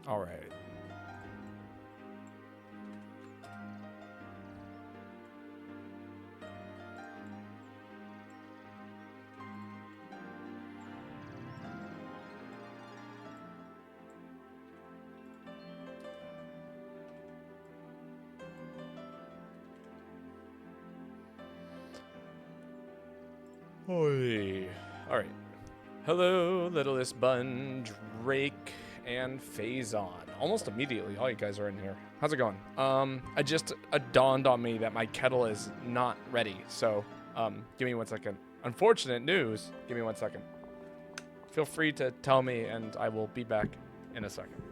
All right. Oi. All right. Hello, Littlest Bun, Drake, and Phazon. Almost immediately, all you guys are in here. How's it going? I just dawned on me that my kettle is not ready. So, give me 1 second. Unfortunate news. Give me 1 second. Feel free to tell me, and I will be back in a second.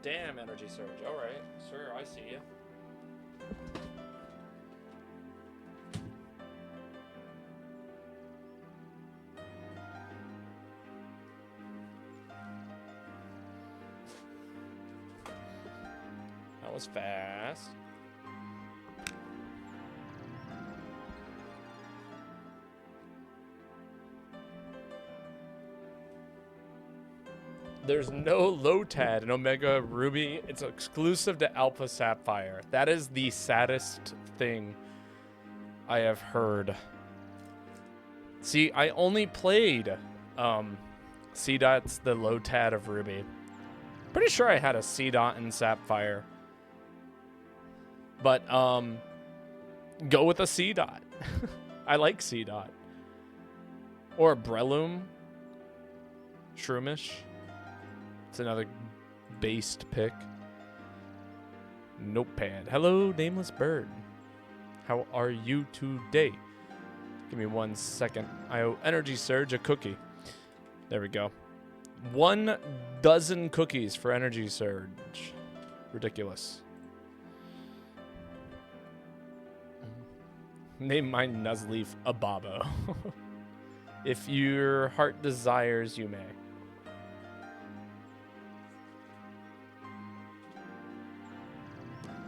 Damn, energy surge. All right, sure, I see you. That was fast. There's no Lotad in Omega Ruby. It's exclusive to Alpha Sapphire. That is the saddest thing I have heard. See, I only played C-Dot's the Lotad of Ruby. Pretty sure I had a C-Dot in Sapphire. But go with a C-Dot. I like C-Dot. Or a Breloom. Shroomish. It's another based pick. Notepad. Hello, nameless bird. How are you today? Give me 1 second. I owe Energy Surge a cookie. There we go. 1 dozen cookies for Energy Surge. Ridiculous. Name my Nuzleaf a Babo. If your heart desires, you may.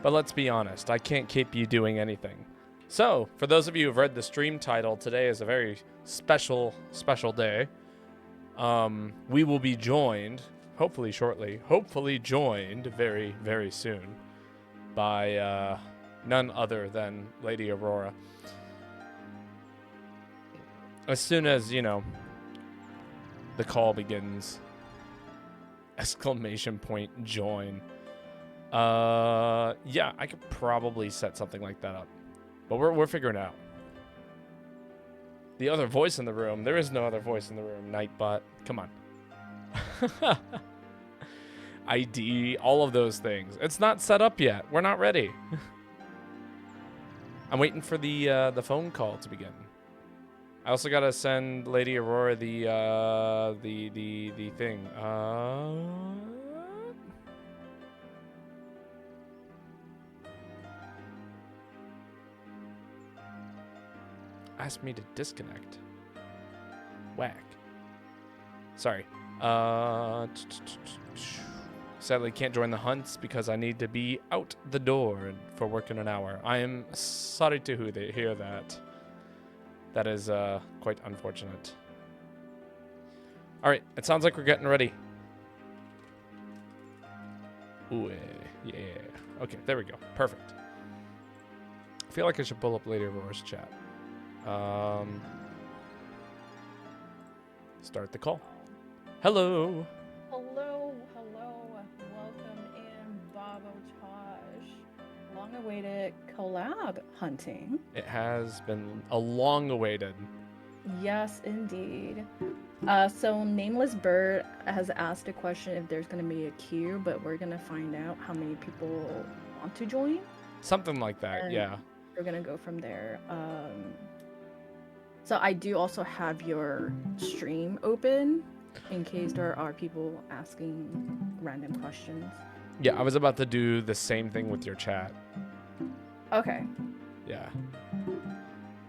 But let's be honest, I can't keep you doing anything. So, for those of you who've read the stream title, today is a very special day. We will be joined, hopefully shortly, very, very soon, by none other than Lady Aurora. As soon as, you know, the call begins. Exclamation point, join. Yeah, I could probably set something like that up. But we're figuring it out. The other voice in the room. There is no other voice in the room. Nightbot. Come on. ID, all of those things. It's not set up yet. We're not ready. I'm waiting for the phone call to begin. I also gotta send Lady Aurora the thing. Asked me to disconnect. Whack. Sorry. Sadly can't join the hunts because I need to be out the door for work in an hour. I am sorry to hear that. That is quite unfortunate. Alright, it sounds like we're getting ready. Ooh, yeah. Okay, there we go. Perfect. I feel like I should pull up Lady Aurora's chat. Start the call. Hello. Hello. Welcome in, Babotosh. Long-awaited collab hunting. It has been a long-awaited. Yes, indeed. So Nameless Bird has asked a question if there's going to be a queue, but we're going to find out how many people want to join. Something like that, And yeah. we're gonna go from there. So I do also have your stream open in case there are people asking random questions. Yeah, I was about to do the same thing with your chat. Okay. Yeah.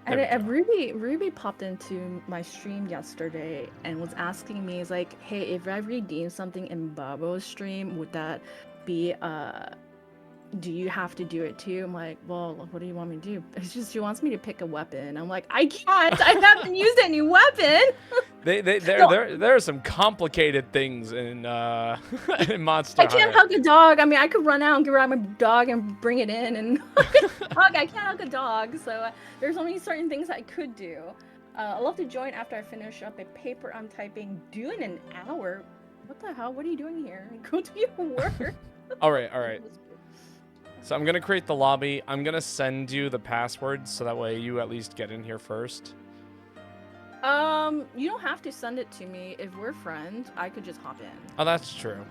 And There we go. Ruby popped into my stream yesterday and was asking me, is like, hey, if I redeem something in Babo's stream, would that be do you have to do it too? I'm like, well, what do you want me to do? It's just she wants me to pick a weapon. I'm like, I can't. I haven't used any weapon. There are some complicated things in in Monster I can't Hunter. hug a dog. I mean, I could run out and grab my dog and bring it in and hug. I can't hug a dog. So there's only certain things I could do. I'd love to join after I finish up a paper I'm typing due in an hour. What the hell? What are you doing here? Go to your work. All right. So I'm gonna create the lobby. I'm gonna send you the password so that way you at least get in here first. You don't have to send it to me. If we're friends, I could just hop in. Oh, that's true.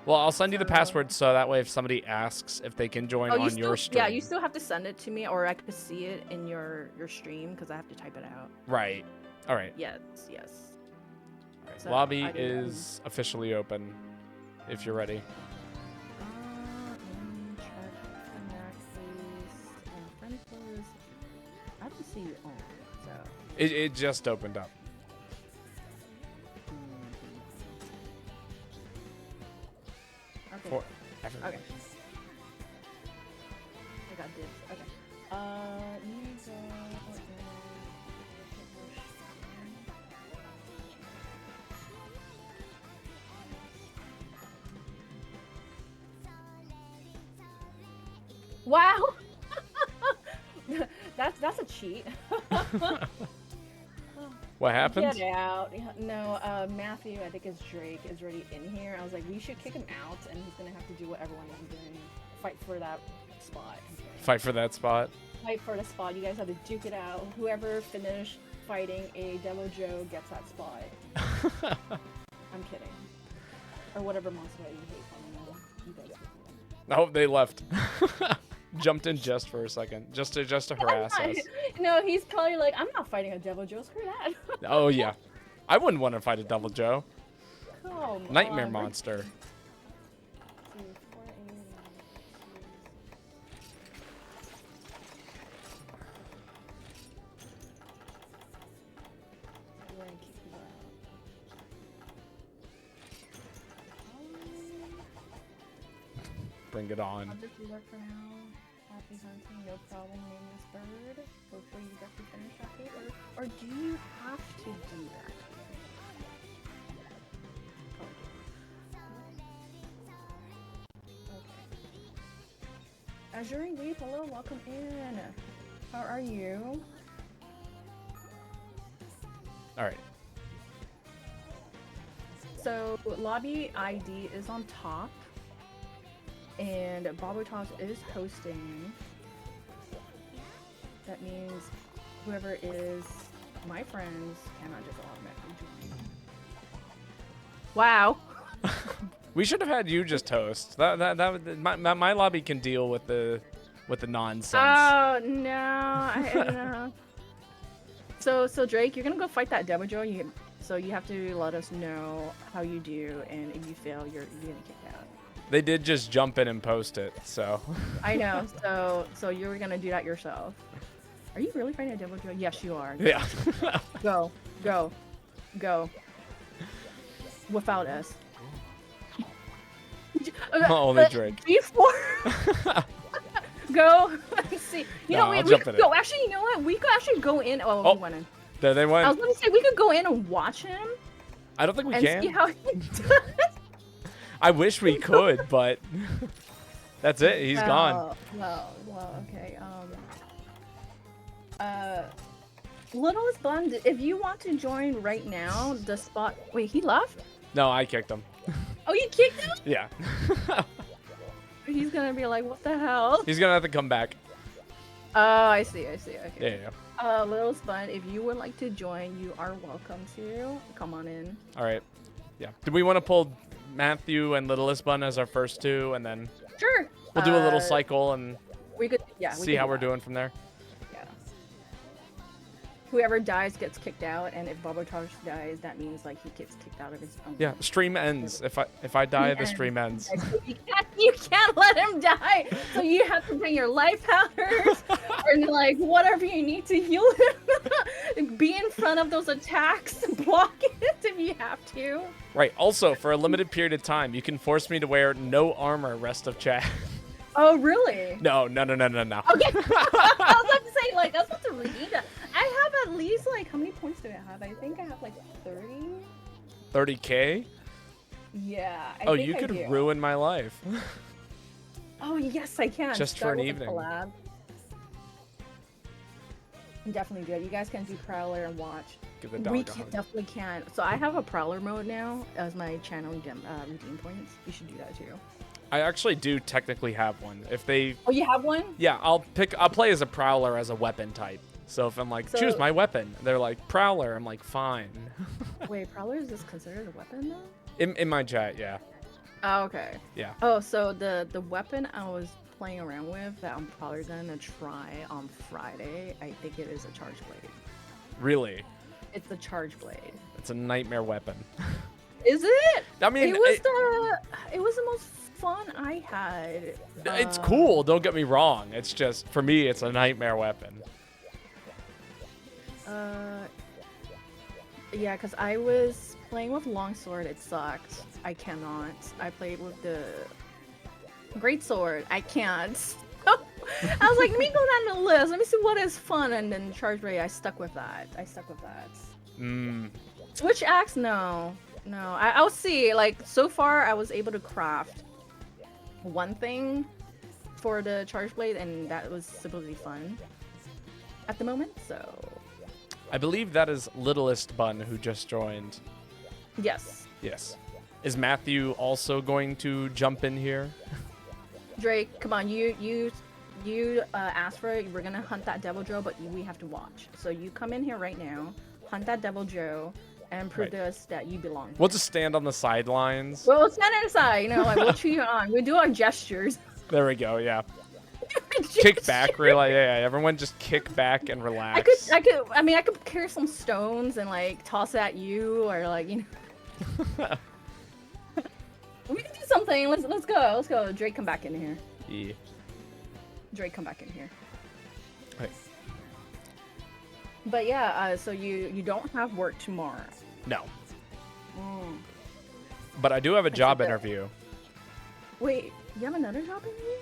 Well, I'll send you the password so that way if somebody asks if they can join on your stream. Yeah, you still have to send it to me, or I could see it in your stream because I have to type it out. Right. All right. Yes. All right. So Lobby is officially open. If you're ready. Let me check the maxes and friend list. I have to see you on. So. It just opened up. Okay. For everybody. Okay. I got dibs. Okay. Let me go Wow. That's a cheat. What happened? Get out. No, Matthew, I think it's Drake, is already in here. I was like, we should kick him out, and he's gonna have to do what everyone is doing. Fight for that spot. Fight for that spot. Fight for the spot. You guys have to duke it out. Whoever finished fighting a Devil Joe gets that spot. I'm kidding. Or whatever monster that you hate from them. You guys Oh, they left. Jumped in just for a second, just to harass us. No, he's probably like, I'm not fighting a Devil Joe. Screw that. Oh yeah, I wouldn't want to fight a Devil Joe. Come Nightmare on, monster. Bring it on. I'll just work for now. Happy hunting, no problem, nameless bird. Hopefully you get to finish that paper. Or do you have to do that? Okay. Azure Weep, hello, welcome in. How are you? Alright. So, lobby ID is on top. And Babotosh is hosting. That means whoever is my friends cannot just automatically join. Wow. We should have had you just host. My lobby can deal with the nonsense. Oh no! I don't know. So Drake, you're gonna go fight that Devil Joe. So you have to let us know how you do, and if you fail, you're gonna kick out. They did just jump in and post it, so. I know. So you're gonna do that yourself. Are you really fighting a Devil Joe? Yes, you are. Yeah. Go. Without us. Only Drake. Before. Go. See. You know, I'll we jump could in go. it. Actually, you know what? We could actually go in. Oh, we went in. There they went. I was gonna say we could go in and watch him. I don't think we and can. see how he does. I wish we could, but that's it. He's gone. Well, okay. Littlest Bun, if you want to join right now, the spot. Wait, he left? No, I kicked him. Oh, you kicked him? Yeah. He's gonna be like, what the hell? He's gonna have to come back. Oh, I see. Okay. Yeah. Littlest Bun, if you would like to join, you are welcome to. Come on in. All right. Yeah. Do we want to pull Matthew and Littlest Bun as our first two, and then Sure. we'll do a little cycle and. We could, yeah. see how we're doing from there. Yeah. Whoever dies gets kicked out, and if Babotosh dies, that means like he gets kicked out of his own. Yeah, stream ends. If I die, the stream ends. You can't let him die. So you have to bring your life powders or like whatever you need to heal him. Be in front of those attacks, block it if you have to. Right. Also, for a limited period of time, you can force me to wear no armor rest of chat. Oh, really? No. Okay. I was about to say, like, I was about to read that. I have at least, like, how many points do I have? I think I have, like, 30? 30K? Yeah. Oh, you could ruin my life. Oh, yes, I can. Just for an evening. Collab. Definitely do it. You guys can do Prowler and watch. Give the dog We a hug. definitely can. So I have a Prowler mode now as my channel redeem points. You should do that, too. I actually do technically have one. If they... Oh, you have one? Yeah, I'll play as a Prowler as a weapon type. So if I'm like, choose my weapon, they're like, Prowler. I'm like, fine. Wait, Prowler, is this considered a weapon, though? In my chat, yeah. Oh, okay. Yeah. Oh, so the weapon I was playing around with that I'm probably gonna try on Friday, I think it is a charge blade. Really? It's a charge blade. It's a nightmare weapon. Is it? I mean, it was the most fun I had. It's cool, don't get me wrong. It's just, for me, it's a nightmare weapon. Yeah, because I was playing with longsword, it sucked. I cannot. I played with the greatsword, I can't. I was like, let me go down the list, let me see what is fun, and then charge blade, I stuck with that. Switch axe, no. I'll see. Like, so far, I was able to craft one thing for the charge blade, and that was supposedly fun at the moment, so... I believe that is Littlest Bun who just joined. Yes. Yes. Is Matthew also going to jump in here? Drake, come on, you asked for it. We're gonna hunt that Devil Joe, but we have to watch. So you come in here right now, hunt that Devil Joe, and prove to us that you belong. We'll just stand on the sidelines. Well, we'll stand inside, you know, like we'll cheer you on. We do our gestures. There we go, yeah. Kick back, really. Yeah, everyone just kick back and relax. I mean, I could carry some stones and like toss it at you, or like, you know. We can do something. Let's go. Drake, come back in here. Yeah. Drake, come back in here. Hey. But yeah, so you don't have work tomorrow. No. But I do have a job interview. Wait, you have another job interview?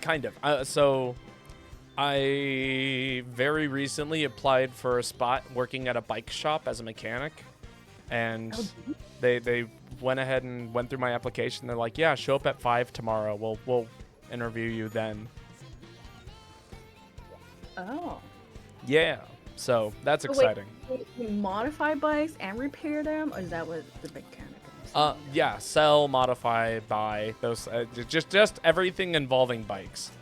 Kind of. So I very recently applied for a spot working at a bike shop as a mechanic, and they went ahead and went through my application. They're like, yeah, show up at 5 tomorrow. We'll interview you then. Oh. Yeah. So that's exciting. Wait, you modify bikes and repair them, or is that what the mechanic is? Yeah, sell, modify, buy those. Just everything involving bikes.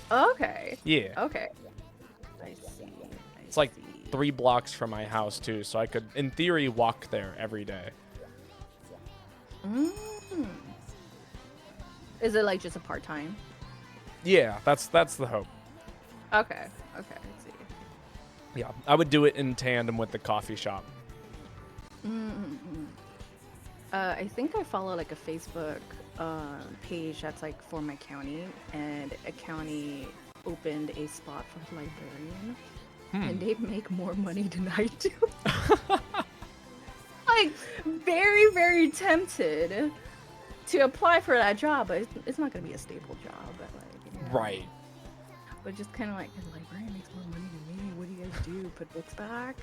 Okay. Yeah. Okay. I see. It's like 3 blocks from my house too, so I could, in theory, walk there every day. Is it like just a part-time? Yeah, that's the hope. Okay. I see. Yeah, I would do it in tandem with the coffee shop. I think I follow like a Facebook page that's like for my county, and a county opened a spot for librarian, and they make more money than I do. Like, very, very tempted to apply for that job, but it's not gonna be a staple job. But like, you know, Right. But just kind of like, the librarian makes more money than me. What do you guys do? Put books back?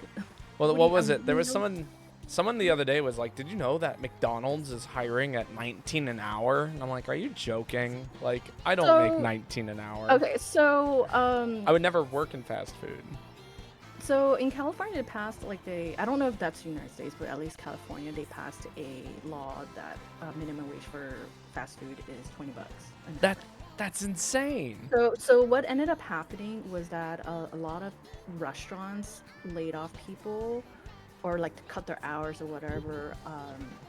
Well, what was it? There was someone the other day was like, did you know that McDonald's is hiring at $19 an hour? And I'm like, are you joking? Like, I don't make $19 an hour. Okay, so I would never work in fast food. So in California, they passed like I don't know if that's the United States, but at least California, they passed a law that minimum wage for fast food is $20 an hour. That's insane. So what ended up happening was that a lot of restaurants laid off people, or like cut their hours or whatever,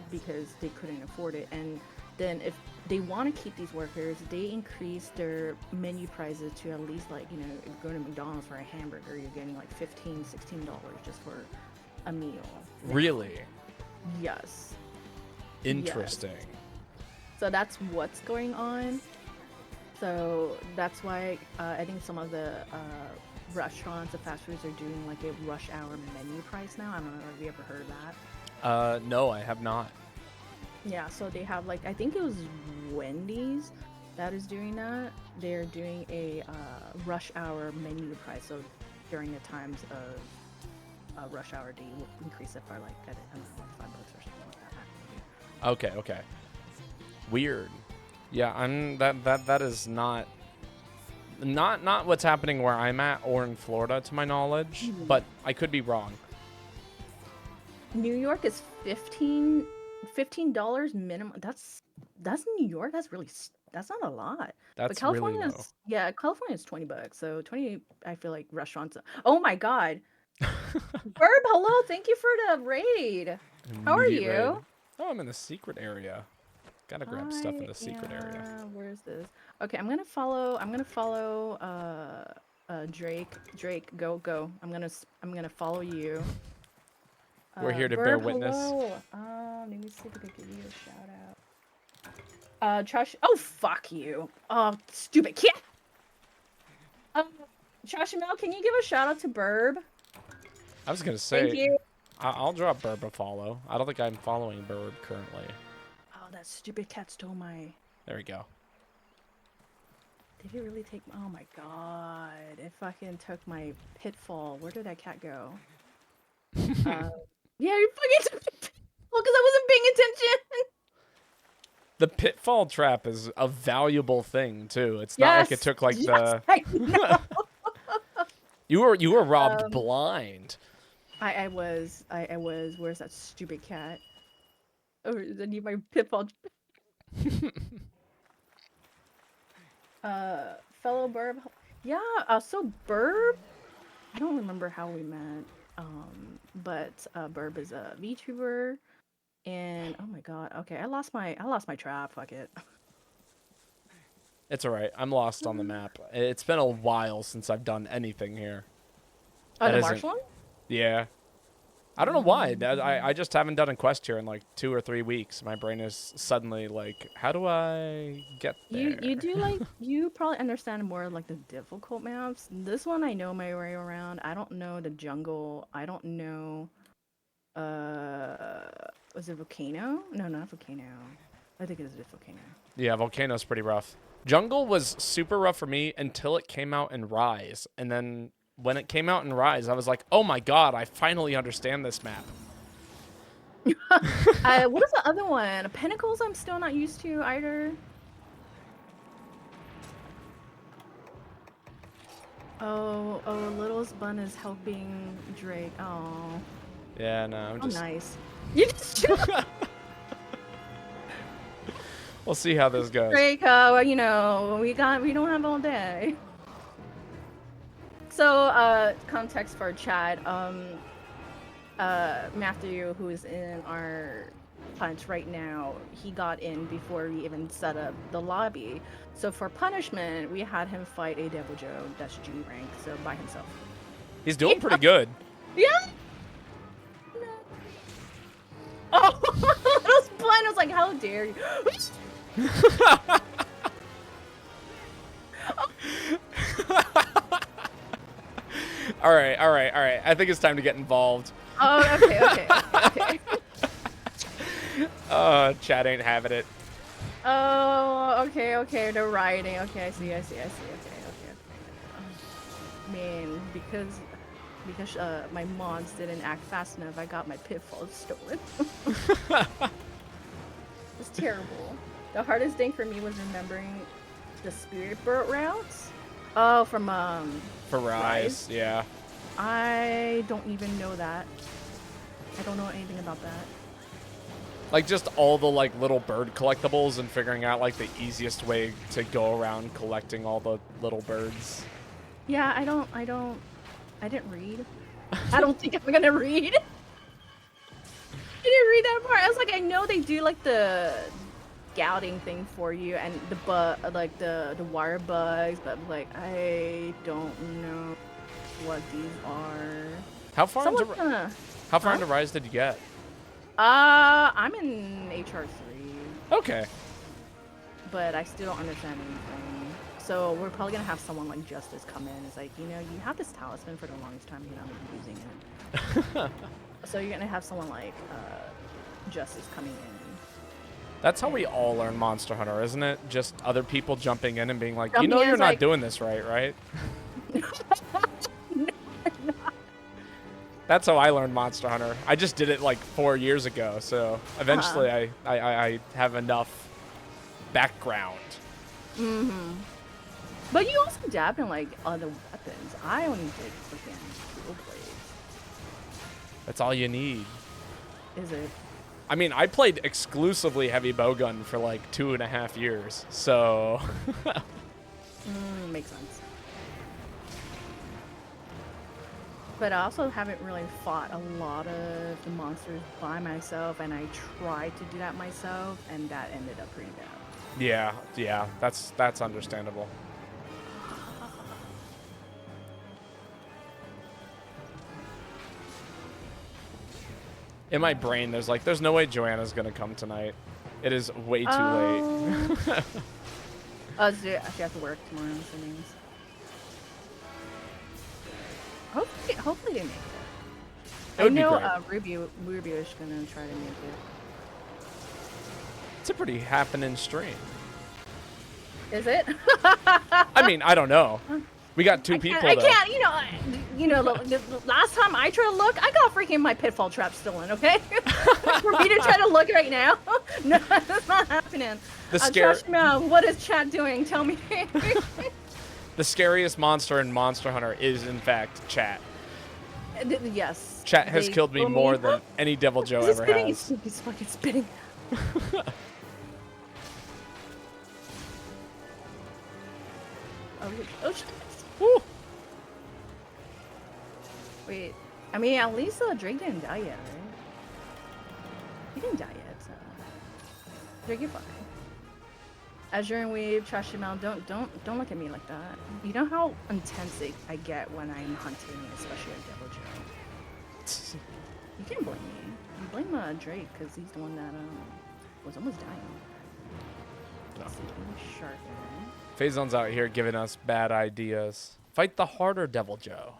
because they couldn't afford it. And then if they want to keep these workers. They increase their menu prices to at least like, you know, if you go to McDonald's for a hamburger, you're getting like $15, $16 just for a meal. Really? Yes. Interesting. Yes. So that's what's going on. So that's why I think some of the restaurants, the fast foods are doing like a rush hour menu price now. I don't know if you ever heard of that. No, I have not. Yeah, so they have like, I think it was Wendy's that is doing that. They're doing a rush hour menu price. So during the times of rush hour, they will increase it by like, I don't know, like $5 or something like that. Okay. Weird. Yeah, that is not what's happening where I'm at or in Florida to my knowledge, but I could be wrong. New York is $15 minimum. That's New York. That's not a lot. That's but California really low. yeah, California is $20. So 20, I feel like restaurants. Oh my God. Herb, hello. Thank you for the raid. How are Immediate you? raid. Oh, I'm in the secret area. Gotta grab stuff in the secret area. Where's this? Okay, I'm gonna follow Drake. Drake, go. I'm gonna follow you. We're here to bear Burb, witness. hello. Let me see if I could give you a shout out. Trash. Oh, fuck you. Oh, stupid kid. Trash Mel, can you give a shout out to Burb? I was gonna say. Thank you. I'll drop Burb a follow. I don't think I'm following Burb currently. Oh, that stupid cat stole my. There we go. Did it really take? Oh my God! It fucking took my pitfall. Where did that cat go? Yeah, you fucking took the pitfall because I wasn't paying attention. The pitfall trap is a valuable thing too. It's not like it took like the. I know. You were robbed blind. I was. Where's that stupid cat? Oh, I need my pitfall. Fellow Burb. Yeah. So Burb. I don't remember how we met. But Burb is a VTuber, and oh my God. Okay, I lost my trap. Fuck it. It's alright. I'm lost on the map. It's been a while since I've done anything here. Oh, the marsh one? Yeah. I don't know why. I just haven't done a quest here in like 2 or 3 weeks. My brain is suddenly like, how do I get there? You do like you probably understand more of like the difficult maps. This one I know my way around. I don't know the jungle. I don't know. Was it Volcano? No, not Volcano. I think it was Volcano. Yeah, Volcano's pretty rough. Jungle was super rough for me until it came out in Rise, and then when it came out in Rise, I was like, oh my God, I finally understand this map. What is the other one? Pinnacles I'm still not used to either. Oh, Littlest Bun is helping Drake. Oh. Yeah, no, I'm just... Oh, nice. You just... We'll see how this goes. Drake, you know, we don't have all day. So, context for chat, Matthew, who is in our punch right now, he got in before we even set up the lobby. So for punishment, we had him fight a Devil Joe that's G rank, so by himself. He's doing pretty good. Yeah. No. Oh, I was blind. I was like, how dare you? All right. I think it's time to get involved. Oh, okay. Chat ain't having it. Oh, okay. They're rioting. Okay, I see. Okay. Man, because my mods didn't act fast enough, I got my pitfalls stolen. It's terrible. The hardest thing for me was remembering the spirit boat routes. Oh, from For Rise, yeah. I don't even know that. I don't know anything about that. Like just all the like little bird collectibles and figuring out like the easiest way to go around collecting all the little birds. Yeah, I didn't read. I don't think I'm gonna read. I didn't read that part. I was like, I know they do like the scouting thing for you, and like the wire bugs, but like I don't know what these are. How far Someone's into gonna, how far huh? into Rise did you get? I'm in HR3, Okay. but I still don't understand anything. So we're probably gonna have someone like Justice come in. It's like, you know, you have this talisman for the longest time, you're not even using it. So you're gonna have someone like Justice coming in. That's how we all learn Monster Hunter, isn't it? Just other people jumping in and being like, you Jumping know, in you're is not like- doing this right? That's how I learned Monster Hunter. I just did it like 4 years ago, so eventually I have enough background. Mm-hmm. But you also dab in like other weapons. I only did freaking dual blades. That's all you need. Is it? I mean, I played exclusively heavy bowgun for like 2.5 years, so Makes sense. But I also haven't really fought a lot of the monsters by myself, and I tried to do that myself, and that ended up pretty bad. yeah, that's understandable. In my brain, there's no way Joanna's gonna come tonight. It is way too late. Oh, so I actually have to work tomorrow, so means. Hopefully they make it. It would I be know great. Ruby is gonna try to make it. It's a pretty happening stream. Is it? I mean, I don't know. We got two people. I can't. The last time I tried to look, I got freaking my pitfall trap stolen. Okay, for me to try to look right now, no, that's not happening. Trash mouth, what is chat doing? Tell me. The scariest monster in Monster Hunter is, in fact, chat. Yes. Chat has killed me more than any Devil Joe ever has. He's fucking spitting. Oh shit. Woo. Wait, I mean, at least Drake didn't die yet, right? He didn't die yet, so Drake, you're fine. Azure and Weave, trash him out. Don't look at me like that. You know how intense I get when I'm hunting, especially a Devil Joe. You can't blame me. You blame Drake because he's the one that was almost dying. No. Shark. Phazon's out here giving us bad ideas. Fight the harder Devil Joe.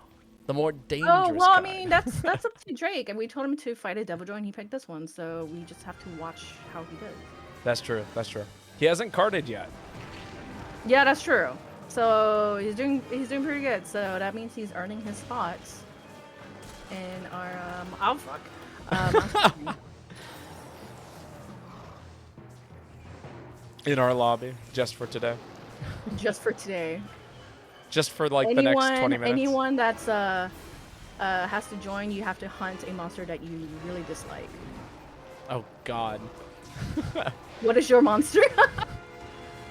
The more dangerous Oh, well, I guy. mean, that's up to Drake, and we told him to fight a Devil Joe, and he picked this one, so we just have to watch how he does. That's true. That's true. He hasn't carded yet. Yeah, that's true. So he's doing pretty good. So that means he's earning his spots in our oh fuck. In our lobby, just for today. Just for today. Just for like the next 20 minutes. Anyone that's has to join, you have to hunt a monster that you really dislike. Oh God. What is your monster?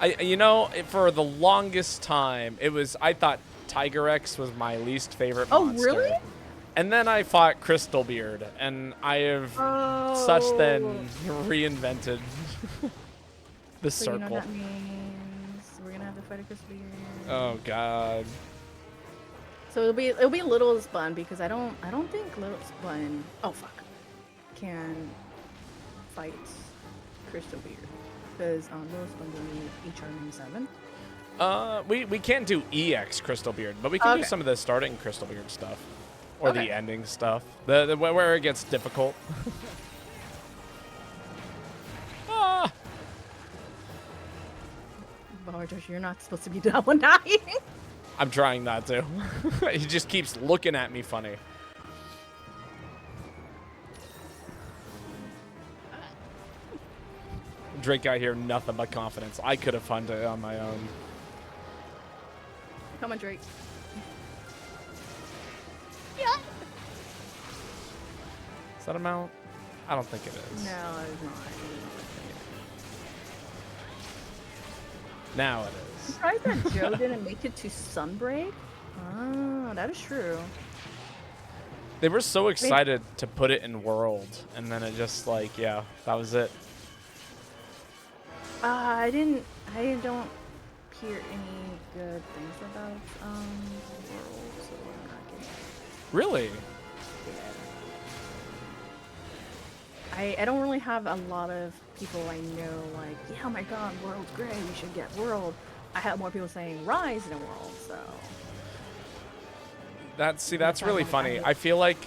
For the longest time, I thought Tiger X was my least favorite monster. Oh, really? And then I fought Crystalbeard, and I have such then reinvented the so circle. You know what that means we're gonna have to fight a Crystalbeard. Oh God. So it'll be Little Spun because I don't think Little Spun can fight Crystalbeard because Little Spun will need HR 97. We can't do EX Crystalbeard, but we can do some of the starting Crystalbeard stuff. Or the ending stuff. The where it gets difficult. Ah! Babotosh, you're not supposed to be that one dying. I'm trying not to. He just keeps looking at me funny. Drake got here nothing but confidence. I could have hunted on my own. Come on, Drake. Yeah. Is that a mount? I don't think it is. No, it's not. Now it is. Surprised that Joe didn't make it to Sunbreak. Ah, that is true. They were so excited to put it in World, and then it just that was it. I don't hear any good things about World, so I'm not getting Really? I don't really have a lot of people I know like, yeah, oh my god, World's great, you should get World. I have more people saying Rise than World, so. That's really funny. I feel like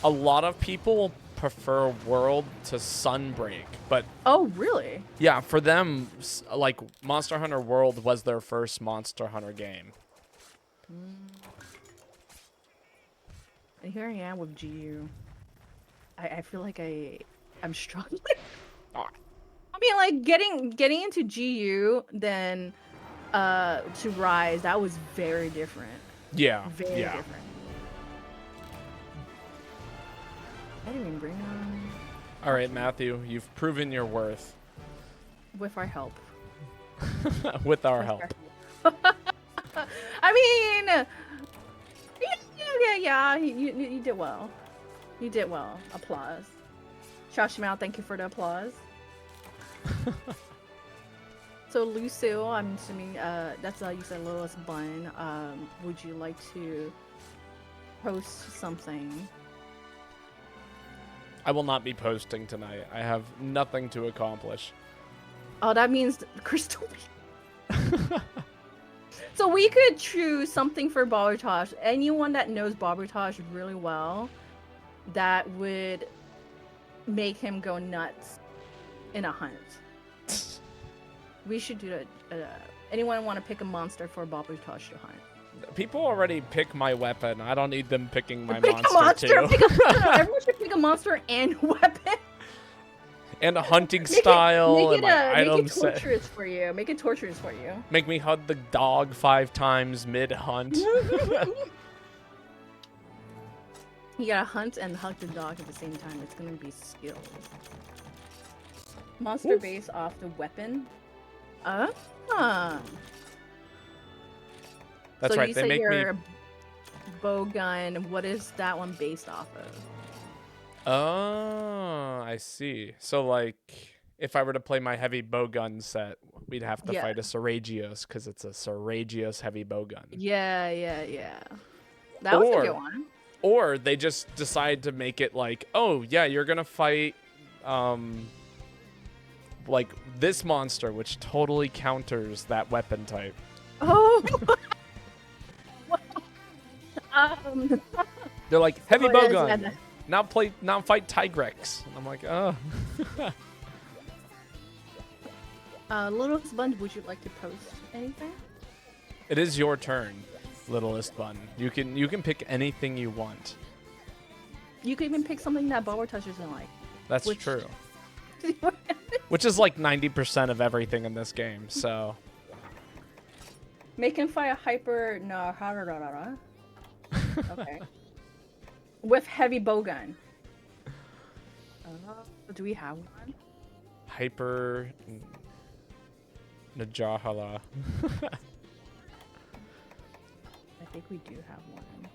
a lot of people prefer World to Sunbreak, but Oh, really? yeah, for them, like Monster Hunter World was their first Monster Hunter game. And here I am with GU. I feel like I'm struggling. Ah, I mean, like getting into GU then to Rise, that was very different. yeah, Very yeah. different. I didn't even bring on All right, Matthew, you've proven your worth with our help. with our With help. our help. I mean, yeah. You did well. You did well. Applause. Shashimao, thank you for the applause. So Lucille, I'm assuming that's you said Lois Bun. Would you like to post something? I will not be posting tonight. I have nothing to accomplish. Oh, that means Crystal. So we could choose something for Babotosh. Anyone that knows Babotosh really well, that would make him go nuts in a hunt. We should do it. Anyone want to pick a monster for Babotosh to hunt? People already pick my weapon. I don't need them picking my Pick a monster. too. Everyone should pick a monster and weapon. And a hunting style and my make item it set. torturous for you. Make it torturous for you. Make me hunt the dog 5 times mid-hunt. You gotta hunt and hug the dog at the same time. It's gonna be skills. Monster based off the weapon. That's so right. You They say make me. your bow gun. What is that one based off of? Oh, I see. So like, if I were to play my heavy bowgun set, we'd have to fight a Seragios because it's a Seragios heavy bowgun. Yeah. That was a good one. Or they just decide to make it like, oh yeah, you're gonna fight, like this monster, which totally counters that weapon type. Oh. They're like heavy bowgun. Now fight Tigrex. And I'm like, oh. Littlest Bun, would you like to post anything? It is your turn, Littlest Bun. You can pick anything you want. You could even pick something that Babotosh doesn't like. That's true. Which is like 90% of everything in this game, so. Make him fight a hyper Okay. With heavy bowgun. Do we have one? Hyper Najahala. I think we do have one.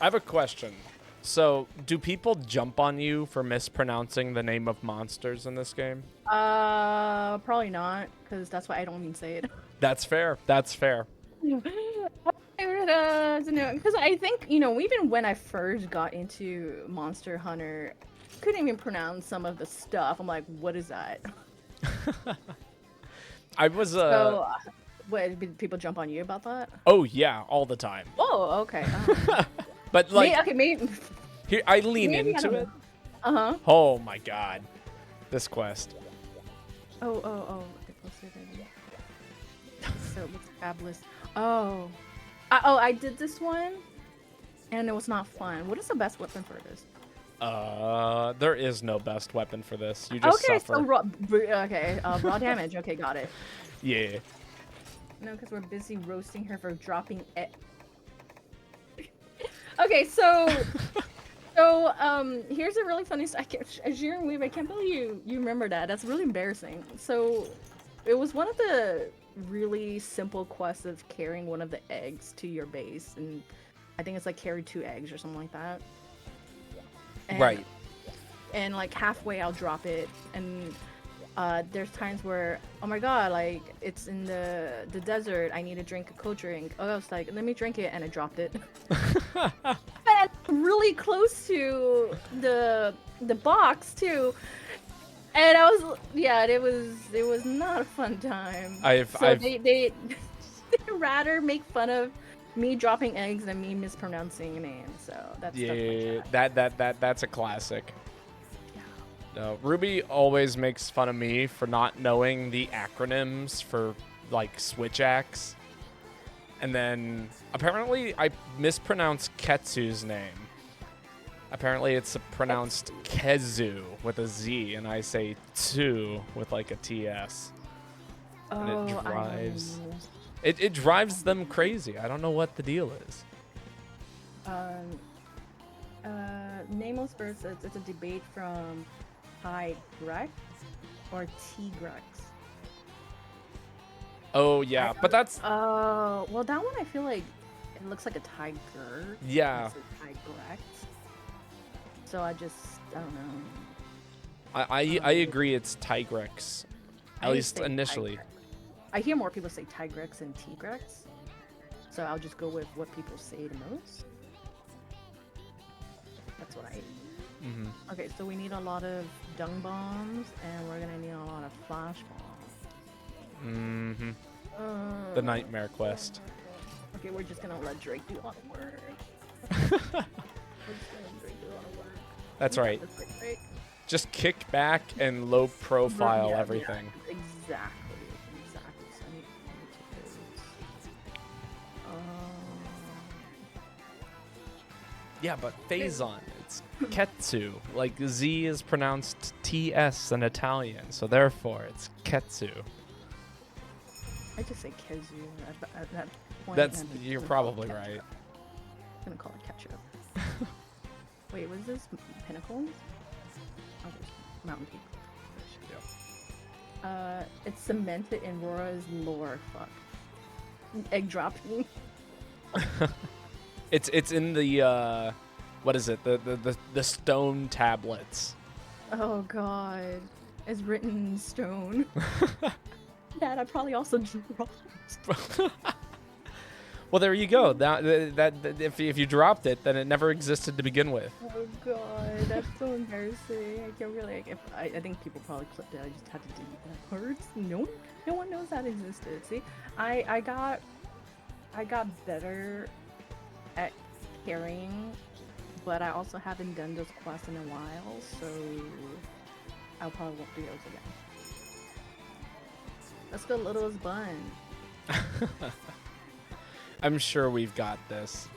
I have a question. So, do people jump on you for mispronouncing the name of monsters in this game? Probably not, because that's why I don't even say it. That's fair. That's fair. Because I think, even when I first got into Monster Hunter, I couldn't even pronounce some of the stuff. I'm like, what is that? I was So, what, did people jump on you about that? Oh yeah, all the time. Oh, okay. But like, maybe. here I lean Maybe into it. Uh-huh. Oh my god, this quest. Oh. Okay, closer then. So it looks fabulous. Oh. I did this one, and it was not fun. What is the best weapon for this? There is no best weapon for this. You just suffer. So raw damage. Okay, got it. Yeah. No, because we're busy roasting her for dropping it. Okay, so here's a really funny. I can't believe you remember that. That's really embarrassing. So, it was one of the really simple quests of carrying one of the eggs to your base, and I think it's like carry 2 eggs or something like that. And, Right. And like halfway, I'll drop it, and there's times where, oh my god, like it's in the desert. I need to drink a cold drink. Oh, I was like, let me drink it, and I dropped it. And really close to the box too. And I was, yeah, it was not a fun time. They rather make fun of me dropping eggs than me mispronouncing a name. So that's that's a classic. No, Ruby always makes fun of me for not knowing the acronyms for like switch acts. And then apparently I mispronounced Ketsu's name. Apparently it's pronounced Kezu with a Z, and I say tu with like a TS. And it drives them crazy. I don't know what the deal is. Nameless Birds, it's a debate from Tigrex or Tigrex. Oh yeah, but that's. Oh, well, that one I feel like it looks like a tiger. Yeah. It's a Tigrex. So I don't know. I agree. It's Tigrex, at least initially. Tigrex. I hear more people say Tigrex and Tigrex, so I'll just go with what people say the most. That's what I. Okay, so we need a lot of dung bombs, and we're gonna need a lot of flash bombs. The Nightmare Quest. Okay, we're just gonna let Drake do all the work. That's right. Just kick back and low profile everything. Yeah, exactly. So I need to take those. Yeah, but Phazon, it's Ketsu. Like Z is pronounced TS in Italian, so therefore it's Ketsu. I just say Kezu at that point. You're probably right. I'm gonna call it ketchup. Wait, was this Pinnacles? Oh, there's Mountain Peak. Yep. It's cemented in Rora's lore. Fuck. Egg dropping. It's in the what is it? The stone tablets. Oh god. It's written in stone. That I probably also dropped. Well, there you go. That if you dropped it, then it never existed to begin with. Oh god, that's so embarrassing. I can't really. I think people probably clipped it. I just had to delete that part. No one knows that existed. See, I got better at carrying, but I also haven't done those quests in a while, so I probably won't do those again. Let's go, Littlest Bun. I'm sure we've got this.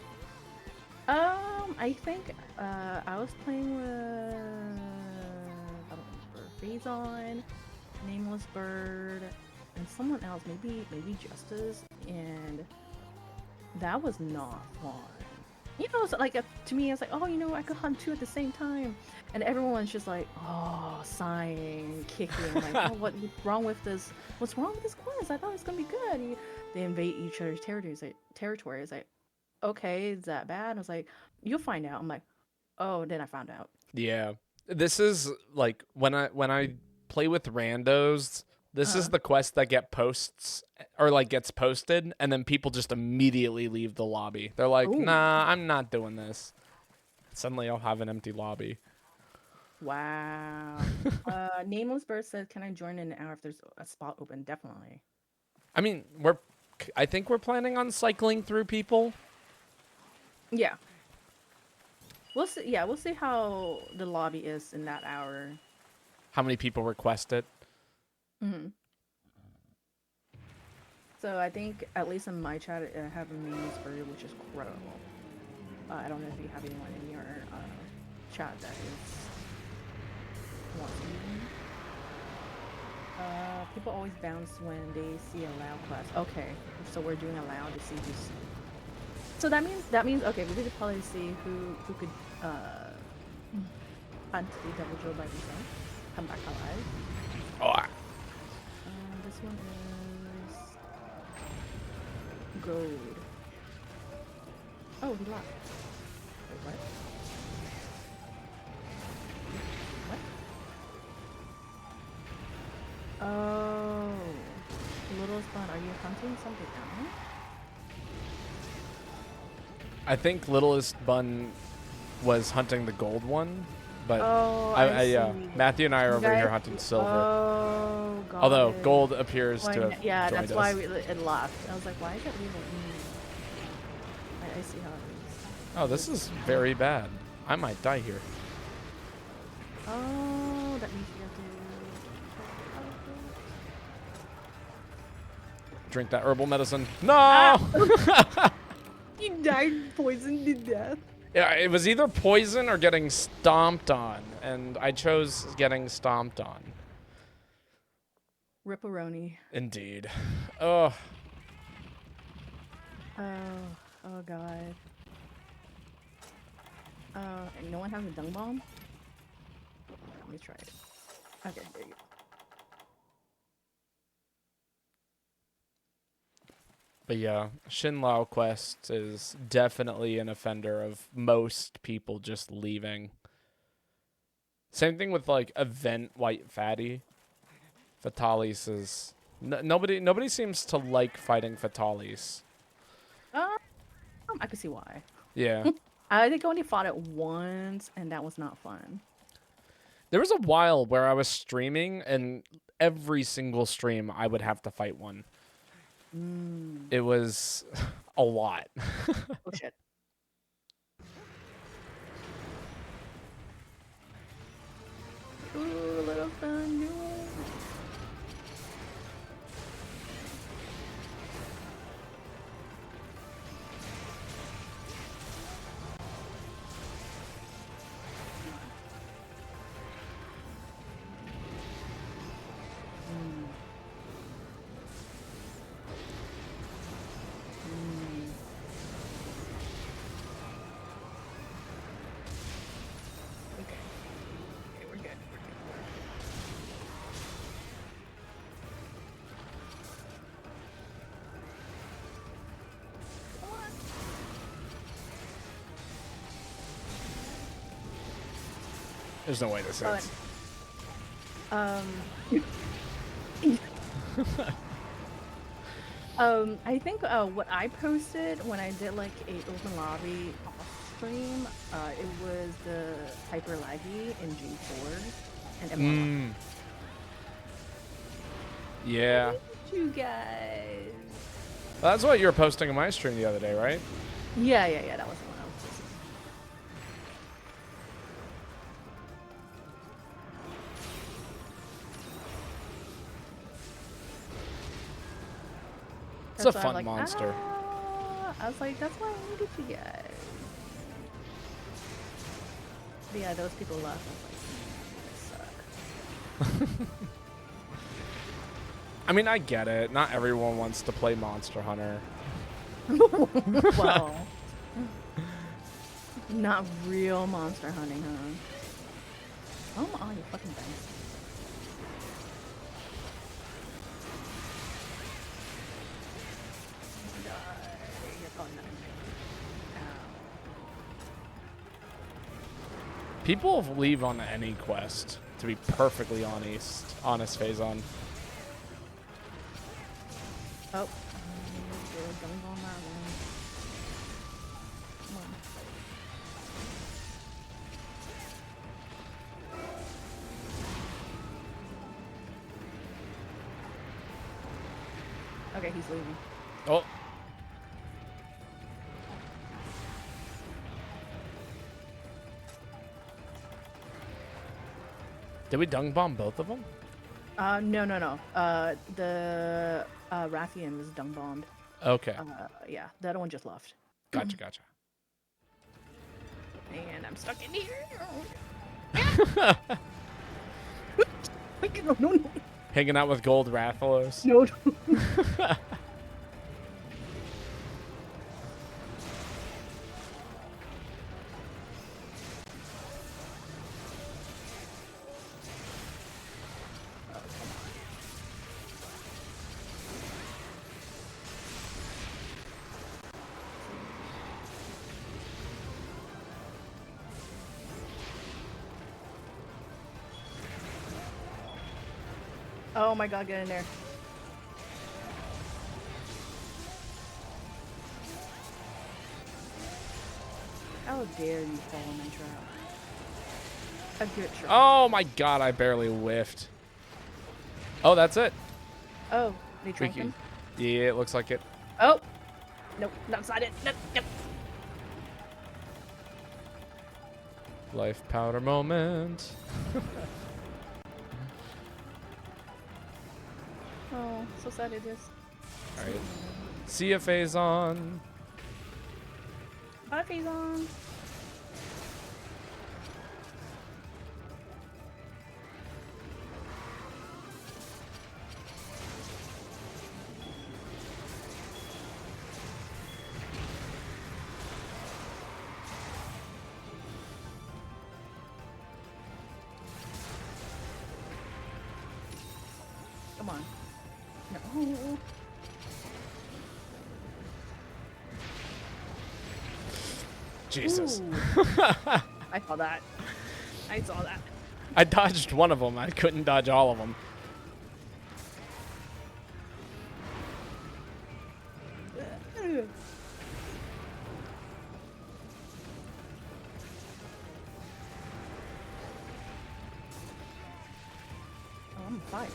I think I was playing with I don't remember, Phazon, Nameless Bird, and someone else, maybe Justice, and that was not fun. You know, so like to me, it's like, oh, you know, I could hunt two at the same time, and everyone's just like, oh, sighing, kicking, like, oh, what's wrong with this? What's wrong with this quest? I thought it was gonna be good. They invade each other's territory. It's like, okay, is that bad? I was like, you'll find out. I'm like, oh, then I found out. Yeah, this is like when I play with randos. This is the quest that gets posted, and then people just immediately leave the lobby. They're like, nah, I'm not doing this. Suddenly I'll have an empty lobby. Wow. Nameless Bird says, can I join in an hour if there's a spot open? Definitely. I mean, I think we're planning on cycling through people. Yeah. We'll see. Yeah, we'll see how the lobby is in that hour. How many people request it? So I think, at least in my chat, I have a nameless bird, which is Crow. I don't know if you have anyone in your chat that is wanting. People always bounce when they see a loud class. Okay, so we're doing a loud to see who's. So that means okay, we could probably see who could hunt the double drill by themselves, come back alive. Oh. This one is gold. Oh, he lost. Wait, what? What? Oh, little spawn. Are you hunting something else? I think Littlest Bun was hunting the gold one, but Oh, I see. Matthew and I are You over here guys. hunting silver. Oh, got Although it. gold appears Why to n- have yeah, joined that's us. why it left. I was like, why is it leaving? I see how it is. Oh, this is very bad. I might die here. Oh, that means you have Drink that herbal medicine. No! Ah! to. You died poisoned to death. Yeah, it was either poison or getting stomped on, and I chose getting stomped on. Ripperoni. Indeed. Oh. Oh god. And no one has a dung bomb? Let me try it. Okay, there you go. But yeah, Shinlao Quest is definitely an offender of most people just leaving. Same thing with like Event White Fatty. Fatalis is nobody seems to like fighting Fatalis. I can see why. Yeah. I think I only fought it once, and that was not fun. There was a while where I was streaming, and every single stream I would have to fight one. It was a lot. Oh shit. Ooh, little fun. No. Okay. Okay, we're good. There's no way this hits. I think what I posted when I did like a open lobby off stream, it was the hyper laggy in G4 and M1. Yeah. You guys. Well, that's what you were posting on my stream the other day, right? Yeah, that was the one I was posting. It's a That's why I'm fun like, monster. I was like, that's why I needed you guys. But yeah, those people left. I was like, they suck. I mean, I get it. Not everyone wants to play Monster Hunter. Well, not real monster hunting, huh? Oh, you fucking bastard. People leave on any quest, to be perfectly honest, Phazon. Oh, don't go on that one. Come on. Okay, he's leaving. Oh. Did we dung bomb both of them? No. The Rathian was dung bombed. Okay. Yeah, the other one just left. Gotcha. And I'm stuck in here. No. Hanging out with gold Rathalos. No. Oh my god, get in there. How dare you fall in my trap? A good trap. Oh my god, I barely whiffed. Oh, that's it. Oh, they tranked him? Yeah, it looks like it. Oh! Nope, that's not it. Nope, nope. Life powder moment. Oh, so sad it is. Alright. See ya, Phazon. Bye, Phazon. Come on. No. Jesus. I saw that. I saw that. I dodged one of them. I couldn't dodge all of them. Oh, I'm fired.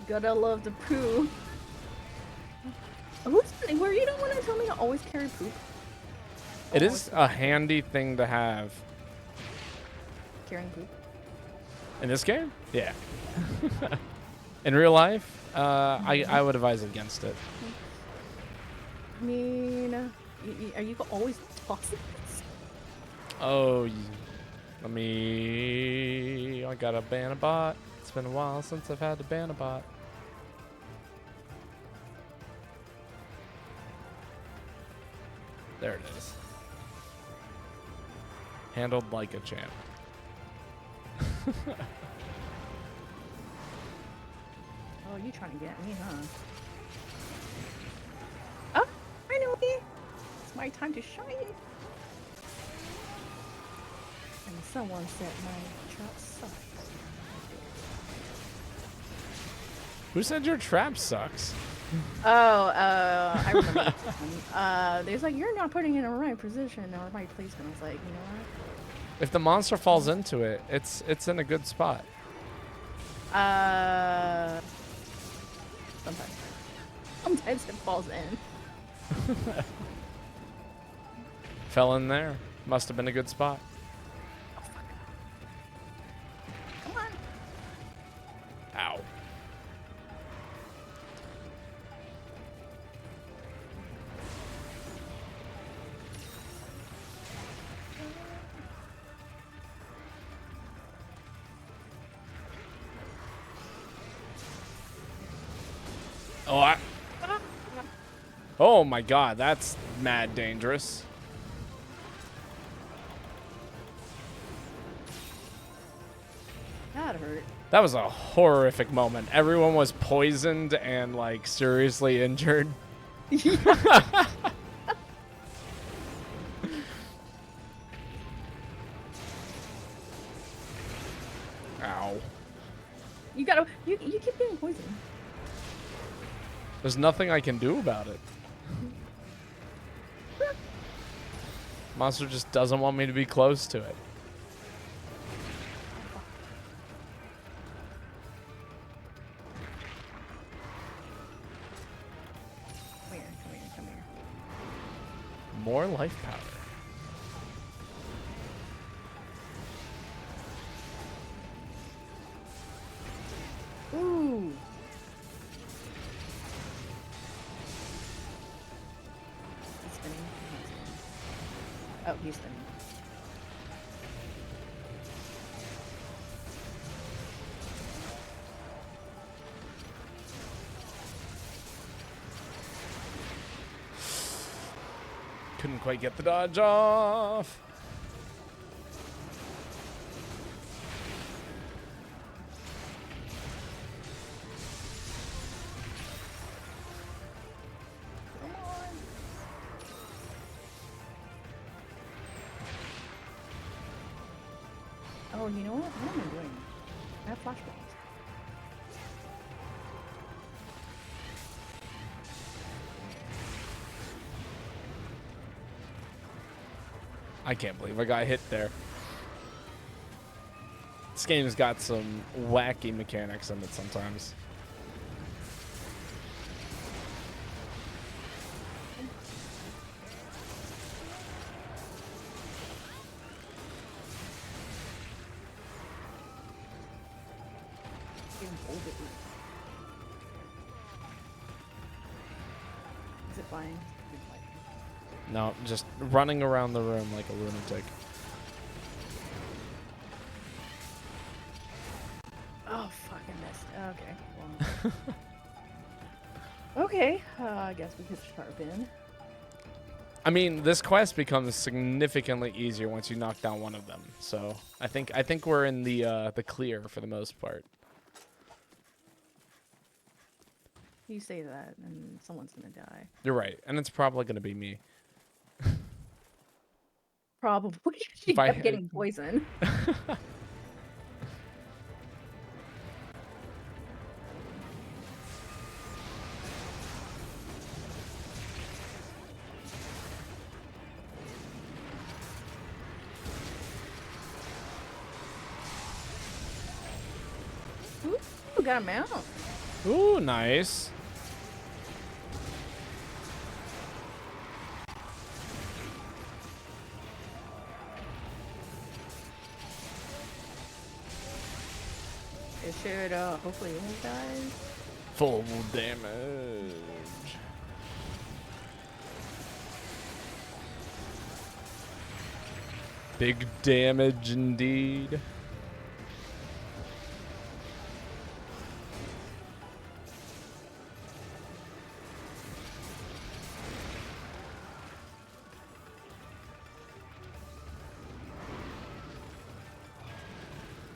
Gotta love the poo. Were you the one that told me to always carry poop? It is a handy thing to have. Carrying poop? In this game? Yeah. In real life, I would advise against it. I mean, are you always tossing this? Oh, let me. I got to ban a bot. It's been a while since I've had to ban a bot. There it is. Handled like a champ. Oh, you trying to get me, huh? Oh, finally! It's my time to shine. And someone said my trap sucks. Who said your trap sucks? Oh, I remember. There's like, you're not putting it in the right position or right placement. I was like, you know what? If the monster falls into it, it's in a good spot. Sometimes. Sometimes it falls in. Fell in there. Must have been a good spot. Oh, fuck. Come on. Ow. Oh, oh my god, that's mad dangerous. That hurt. That was a horrific moment. Everyone was poisoned and like seriously injured. Ow. You keep getting poisoned. There's nothing I can do about it. Monster just doesn't want me to be close to it. Come here, come here, come here. More life powder. Ooh. He's spinning. Oh, he's spinning. Couldn't quite get the dodge off. Come on. Oh, you know what? What am I doing? I have flashbangs. I can't believe I got hit there. This game's got some wacky mechanics in it sometimes. Is it fine? No, just running around the room like a lunatic. Oh, fuck, I missed. Okay, well. Okay, I guess we could sharpen. I mean, this quest becomes significantly easier once you knock down one of them. So I think we're in the clear for the most part. You say that, and someone's gonna die. You're right, and it's probably gonna be me. Probably. She If I kept getting poisoned. Ooh, got him out. Ooh, nice. It should, hopefully it won't die. Full damage. Big damage indeed.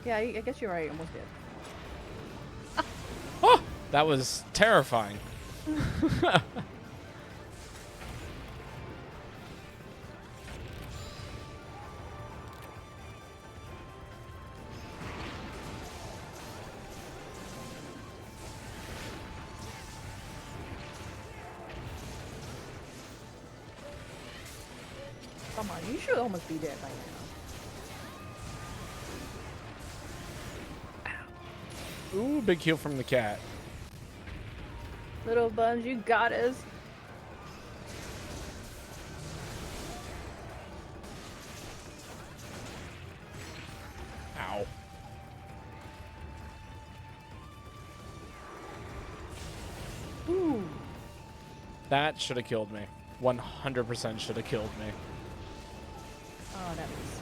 Yeah, I guess you're right. Almost did. Oh, that was terrifying. Come on, you should almost be dead by now. Ooh, big heal from the cat. Little buns, you got us. Ow. Ooh. That should have killed me. 100% should have killed me. Oh, that was.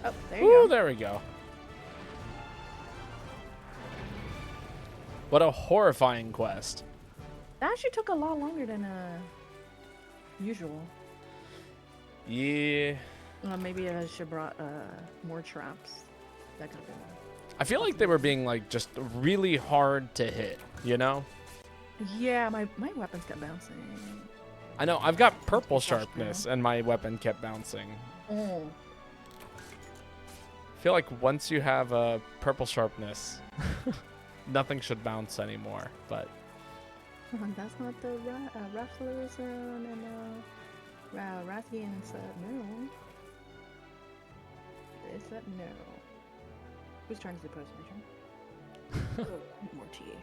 Oh, there you Ooh, go. there we go. What a horrifying quest. That actually took a lot longer than usual. Yeah. Maybe I should have brought more traps. That could have been. I feel like they were being like just really hard to hit, you know? Yeah, my weapons kept bouncing. I know, I've got purple sharpness and my weapon kept bouncing. Oh. I feel like once you have a purple sharpness, nothing should bounce anymore, but... That's not the Raffles and Rathians, no. Is that no? Whose turn is it? Post my turn? Oh, more tea.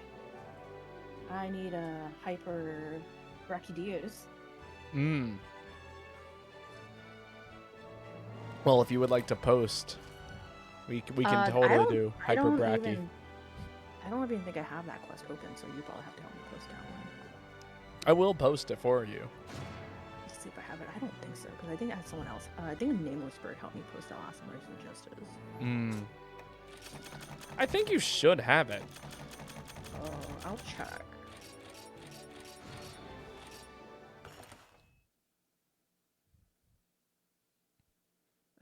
I need a hyper Brachydios. Well, if you would like to post, we can totally do hyper bracky. I don't even think I have that quest open, so you probably have to help me post that one. I will post it for you. Let's see if I have it. I don't think so, because I think I had someone else. I think a Nameless Bird helped me post that last Emergency Justice. I think you should have it. I'll check.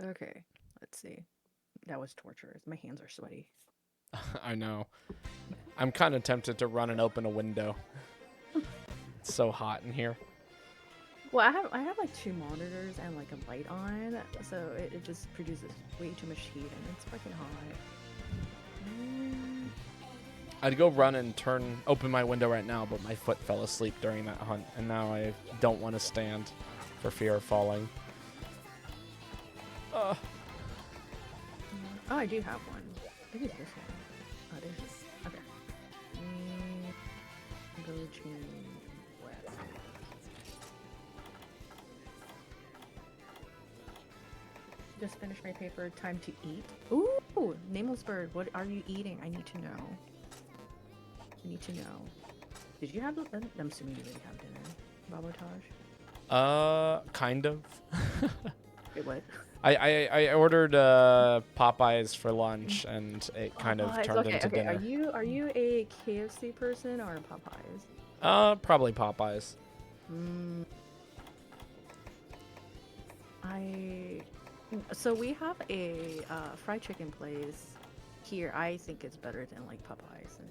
Okay, let's see. That was torturous. My hands are sweaty. I know. I'm kind of tempted to run and open a window. It's so hot in here. Well, I have like two monitors and like a light on, so it just produces way too much heat and it's fucking hot. Mm. I'd go run and open my window right now, but my foot fell asleep during that hunt, and now I don't want to stand for fear of falling. Oh, I do have one. I think it's this one. Oh, there's this. Okay. Go to web. Just finished my paper. Time to eat. Ooh, nameless bird. What are you eating? I need to know. I need to know. Did you have? I'm assuming you didn't have dinner, Babotosh. Kind of. Wait, what? I ordered Popeyes for lunch, and it kind of turned into dinner. Are you a KFC person or Popeyes? Probably Popeyes. So we have a fried chicken place here. I think it's better than like Popeyes and.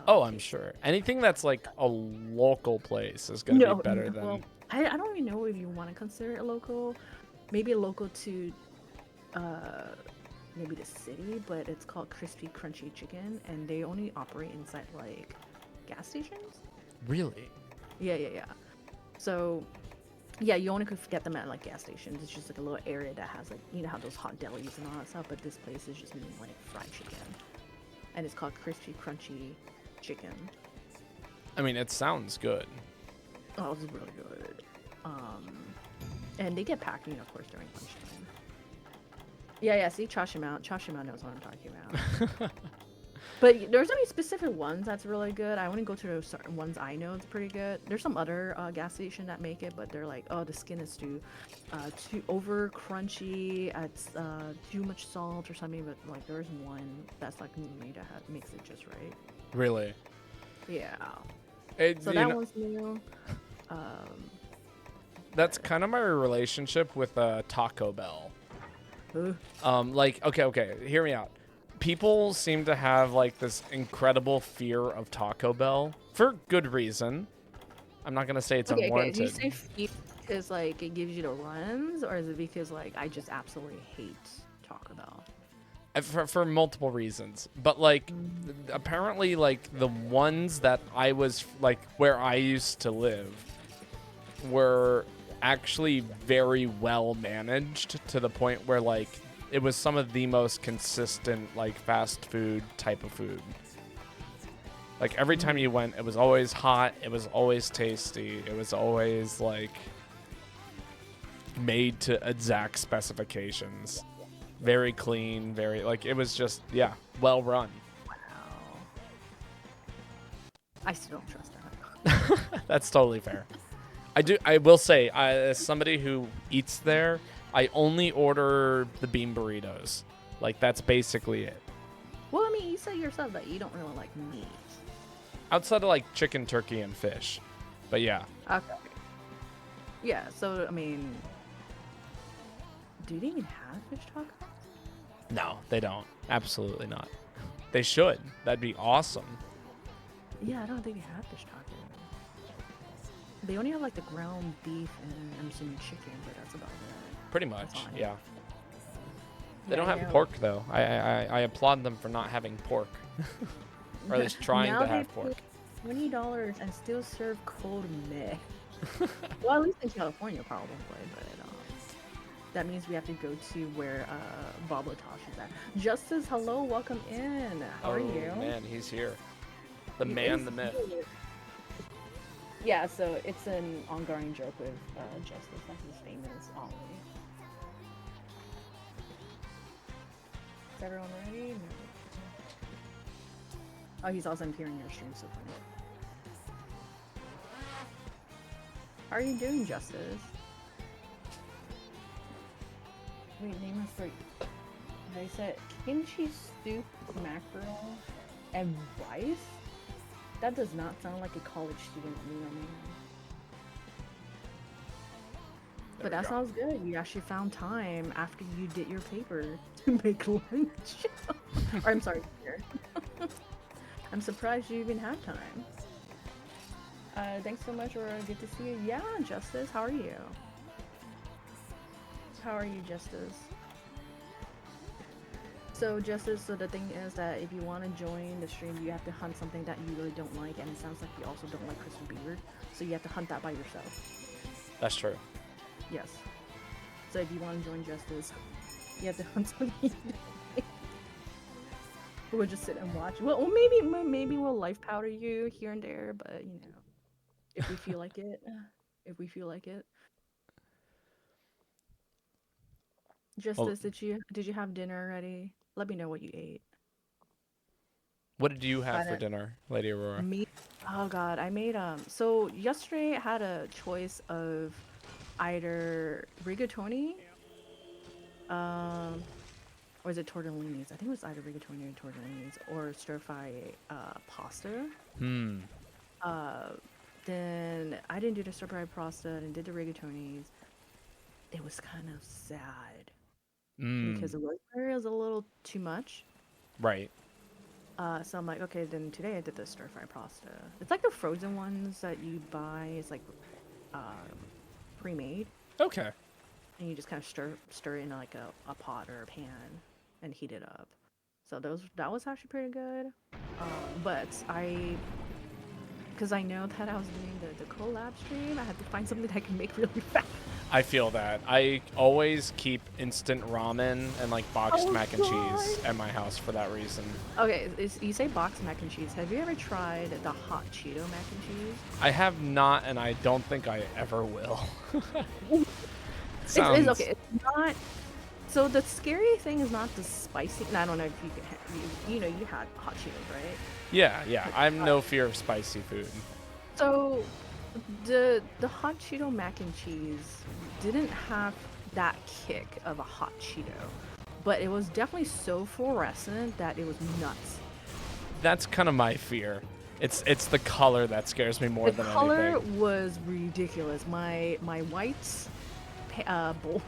I'm sure. Anything that's like a local place is gonna be better than. Well, I don't even know if you want to consider it local. Maybe local to maybe the city, but it's called Crispy Crunchy Chicken, and they only operate inside like gas stations. Really? Yeah. So yeah, you only could get them at like gas stations. It's just like a little area that has like, you know how those hot delis and all that stuff, but this place is just meaning like fried chicken, and it's called Crispy Crunchy Chicken. I mean, it sounds good. Oh, it's really good. And they get packed, of course, during lunchtime. Yeah, see, Chashima knows what I'm talking about. But there's only specific ones that's really good. I only go to those certain ones I know it's pretty good. There's some other gas station that make it, but they're like, oh, the skin is too over crunchy, it's too much salt or something, but like there's one that's like me that makes it just right. Really? Yeah. So that one's new. That's kind of my relationship with Taco Bell. Like, okay, hear me out. People seem to have like this incredible fear of Taco Bell for good reason. I'm not gonna say it's unwarranted. Okay, do you say fear because like it gives you the runs, or is it because like I just absolutely hate Taco Bell? For multiple reasons, but like apparently like the ones that I was like where I used to live were actually very well managed to the point where like it was some of the most consistent like fast food type of food. Like every time you went, it was always hot, it was always tasty, it was always like made to exact specifications. Very clean, very like it was just well run. Wow. I still don't trust that. That's totally fair. I will say, as somebody who eats there, I only order the bean burritos. Like that's basically it. Well, I mean, you said yourself that you don't really like meat. Outside of like chicken, turkey, and fish. But yeah. Okay. Yeah, so I mean, do they even have fish tacos? No, they don't. Absolutely not. They should. That'd be awesome. Yeah, I don't think they have fish tacos. They only have like the ground beef and I'm assuming chicken, but that's about it. Pretty much, yeah. They Yeah, don't have pork though. I applaud them for not having pork, or at least trying to have pork. $20 and still serve cold meh. Well, at least in California, probably, but that means we have to go to where Babotosh is at. Justice, hello, welcome in. How are you? Oh man, he's here. The man, the myth. Here. Yeah, so it's an ongoing joke with Justice, that his name is Ollie. Is everyone ready? No. Oh, he's also appearing in your stream, so funny. How are you doing, Justice? Wait, name us for. I said kimchi soup, mackerel, and rice? That does not sound like a college student meal, man. But that sounds good. You actually found time after you did your paper to make lunch. Or I'm sorry, dinner. I'm surprised you even have time. Thanks so much, Aurora. Good to see you. Yeah, Justice, how are you? How are you, Justice? So, Justice, so the thing is that if you want to join the stream, you have to hunt something that you really don't like, and it sounds like you also don't like Crystal Beard, so you have to hunt that by yourself. That's true. Yes. So if you want to join Justice, you have to hunt something you don't like. We'll just sit and watch. Well, maybe we'll life powder you here and there, but you know, if we feel like it, if we feel like it. Well, Justice, did you have dinner already? Let me know what you ate. what did you have I for don't dinner, Lady Aurora? me. Oh God, I made So yesterday I had a choice of either rigatoni, um, or is it tortellinis? I think it was either rigatoni or tortellinis, or stir fry pasta. Hmm. Uh, then I didn't do the stir fry pasta and did the rigatonis. It was kind of sad because Hmm. the rosemary was a little too much. Right. So I'm like, okay, then today I did the stir fry pasta. It's like the frozen ones that you buy. It's like um, pre-made, Okay. and you just kind of stir it in like a pot or a pan and heat it up. So that was actually pretty good. But because I know that I was doing the collab stream, I had to find something that I can make really fast. I feel that. I always keep instant ramen and like boxed Oh mac and cheese God. at my house for that reason. Okay, you say boxed mac and cheese. Have you ever tried the hot Cheeto mac and cheese? I have not, and I don't think I ever will. It's Sounds okay. It's not. So the scary thing is not the spicy. I don't know if you can. You know you had hot Cheetos, right? yeah. I'm no fear of spicy food. So the hot Cheeto mac and cheese didn't have that kick of a hot Cheeto, but it was definitely so fluorescent that it was nuts. That's kind of my fear. It's the color that scares me more The than color anything. was ridiculous. My whites bowl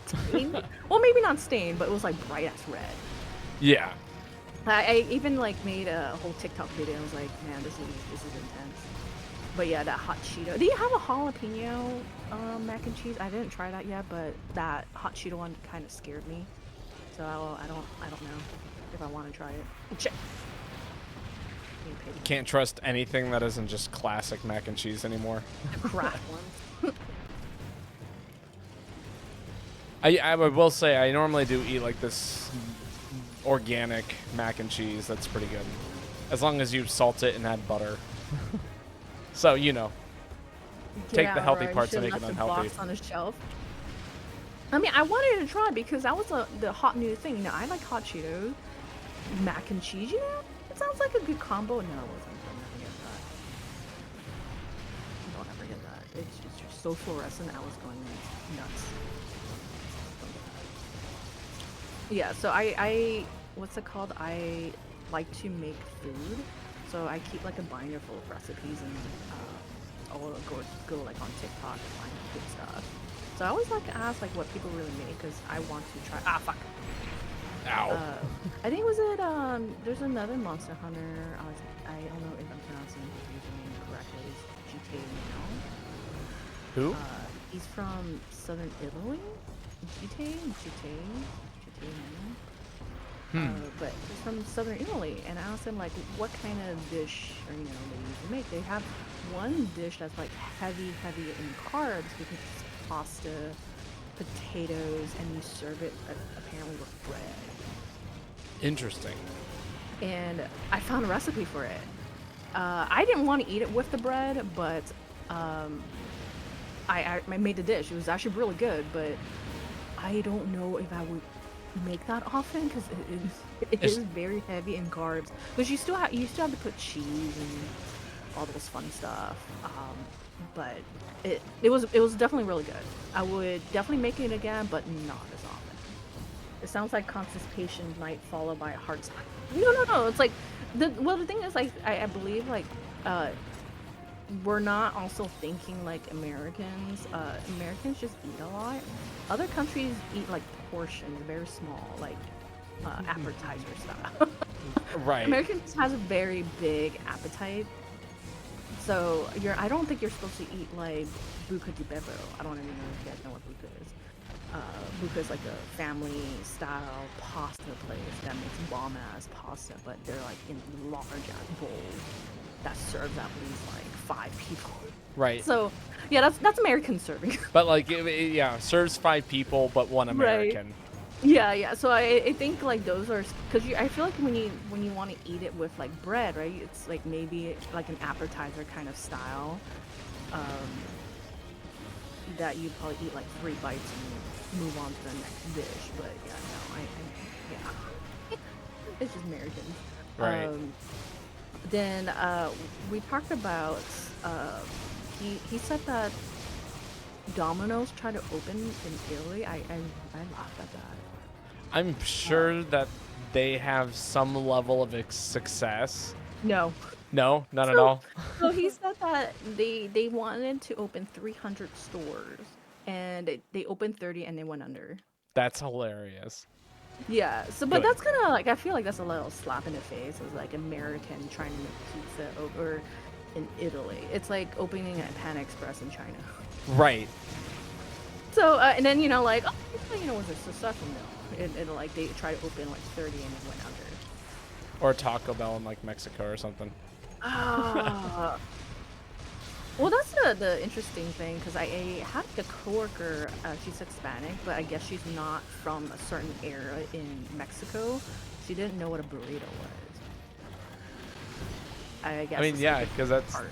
stained. Well, maybe not stained, but it was like bright as red. Yeah. I even like made a whole TikTok video. I was like, man, this is intense. But yeah, that hot Cheeto. Do you have a jalapeno mac and cheese? I didn't try that yet, but that hot Cheeto one kind of scared me. So I don't know if I want to try it. Check. Can't trust anything that isn't just classic mac and cheese anymore. The craft ones. I will say I normally do eat like this organic mac and cheese. That's pretty good. As long as you salt it and add butter. So, you know, take the healthy Right, parts and should've make it left the unhealthy. box on the shelf. I mean, I wanted to try because that was the hot new thing. You know, I like hot Cheetos, mac and cheese. You know, it sounds like a good combo. No, it wasn't. Don't ever get that. Don't ever get that. It's just so fluorescent. I was going nuts. Yeah. So I what's it called? I like to make food. So I keep like a binder full of recipes and I'll go like on TikTok and find good stuff. So I always like to ask like what people really make because I want to try. Ah, fuck. Ow. I think there's another Monster Hunter. I don't know if I'm pronouncing his username correctly. It's GTA now. Who? He's from southern Italy. GTA now. But he's from southern Italy, and I asked him like what kind of dish or they usually make. They have one dish that's like heavy in carbs because it's pasta, potatoes, and you serve it apparently with bread. Interesting. And I found a recipe for it. I didn't want to eat it with the bread, but I made the dish. It was actually really good, but I don't know if I would make that often because it is very heavy in carbs. Because you still have to put cheese and all those fun stuff. But it was definitely really good. I would definitely make it again, but not as often. It sounds like constipation might follow by a heart attack. No. It's like the thing is like I believe like we're not also thinking like Americans. Americans just eat a lot. Other countries eat like portions, very small, like appetizer stuff. Right. Americans has a very big appetite. So I don't think you're supposed to eat like buca di beppo. I don't even know if you guys know what buca is. Buca is like a family style pasta place that makes bomb ass pasta, but they're like in large ass bowls that serves at least like 5 people. Right. So yeah, that's American serving. But like, yeah, serves 5 people, but 1 Right. American. Yeah. So I think like those are because I feel like when you want to eat it with like bread, right? It's like maybe like an appetizer kind of style. Um, that you probably eat like 3 bites and move on to the next dish. But yeah, no, yeah, it's just American. Right. Then we talked about he said that Domino's tried to open in Italy. I laughed at that. I'm sure that they have some level of success. No. No, not at all. So he said that they wanted to open 300 stores, and they opened 30 and they went under. That's hilarious. Yeah. So, but Good. that's kind of like I feel like that's a little slap in the face as like American trying to make pizza over in Italy. It's like opening a Pan Express in China. Right. So and then like it was a successful meal. It like they tried to open like 30 and it went under. Or Taco Bell in like Mexico or something. Ah. Well, that's the interesting thing because I had a coworker. She's Hispanic, but I guess she's not from a certain era in Mexico. She didn't know what a burrito was. I guess. I mean, yeah, because that's. Part.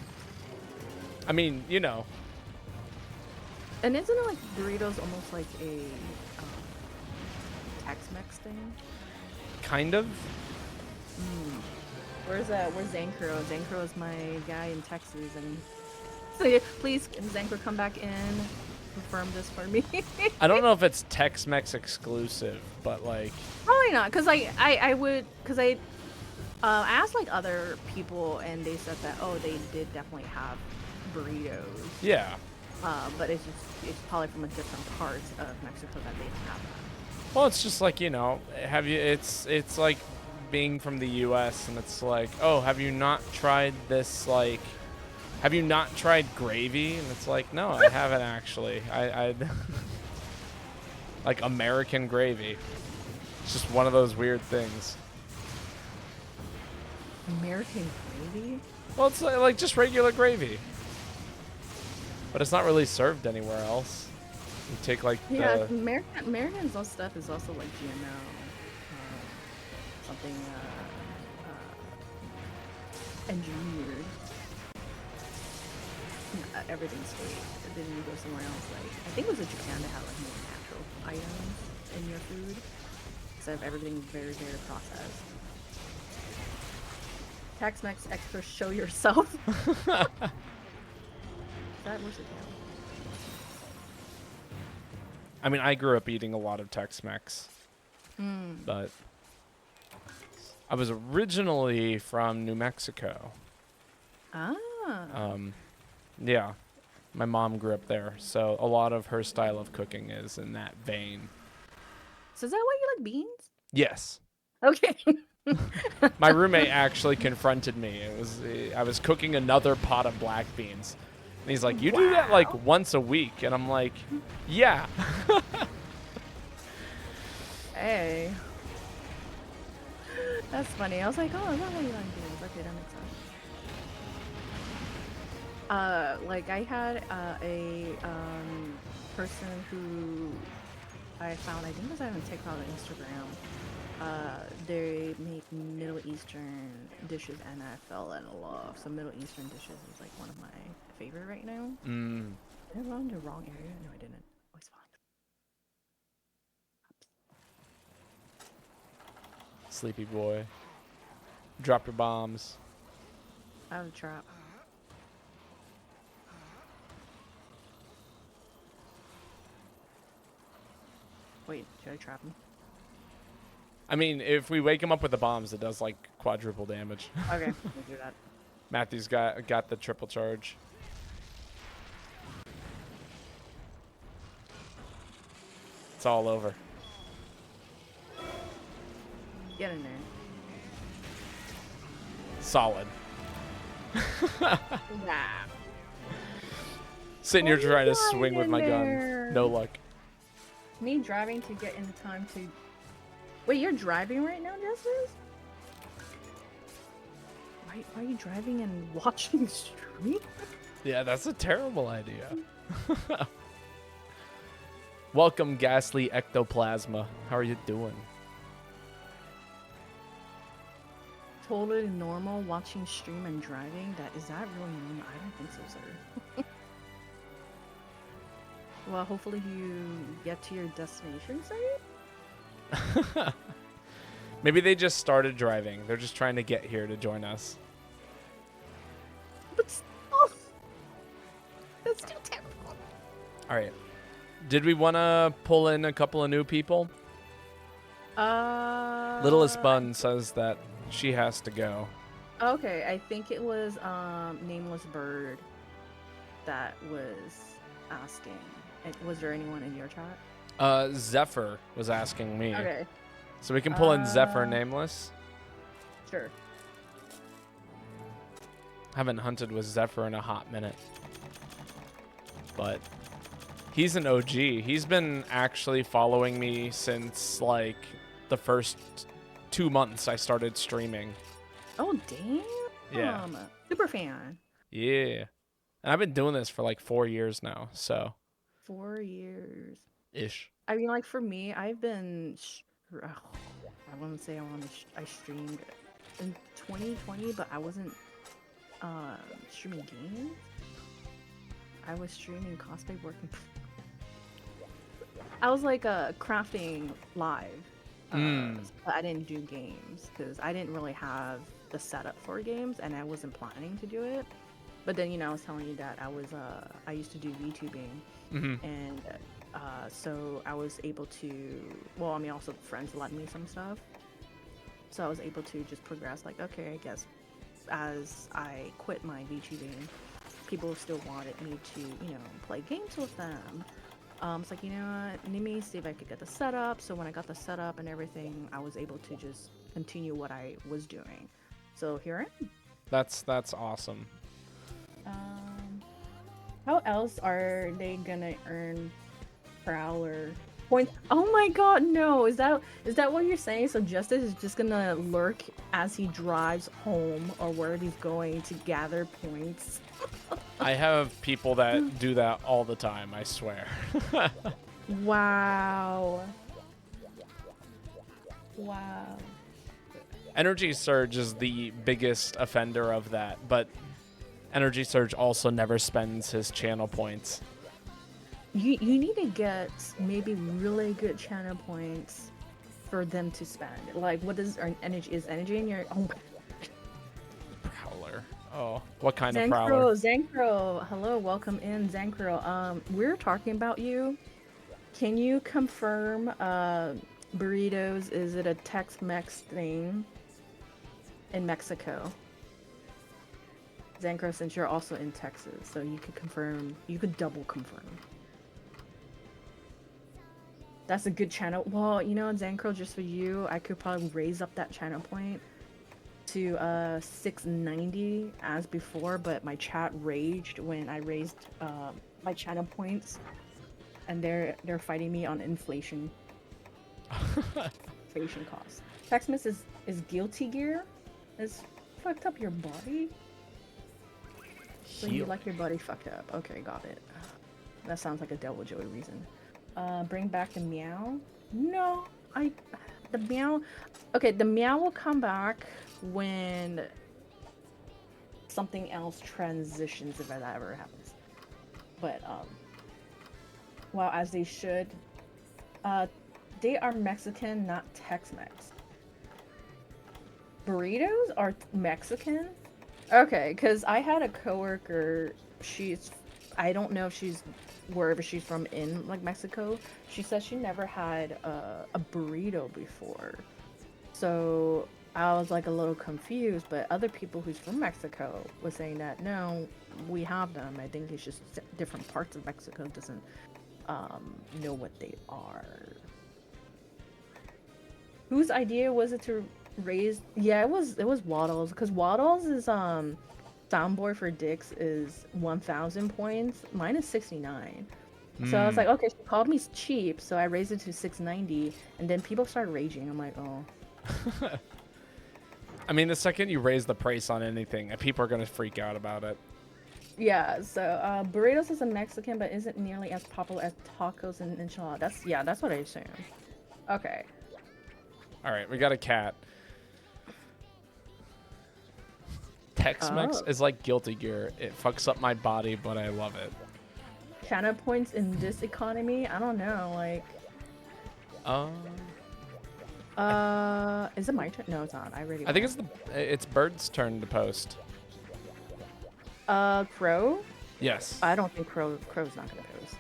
I mean, you know. And isn't it like burritos almost like a Tex-Mex thing? Kind of. Where's Zankro? Zankro is my guy in Texas, and so yeah, please, Zankro, come back in, confirm this for me. I don't know if it's Tex-Mex exclusive, but like. Probably not, because I asked like other people, and they said that they did definitely have burritos. Yeah. But it's probably from a different part of Mexico that they don't have that. Well, it's just like, it's like being from the U.S. and it's like, oh, have you not tried this, like, have you not tried gravy? And it's like, no, I haven't actually. I like American gravy. It's just one of those weird things. American gravy? Well, it's like just regular gravy. But it's not really served anywhere else. You take like American stuff is also like GMO, something engineered. Everything's fake. Then you go somewhere else, like I think it was in Japan that had like more natural items in your food instead of everything very very processed. Tex-Mex expert, show yourself. Where's it down? I mean, I grew up eating a lot of Tex-Mex, but I was originally from New Mexico. Ah. Yeah, my mom grew up there, so a lot of her style of cooking is in that vein. So is that why you like beans? Yes. Okay. My roommate actually confronted me. I was cooking another pot of black beans. And he's like, you do that like once a week. And I'm like, yeah. Hey. That's funny. I was like, oh, is that how you like beans? Okay, that makes sense. Like I had a person who I found, I think it was on TikTok or Instagram. They make Middle Eastern dishes, and I fell in love. So Middle Eastern dishes is like one of my favorite right now. Did I run in the wrong area? No, I didn't. Oh, it's fine. Sleepy boy. Drop your bombs. Out of the trap. Wait, should I trap him? I mean, if we wake him up with the bombs, it does like quadruple damage. Okay, we'll do that. Matthew's got the triple charge. It's all over. Get in there. Solid. Wow. Sitting here What are you trying to doing swing with in my gun. there? No luck. Me driving to get in time to. Wait, you're driving right now, Justice? Why are you driving and watching stream? Yeah, that's a terrible idea. Welcome, Ghastly Ectoplasma. How are you doing? Totally normal watching stream and driving. Is that really normal? I don't think so, sir. Well, hopefully you get to your destination safe. Maybe they just started driving. They're just trying to get here to join us. But still, that's too terrible. All right. Did we want to pull in a couple of new people? Littlest Bun says that she has to go. Okay, I think it was Nameless Bird that was asking. Was there anyone in your chat? Zephyr was asking me. Okay. So we can pull in Zephyr Nameless. Sure. Haven't hunted with Zephyr in a hot minute. But he's an OG. He's been actually following me since like the first 2 months I started streaming. Oh, damn. Yeah. Super fan. Yeah. And I've been doing this for like 4 years now, so. 4 years. Ish. I mean, like for me, I've been. I wouldn't say I streamed in 2020, but I wasn't streaming games. I was streaming cosplay working. I was like crafting live, but I didn't do games because I didn't really have the setup for games, and I wasn't planning to do it. But then I was telling you that I used to do VTubing, and so I was able to. Well, I mean, also friends let me some stuff, so I was able to just progress. Like, okay, I guess as I quit my VTubing, people still wanted me to, play games with them. It's like, what, let me see if I could get the setup. So when I got the setup and everything, I was able to just continue what I was doing. So here I am. That's awesome. How else are they gonna earn Prowler points? Oh my god, no! Is that what you're saying? So Justice is just gonna lurk as he drives home or where he's going to gather points? I have people that do that all the time, I swear. Wow. Wow. Energy Surge is the biggest offender of that, but Energy Surge also never spends his channel points. You need to get maybe really good channel points for them to spend. Like, what is energy? Is energy in your? Oh. Prowler. Oh, what kind of Prowler? Zankro, hello, welcome in, Zankro. We're talking about you. Can you confirm burritos? Is it a Tex-Mex thing in Mexico? Zankro, since you're also in Texas, so you could confirm. You could double confirm. That's a good channel. Well, Zankro, just for you, I could probably raise up that channel point to 690 as before, but my chat raged when I raised my channel points, and they're fighting me on inflation. Inflation costs. Texmas is Guilty Gear. Is fucked up your body. So you like your body fucked up. Okay, got it. That sounds like a Devil Joey reason. Bring back the meow. No, the meow. Okay, the meow will come back when something else transitions, if that ever happens. But well, as they should. They are Mexican, not Tex-Mex. Burritos are Mexican? Okay, because I had a coworker, I don't know if she's wherever she's from in like Mexico. She said she never had a burrito before. So I was like a little confused, but other people who's from Mexico was saying that no, we have them. I think it's just different parts of Mexico doesn't know what they are. Whose idea was it to raise? Yeah, it was Waddles, because Waddles is soundboard for Dix is 1,000 points. Mine is 69. So I was Hmm. like, okay, she called me cheap, so I raised it to 690, and then people started raging. I'm like, oh. I mean, the second you raise the price on anything, people are gonna freak out about it. Yeah, so burritos is a Mexican, but isn't nearly as popular as tacos and enchiladas. That's what I assume. Okay. All right, we got a cat. Tex-Mex Oh. is like Guilty Gear. It fucks up my body, but I love it. China points in this economy? I don't know, like Um, is it my turn? No, it's not. I already I think went. it's Bird's turn to post. Crow? Yes. I don't think Crow's not gonna post.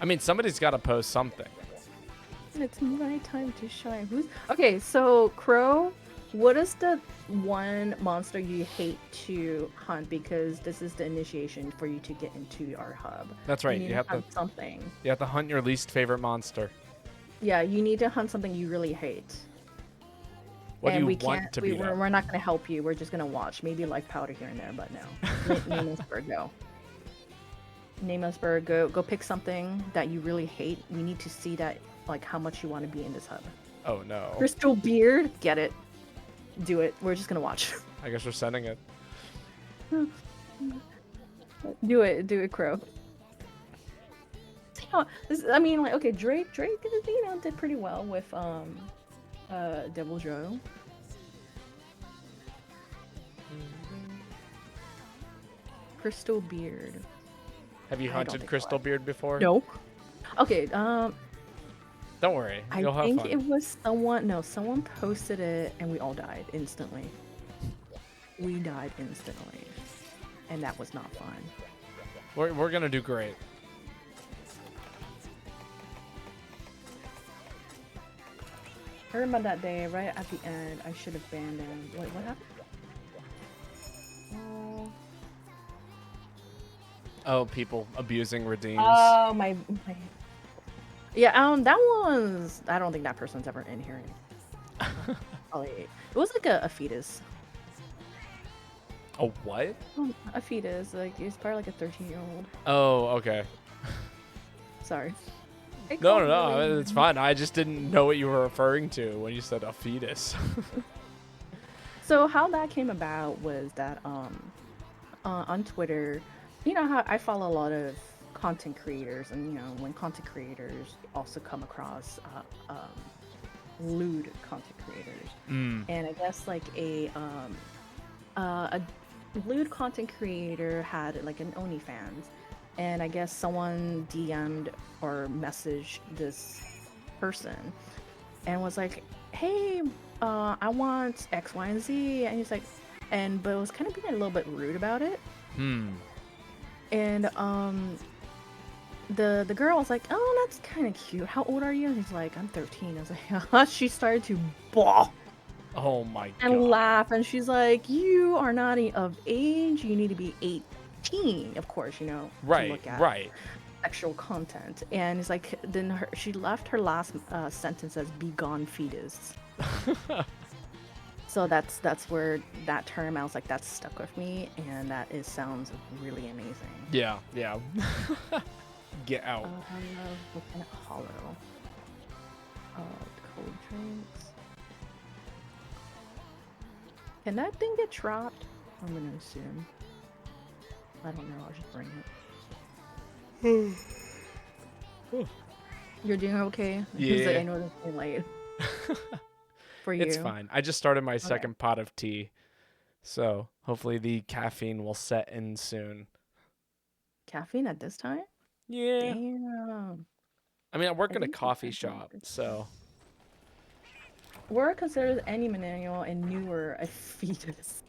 I mean, somebody's got to post something. It's my time to shine. Who's okay? So Crow, what is the one monster you hate to hunt? Because this is the initiation for you to get into our hub. That's You right. need You to have to hunt something. hunt your least favorite monster. Yeah, you need to hunt something you really hate. What do And you we want can't. to beat up? We're not gonna help you. We're just gonna watch. Maybe like powder here and there, but no. Name us bird. Go. Name us bird. Go pick something that you really hate. We need to see that like how much you want to be in this hub. Oh no. Crystal beard. Get it. Do it. We're just gonna watch. I guess we're sending it. Do it, Crow. I mean, like, okay, Drake, did pretty well with Devil Joe. Crystal Beard. Have you I don't hunted think Crystal so. Beard before? Nope. Okay, Don't worry. I You'll have think fun. it was someone. No, someone posted it, and we all died instantly. We died instantly, and that was not fun. We're gonna do great. I remember that day, right at the end, I should have banned him. Wait, what happened? Oh, Oh, people abusing redeems. my. Yeah, that was. I don't think that person's ever in here. Probably, it was like a fetus. A what? A fetus, like it's probably like a 13-year-old. Oh, okay. Sorry. I No, called really- it's fine. I just didn't know what you were referring to when you said a fetus. So how that came about was that on Twitter, you know how I follow a lot of content creators, and you know when content creators also come across lewd content creators, and I guess like a lewd content creator had like an OnlyFans, and I guess someone DM'd or messaged this person and was like, "Hey, I want X, Y, and Z," and he's like, but it was kind of being a little bit rude about it. And the girl was like, "Oh, that's kind of cute. How old are you?" And he's like, "I'm 13." I was like, she started to bawl Oh my and god. laugh, and she's like, "You are not of age. You need to be 18, of course, you know, to Right, look at right. sexual content." And it's like, then she left her last sentence as "be gone, fetus." So that's where that term, I was like, that's stuck with me, and sounds really amazing. Yeah, yeah. Get out. Looking at hollow. Cold drinks. Can that thing get trapped? I'm gonna assume. I don't know. I'll just bring it. You're doing okay? Yeah. Like, I know it's been late. For you. It's fine. I just started my second pot of tea. So hopefully the caffeine will set in soon. Caffeine at this time? Yeah. Damn. I mean, I work in a think coffee it's shop, so. We're considered any millennial and newer a fetus.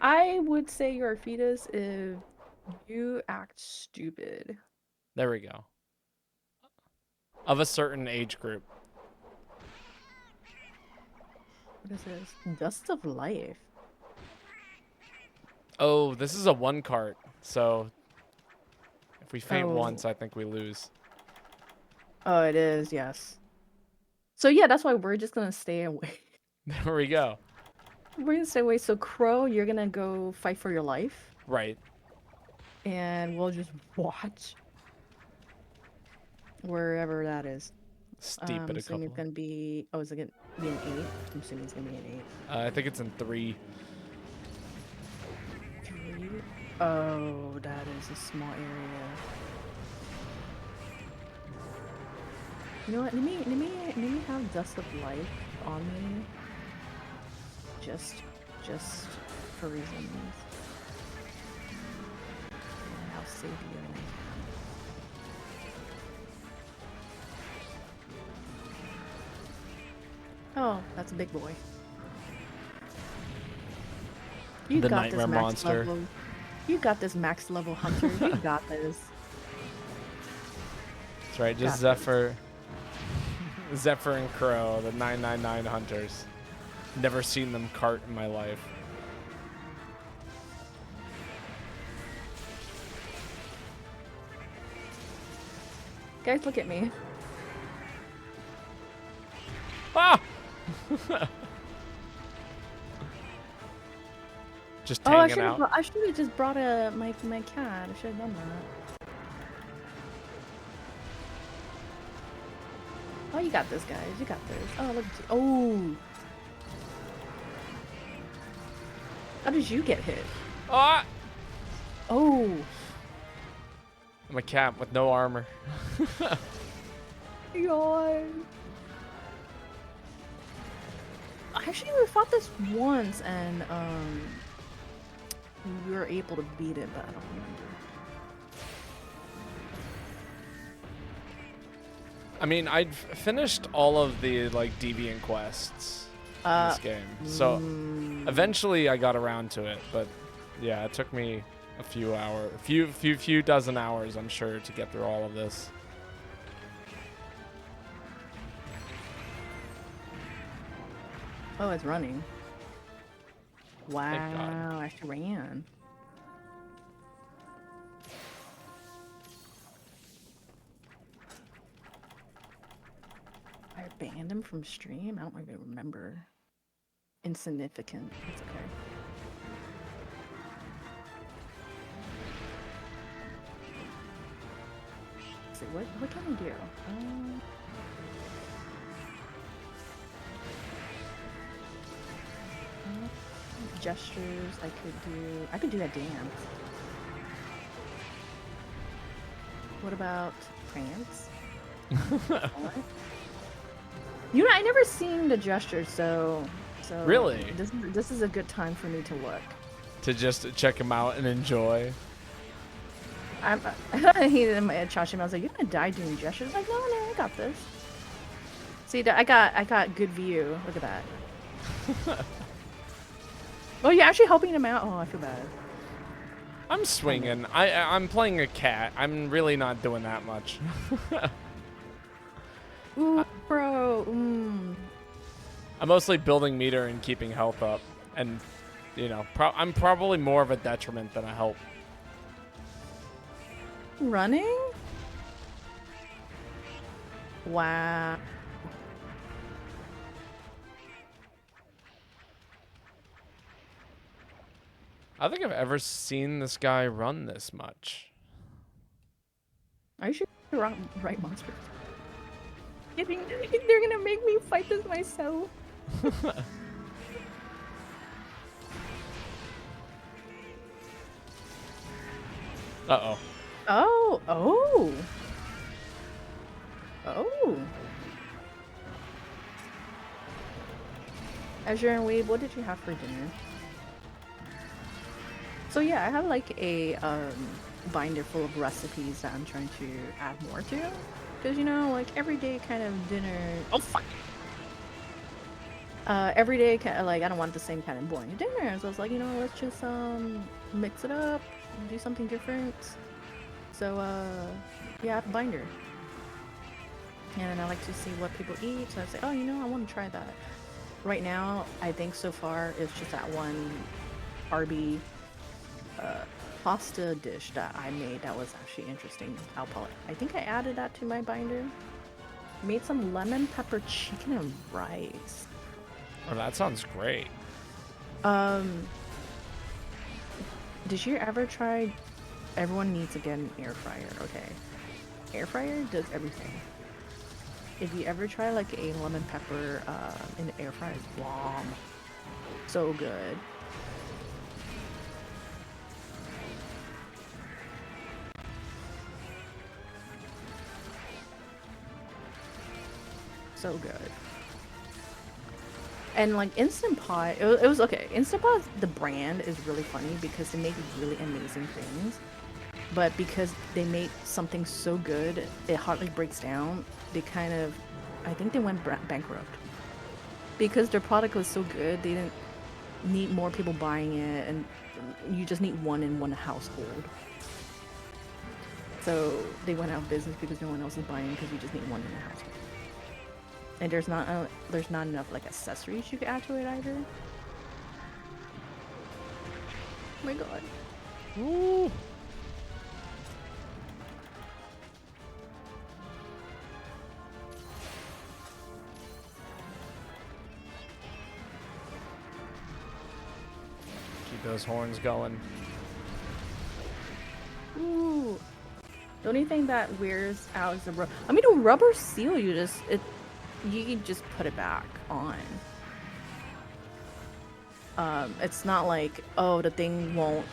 I would say you're a fetus if you act stupid. There we go. Of a certain age group. What is this? Dust of Life. Oh, this is a one cart, so if we faint Oh. once, I think we lose. Oh, it is, yes. So yeah, that's why we're just gonna stay away. There we go. We're gonna say, wait, so Crow, you're gonna go fight for your life, Right. and we'll just watch wherever that is. Steep it a Assuming couple. it's gonna be. Oh, is it gonna be an 8? I'm assuming it's gonna be an 8. I think it's in 3. 3? Oh, that is a small area. You know what? Let me have Dust of Life on me. Just for reasons. And I'll save you. Oh, that's a big boy. You The got nightmare this max monster. level. You got this max level hunter. You got this. That's right. Just Got Zephyr. Zephyr and Crow, the 999 hunters. Never seen them cart in my life. Guys, look at me. Ah! Just Oh, I hanging out. should have just brought my cat. I should have done that. Oh, you got this, guys. You got this. Oh, look at you. Oh. How did you get hit? Ah! Oh. I'm a cat with no armor. God. Actually, we fought this once, and we were able to beat it, but I don't remember. I mean, I'd finished all of the like deviant quests in this game, so eventually I got around to it. But yeah, it took me a few dozen hours, I'm sure, to get through all of this. Oh, it's running. Thank God. Wow, I actually ran. I banned him from stream? I don't even remember. Insignificant. That's okay. Let's see, what can I do? Gestures, I could do that dance. What about prance? What? You know, I never seen the gestures, so Really? this is a good time for me to look. To just check him out and enjoy. He didn't trash him. I was like, "You're gonna die doing gestures?" Like, no, I got this. See, I got good view. Look at that. Oh, you're actually helping him out. Oh, I feel bad. I'm swinging. I'm playing a cat. I'm really not doing that much. Ooh, bro. I'm mostly building meter and keeping health up, and you know, I'm probably more of a detriment than a help. Running? Wow. I don't think I've ever seen this guy run this much. Are you sure you're right monster? They're gonna make me fight this myself. Uh-oh. Oh. Azure and Weeb, what did you have for dinner? So yeah, I have like a binder full of recipes that I'm trying to add more to. Because, you know, like everyday kind of dinner... Oh, fuck! Everyday, like, I don't want the same kind of boring dinner. So I was like, you know, let's just mix it up, do something different. So, yeah, I have a binder. And I like to see what people eat. So I say, oh, you know, I want to try that. Right now, I think so far it's just that one RB pasta dish that I made that was actually interesting. I think I added that to my binder. Made some lemon pepper chicken and rice. Oh, that sounds great. Um, did you ever try? Everyone needs to get an air fryer. Okay, air fryer does everything. If you ever try like a lemon pepper in the air fryer, it's bomb. So good. So good. And like Instant Pot, it was okay. Instant Pot, the brand is really funny because they make really amazing things. But because they made something so good, it hardly breaks down. They kind of, I think they went bankrupt. Because their product was so good, they didn't need more people buying it, and you just need one in one household. So they went out of business because no one else is buying because you just need one in the household. And there's not enough like accessories you could add to it either. Oh my god. Ooh. Keep those horns going. Ooh. The only thing that wears out is the rubber. I mean, the rubber seal, you can just put it back on. It's not like, oh, the thing won't.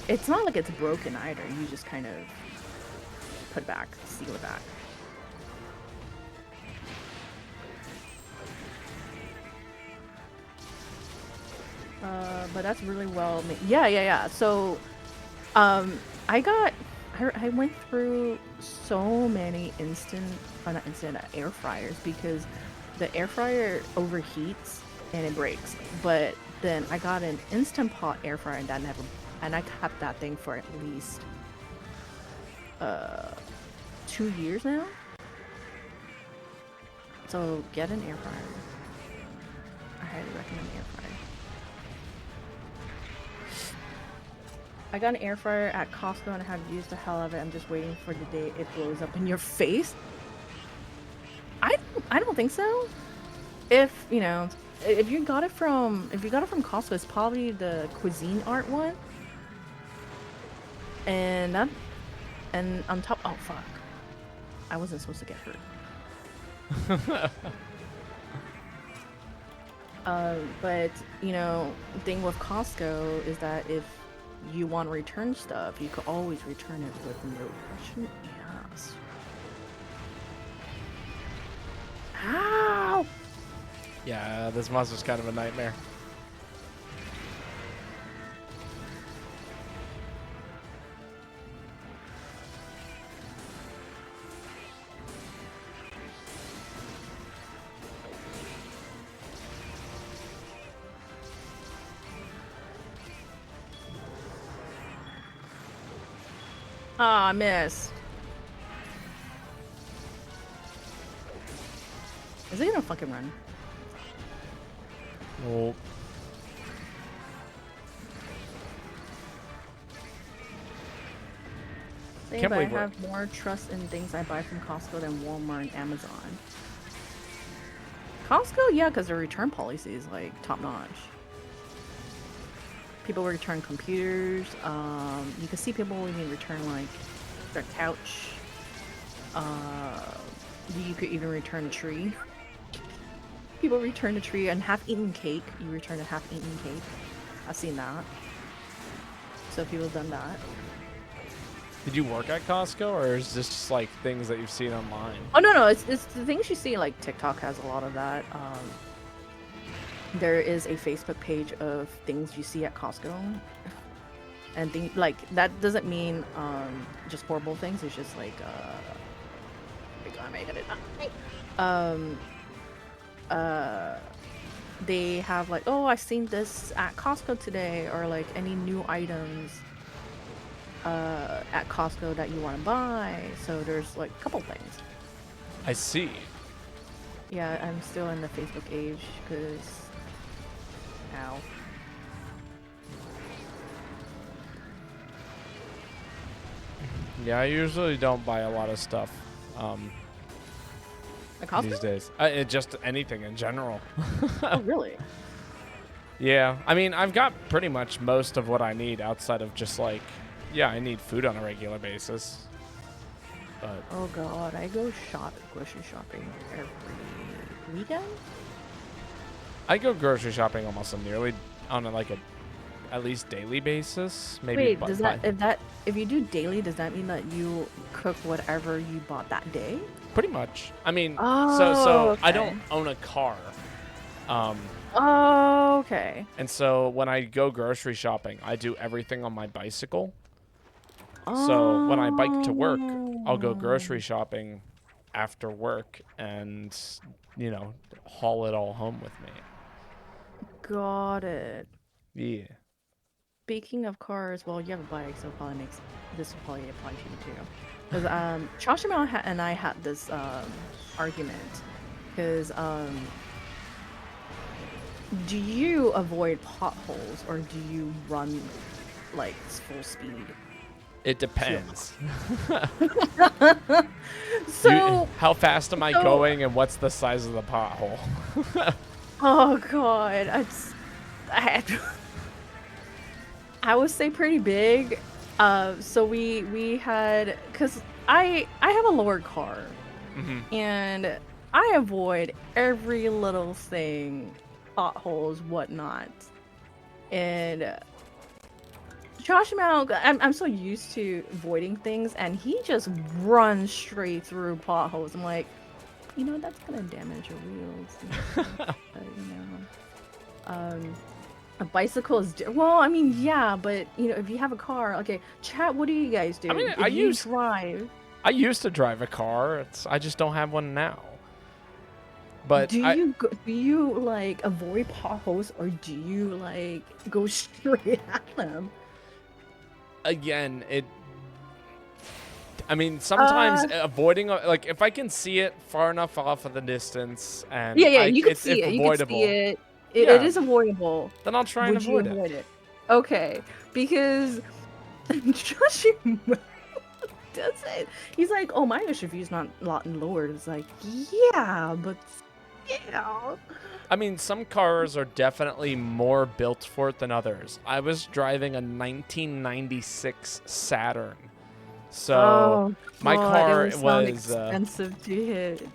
It's not like it's broken either. You just kind of put it back, seal it back. But that's really well made. Yeah. So, I went through so many air fryers because the air fryer overheats and it breaks. But then I got an Instant Pot air fryer and I kept that thing for at least 2 years now. So get an air fryer. I highly recommend air fryer. I got an air fryer at Costco and I have used the hell of it. I'm just waiting for the day it blows up in your face. I don't think so. If you got it from Costco, it's probably the Cuisine Art one. And on top, oh fuck, I wasn't supposed to get hurt. But the thing with Costco is that if you want to return stuff, you could always return it with no question asked. Ow! Yeah, this monster's kind of a nightmare. Ah, I missed. Is he gonna fucking run? Oh. But I have more trust in things I buy from Costco than Walmart and Amazon. Costco, yeah, because their return policy is like top notch. People return computers. You can see people even return like their couch. You could even return a tree. People return a tree and half-eaten cake. You return a half-eaten cake. I've seen that. So people have done that. Did you work at Costco, or is this just like things that you've seen online? Oh no, it's the things you see. Like TikTok has a lot of that. There is a Facebook page of things you see at Costco, and things like that doesn't mean just horrible things. It's just like they have like, oh, I've seen this at Costco today, or like any new items at Costco that you want to buy. So there's like a couple things. I see. Yeah, I'm still in the Facebook age because now. Yeah, I usually don't buy a lot of stuff A Costco? these days. Just anything in general. Oh, really? Yeah, I mean, I've got pretty much most of what I need outside of just like, yeah, I need food on a regular basis. But Oh god, I go grocery shopping every weekend. I go grocery shopping almost nearly on like a at least daily basis. Maybe. Wait, does if you do daily, does that mean that you cook whatever you bought that day? Pretty much. I mean, so Oh, I okay. don't own a car. Oh, okay. And so when I go grocery shopping, I do everything on my bicycle. Oh. So when I bike to work, I'll go grocery shopping after work and, you know, haul it all home with me. Got it. Yeah. Speaking of cars, well, you have a bike, so it probably this will probably apply to you too. Because Chashima and I had this argument. Because do you avoid potholes or do you run like full speed? It depends. So how fast am I going and what's the size of the pothole? oh god, I would say pretty big. So we had, cause I have a lower car, and I avoid every little thing, potholes, whatnot, and Josh Mount, I'm so used to avoiding things, and he just runs straight through potholes. I'm like, you know, that's gonna damage your wheels. A bicycle is well, I mean, yeah, but you know, if you have a car, okay, chat. What do you guys do? I mean, if drive. I used to drive a car. I just don't have one now. But do you like avoid potholes or do you like go straight at them? Again, I mean, sometimes avoiding, like, if I can see it far enough off of the distance and you can it's see it. avoidable, You can see it. It is avoidable. Then I'll try and avoid it. Okay, because Josh does it. He's like, oh, my SUV is not a lot lowered. It's like, yeah, but yeah. I mean, some cars are definitely more built for it than others. I was driving a 1996 Saturn. So my car was expensive to hit.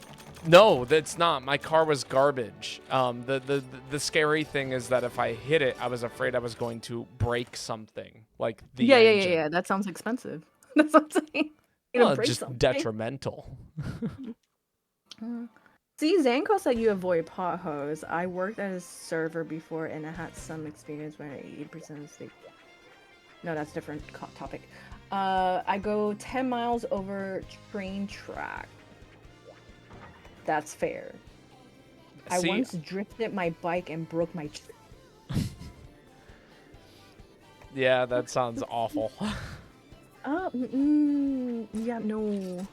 No, that's not. My car was garbage. The scary thing is that if I hit it, I was afraid I was going to break something, like the engine. Yeah. That sounds expensive. That's what I'm saying. Well, just detrimental. See, Zanko said you avoid potholes. I worked at a server before, and I had some experience when 80% of state. No, that's a different topic. I go 10 miles over train track. That's fair. I once drifted my bike and broke my... Yeah, that sounds awful. Yeah, no.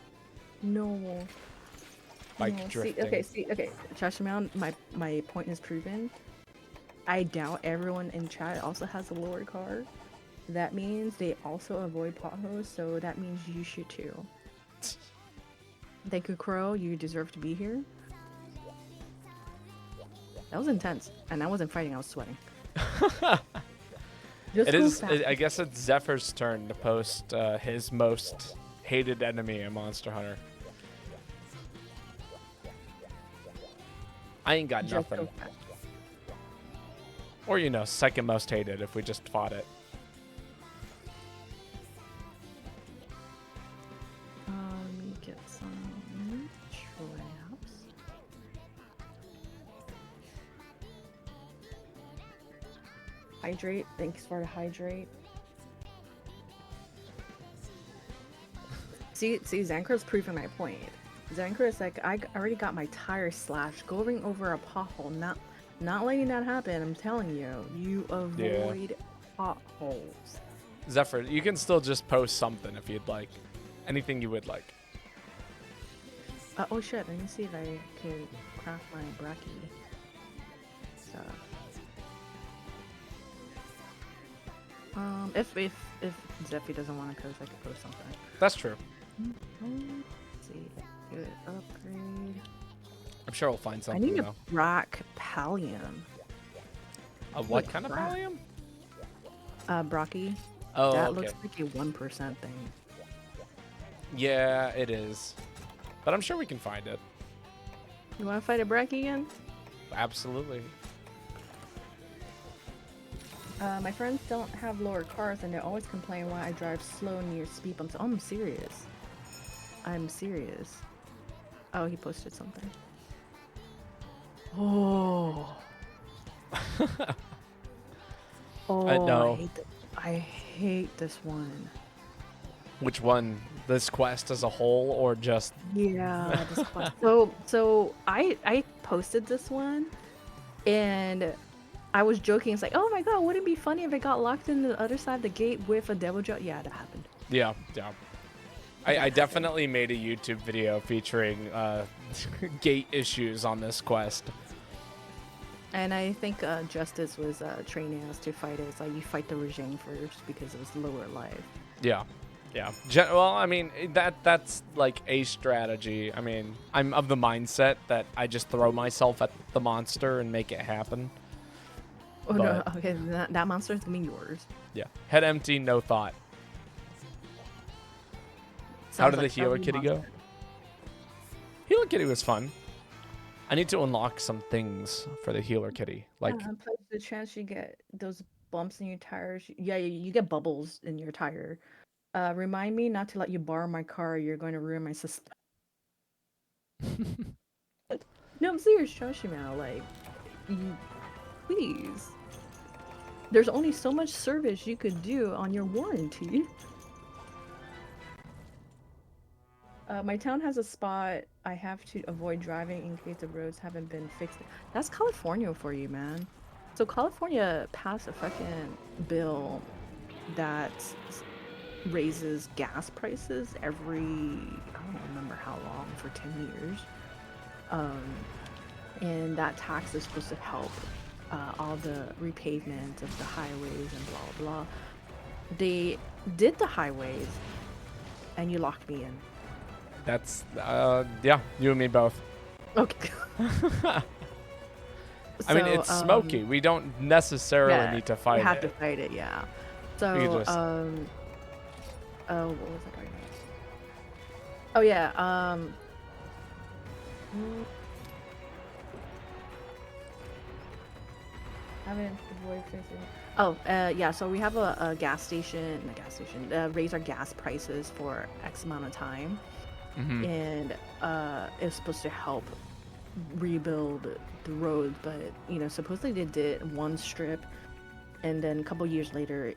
Bike drifting. Okay. Trash amount, my point is proven. I doubt everyone in chat also has a lower car. That means they also avoid potholes, so that means you should too. Thank you, Crow. You deserve to be here. That was intense, and I wasn't fighting. I was sweating. It is. I guess it's Zephyr's turn to post his most hated enemy in Monster Hunter. I ain't got nothing. Or, you know, second most hated if we just fought it. Let me get some traps. Hydrate. Thanks for the hydrate. See, Zanker's proving my point. Zanker is like, I already got my tire slashed, going over a pothole, not letting that happen. I'm telling you, you avoid potholes. Zephyr, you can still just post something if you'd like. Anything you would like. Oh shit, let me see if I can craft my bracky stuff. If Zephy doesn't want to post, I could post something. That's true. Let's see. Good upgrade. I'm sure we'll find I something, need a though. Brack Pallium. A what Like kind of crap. pallium? Brocky. Oh, That okay. looks like a 1% thing. Yeah, it is. But I'm sure we can find it. You want to fight a Bracky again? Absolutely. My friends don't have lower cars and they always complain why I drive slow near speed bumps. Oh, I'm serious. I'm serious. Oh, he posted something. Oh. Oh, No. I hate this one. Which one? This quest as a whole, or just... Yeah, this quest. So I posted this one, and I was joking. It's like, oh my god, wouldn't it be funny if I got locked in the other side of the gate with a devil jump? Yeah, that happened. Yeah, yeah. I definitely made a YouTube video featuring gate issues on this quest. And I think Justice was training us to fight it. It's like you fight the regime first because it was lower life. Yeah, yeah. Well, I mean, that's like a strategy. I mean, I'm of the mindset that I just throw myself at the monster and make it happen. Oh no, But- okay, that monster is gonna be yours. Yeah. Head empty, no thought. How Sounds did like the healer every kitty go? monster. Healer kitty was fun. I need to unlock some things for the healer kitty. Like, Plus the chance you get those bumps in your tires. Yeah, you get bubbles in your tire. Remind me not to let you borrow my car. You're going to ruin my system. No, I'm serious, Shoshima. Like, you, please. There's only so much service you could do on your warranty. My town has a spot I have to avoid driving in case the roads haven't been fixed. That's California for you, man. So California passed a fucking bill that raises gas prices every, I don't remember how long, for 10 years. And that tax is supposed to help all the repavement of the highways and blah, blah. They did the highways and you locked me in. that's, yeah, you and me both. Okay. I mean, it's smoky. We don't necessarily need to fight you have it. to fight it, yeah. We So, could just- oh, what was I talking about? Oh yeah, haven't avoid fixing. Oh, yeah. So we have a gas station, raise our gas prices for X amount of time, and it's supposed to help rebuild the road. But supposedly they did one strip, and then a couple years later,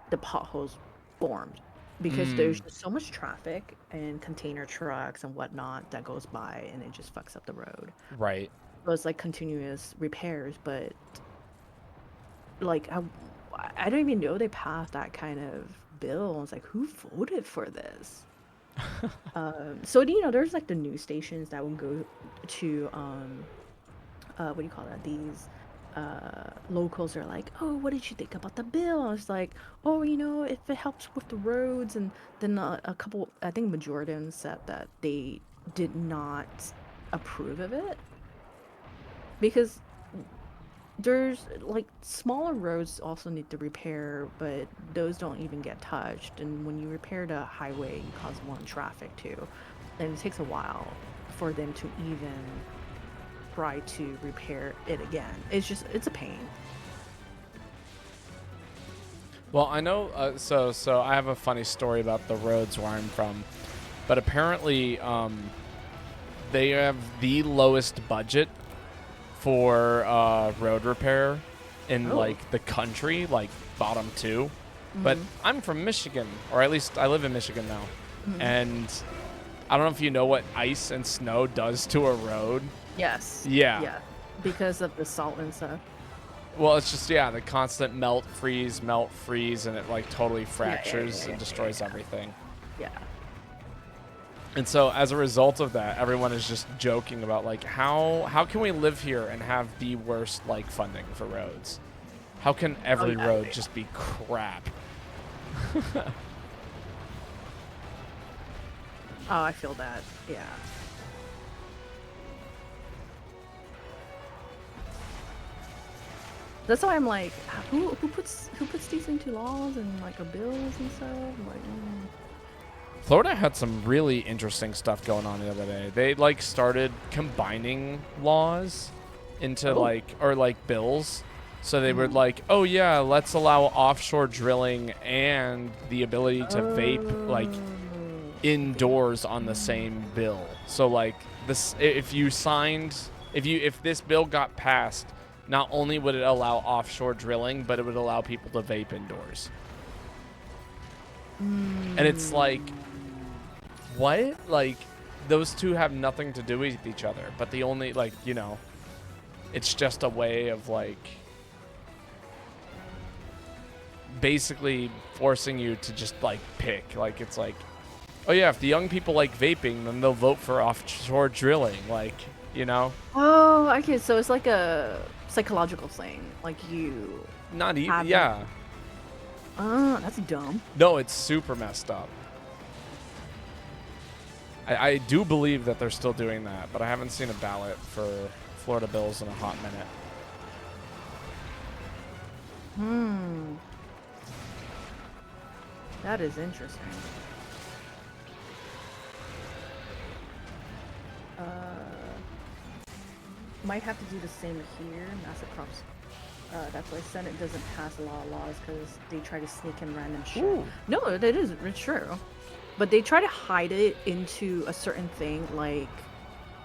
the potholes formed because there's just so much traffic and container trucks and whatnot that goes by, and it just fucks up the road. Right. So it's like continuous repairs, but like I don't even know they passed that kind of bill. It's like, who voted for this? So there's like the news stations that will go to what do you call that? These locals are like, oh, what did you think about the bill? I was like, oh, if it helps with the roads. And then a couple, I think majority of them said that they did not approve of it because there's like smaller roads also need to repair, but those don't even get touched. And when you repair the highway, you cause more traffic too, and it takes a while for them to even try to repair it again. It's a pain. Well, I know. So I have a funny story about the roads where I'm from, but apparently, they have the lowest budget for road repair in like the country, like bottom 2. But I'm from Michigan, or at least I live in Michigan now, and I don't know if you know what ice and snow does to a road. Yes. Yeah. Because of the salt and stuff. Well, it's just the constant melt, freeze, and it like totally fractures and destroys everything. Yeah. And so as a result of that, everyone is just joking about like how can we live here and have the worst like funding for roads? How can every road just be crap? Oh, I feel that. Yeah. That's why I'm like, who puts these into laws and like or bills and stuff? I'm like, Florida had some really interesting stuff going on the other day. They like started combining laws into Oh. like bills. So they were like, oh yeah, let's allow offshore drilling and the ability to vape like indoors on the same bill. So like this, if this bill got passed, not only would it allow offshore drilling, but it would allow people to vape indoors. And it's like, what? Like, those two have nothing to do with each other, but the only, like, you know, it's just a way of, like, basically forcing you to just, like, pick. Like, it's like, oh, yeah, if the young people like vaping, then they'll vote for offshore drilling. Like, you know? Oh, okay. So it's like a psychological thing. Like you. Not even, have yeah. That's dumb. No, it's super messed up. I do believe that they're still doing that, but I haven't seen a ballot for Florida bills in a hot minute. That is interesting. Might have to do the same here. Massive props. That's why Senate doesn't pass a lot of laws because they try to sneak in random shit. Ooh. No, that is it's true. But they try to hide it into a certain thing, like,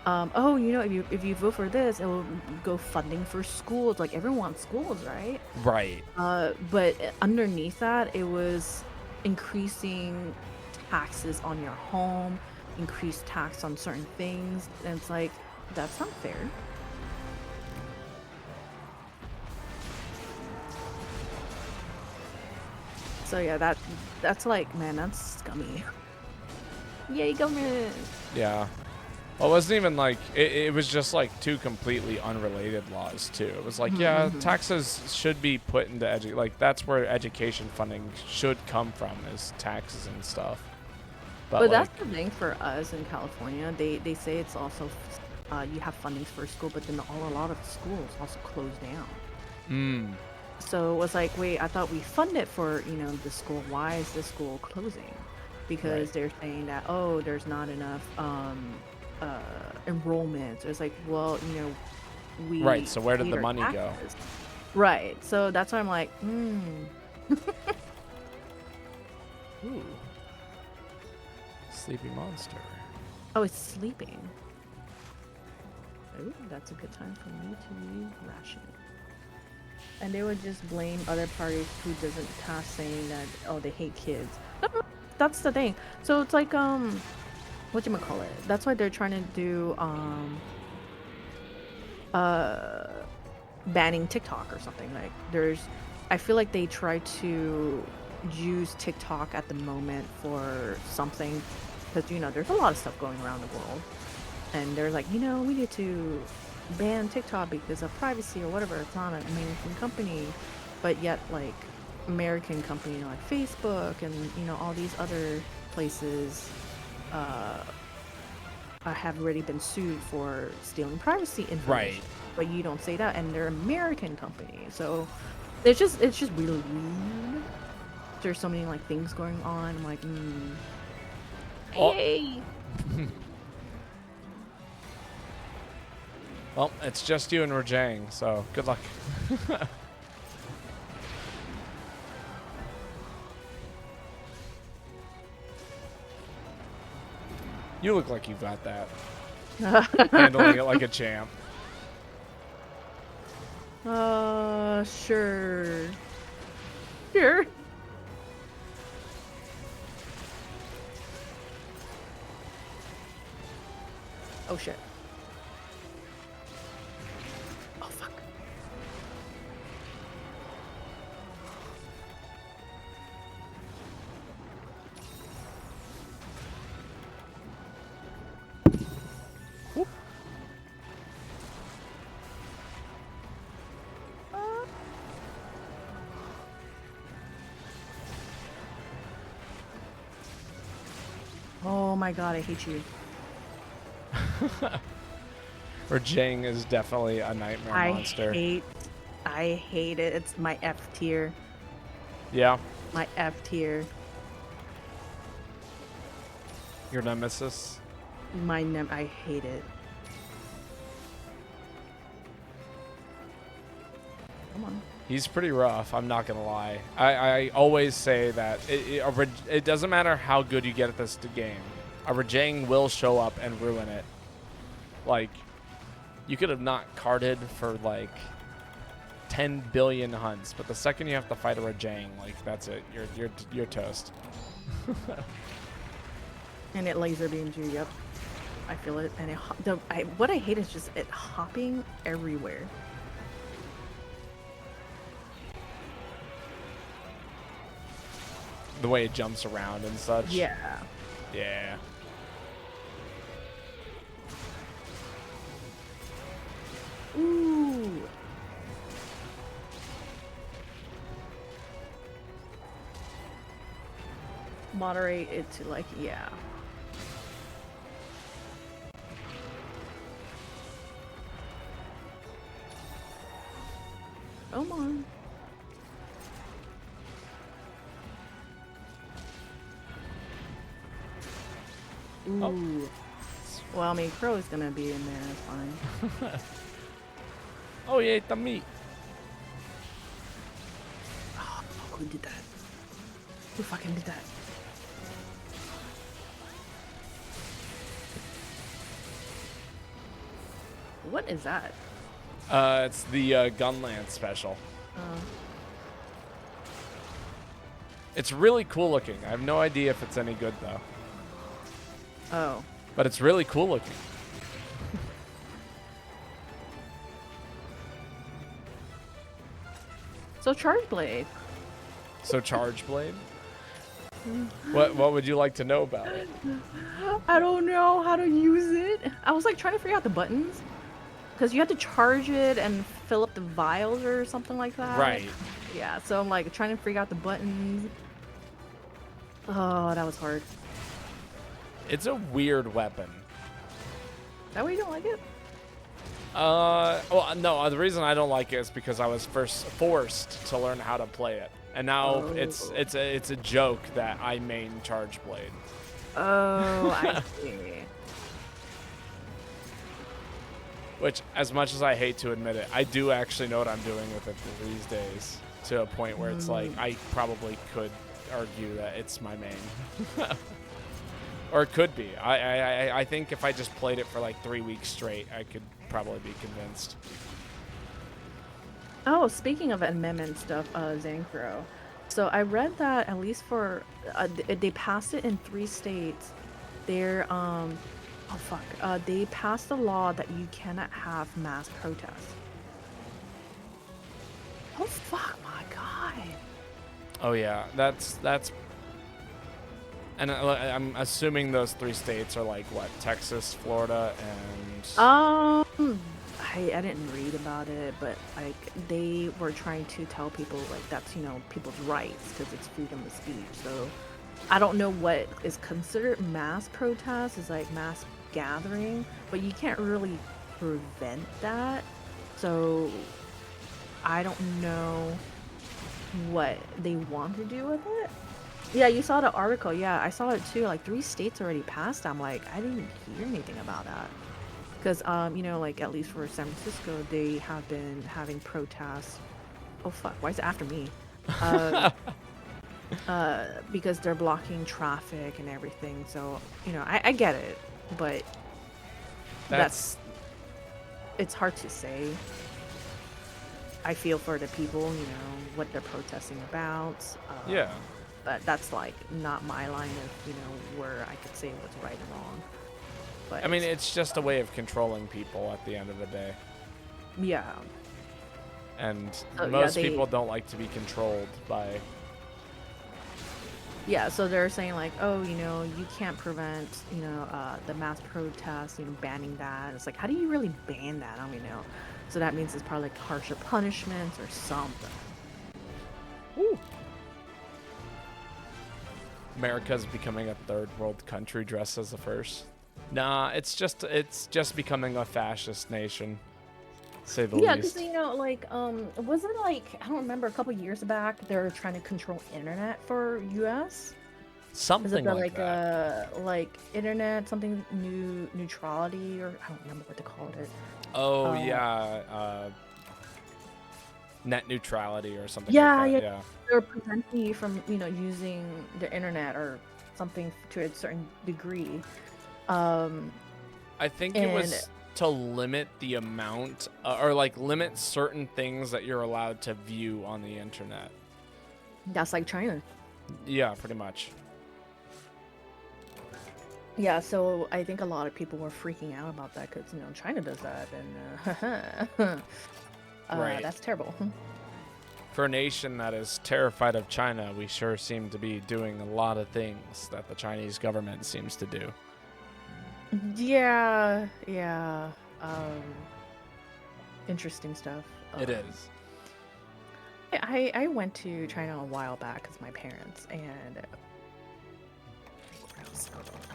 oh, you know, if you vote for this, it will go funding for schools. Like everyone wants schools, right? Right. But underneath that, it was increasing taxes on your home, increased tax on certain things, and it's like that's not fair. So yeah, that's like, man, that's scummy. Yay, government! Yeah. Well, it wasn't even like, it was just like two completely unrelated laws too. It was like, yeah, taxes should be put into like that's where education funding should come from, is taxes and stuff. But like, that's the thing for us in California. They say it's also you have fundings for school, but then a lot of schools also close down. So it was like, wait, I thought we funded for, you know, the school. Why is the school closing? Because they're saying that, oh, there's not enough enrollment. It's like, well, you know, we right. So where did the our money taxes. go? Right. So that's why I'm like, Ooh. Sleepy monster. Oh, it's sleeping. Ooh, that's a good time for me to use ration. And they would just blame other parties who doesn't pass, saying that, oh, they hate kids. That's the thing. So it's like, whatchamacallit? That's why they're trying to do, banning TikTok or something. Like, I feel like they try to use TikTok at the moment for something, because, you know, there's a lot of stuff going around the world. And they're like, you know, we need to ban TikTok because of privacy or whatever. It's not an American company, but yet like American company like Facebook and, you know, all these other places have already been sued for stealing privacy information. Right. But you don't say that, and they're American company, so it's just really weird. There's so many like things going on. I'm like, hey. Well, it's just you and Rajang, so good luck. You look like you got that. Handling it like a champ. Sure. Sure. Oh shit. Oh fuck. Whoop. Oh my god, I hate you. Rajang is definitely a nightmare monster. I hate it. It's my F tier. Yeah. My F tier. Your nemesis. I hate it. Come on. He's pretty rough, I'm not gonna lie. I always say that it doesn't matter how good you get at this game. A Rajang will show up and ruin it. Like, you could have not carded for like 10 billion hunts, but the second you have to fight a Rajang, like that's it. You're toast. And it laser beams you. Yep, I feel it. And what I hate is just it hopping everywhere. The way it jumps around and such. Yeah. Yeah. Ooh. Moderate it to like, yeah. Come on. Ooh. Oh. Well, I mean, Crow is gonna be in there. It's fine. Oh, he ate the meat. Oh, who did that? Who fucking did that? What is that? It's the Gunland special. It's really cool looking. I have no idea if it's any good though. Oh. But it's really cool looking. So Charge Blade. So Charge Blade? What would you like to know about it? I don't know how to use it. I was like trying to figure out the buttons. Because you had to charge it and fill up the vials or something like that. Right. Yeah, so I'm like trying to figure out the buttons. Oh, that was hard. It's a weird weapon. That way you don't like it? Well, no, the reason I don't like it is because I was first forced to learn how to play it. And now it's a joke that I main Charge Blade. Oh, I see. Which, as much as I hate to admit it, I do actually know what I'm doing with it these days. To a point where it's like, I probably could argue that it's my main. Or it could be. I think if I just played it for like 3 weeks straight, I could probably be convinced. Oh, speaking of amendment stuff, Zancro. So I read that at least for, they passed it in 3 states. They're, oh fuck, they passed a law that you cannot have mass protests. Oh fuck, my god. Oh yeah, that's and I'm assuming those 3 states are like what, Texas, Florida, and I didn't read about it, but like they were trying to tell people like that's, you know, people's rights because it's freedom of speech. So I don't know what is considered mass protest, is like mass gathering, but you can't really prevent that. So I don't know what they want to do with it. Yeah, you saw the article. Yeah, I saw it too. Like 3 states already passed. I'm like, I didn't hear anything about that. Because, you know, like at least for San Francisco, they have been having protests. Oh fuck, why is it after me? Because they're blocking traffic and everything. So, you know, I get it, but it's hard to say. I feel for the people, you know, what they're protesting about. yeah. But that's like not my line of, you know, where I could say what's right and wrong. But I mean, it's just a way of controlling people at the end of the day. Yeah. And most people don't like to be controlled by... Yeah, so they're saying like, oh, you know, you can't prevent, you know, the mass protests, you know, banning that. It's like, how do you really ban that? I don't even know. So that means it's probably like harsher punishments or something. Ooh. America's becoming a 3rd world country dressed as the 1st. Nah, it's just becoming a fascist nation. say the Yeah, because least. like, was it like I don't remember a couple years back they were trying to control internet for U.S. Is it Something the like that. like internet something new neutrality or I don't remember what they called it. Oh Uh, yeah, net neutrality or something like yeah, that. yeah, Yeah. they were preventing you from using the internet or something to a certain degree. Um, I think it and was to limit the amount, or like limit certain things that you're allowed to view on the internet. that's like China. Yeah, pretty much. Yeah, so I think a lot of people were freaking out about that because China does that, and Right. that's terrible. For a nation that is terrified of China, we sure seem to be doing a lot of things that the Chinese government seems to do. Yeah, yeah. Um, Interesting stuff. It is. I went to China a while back because my parents and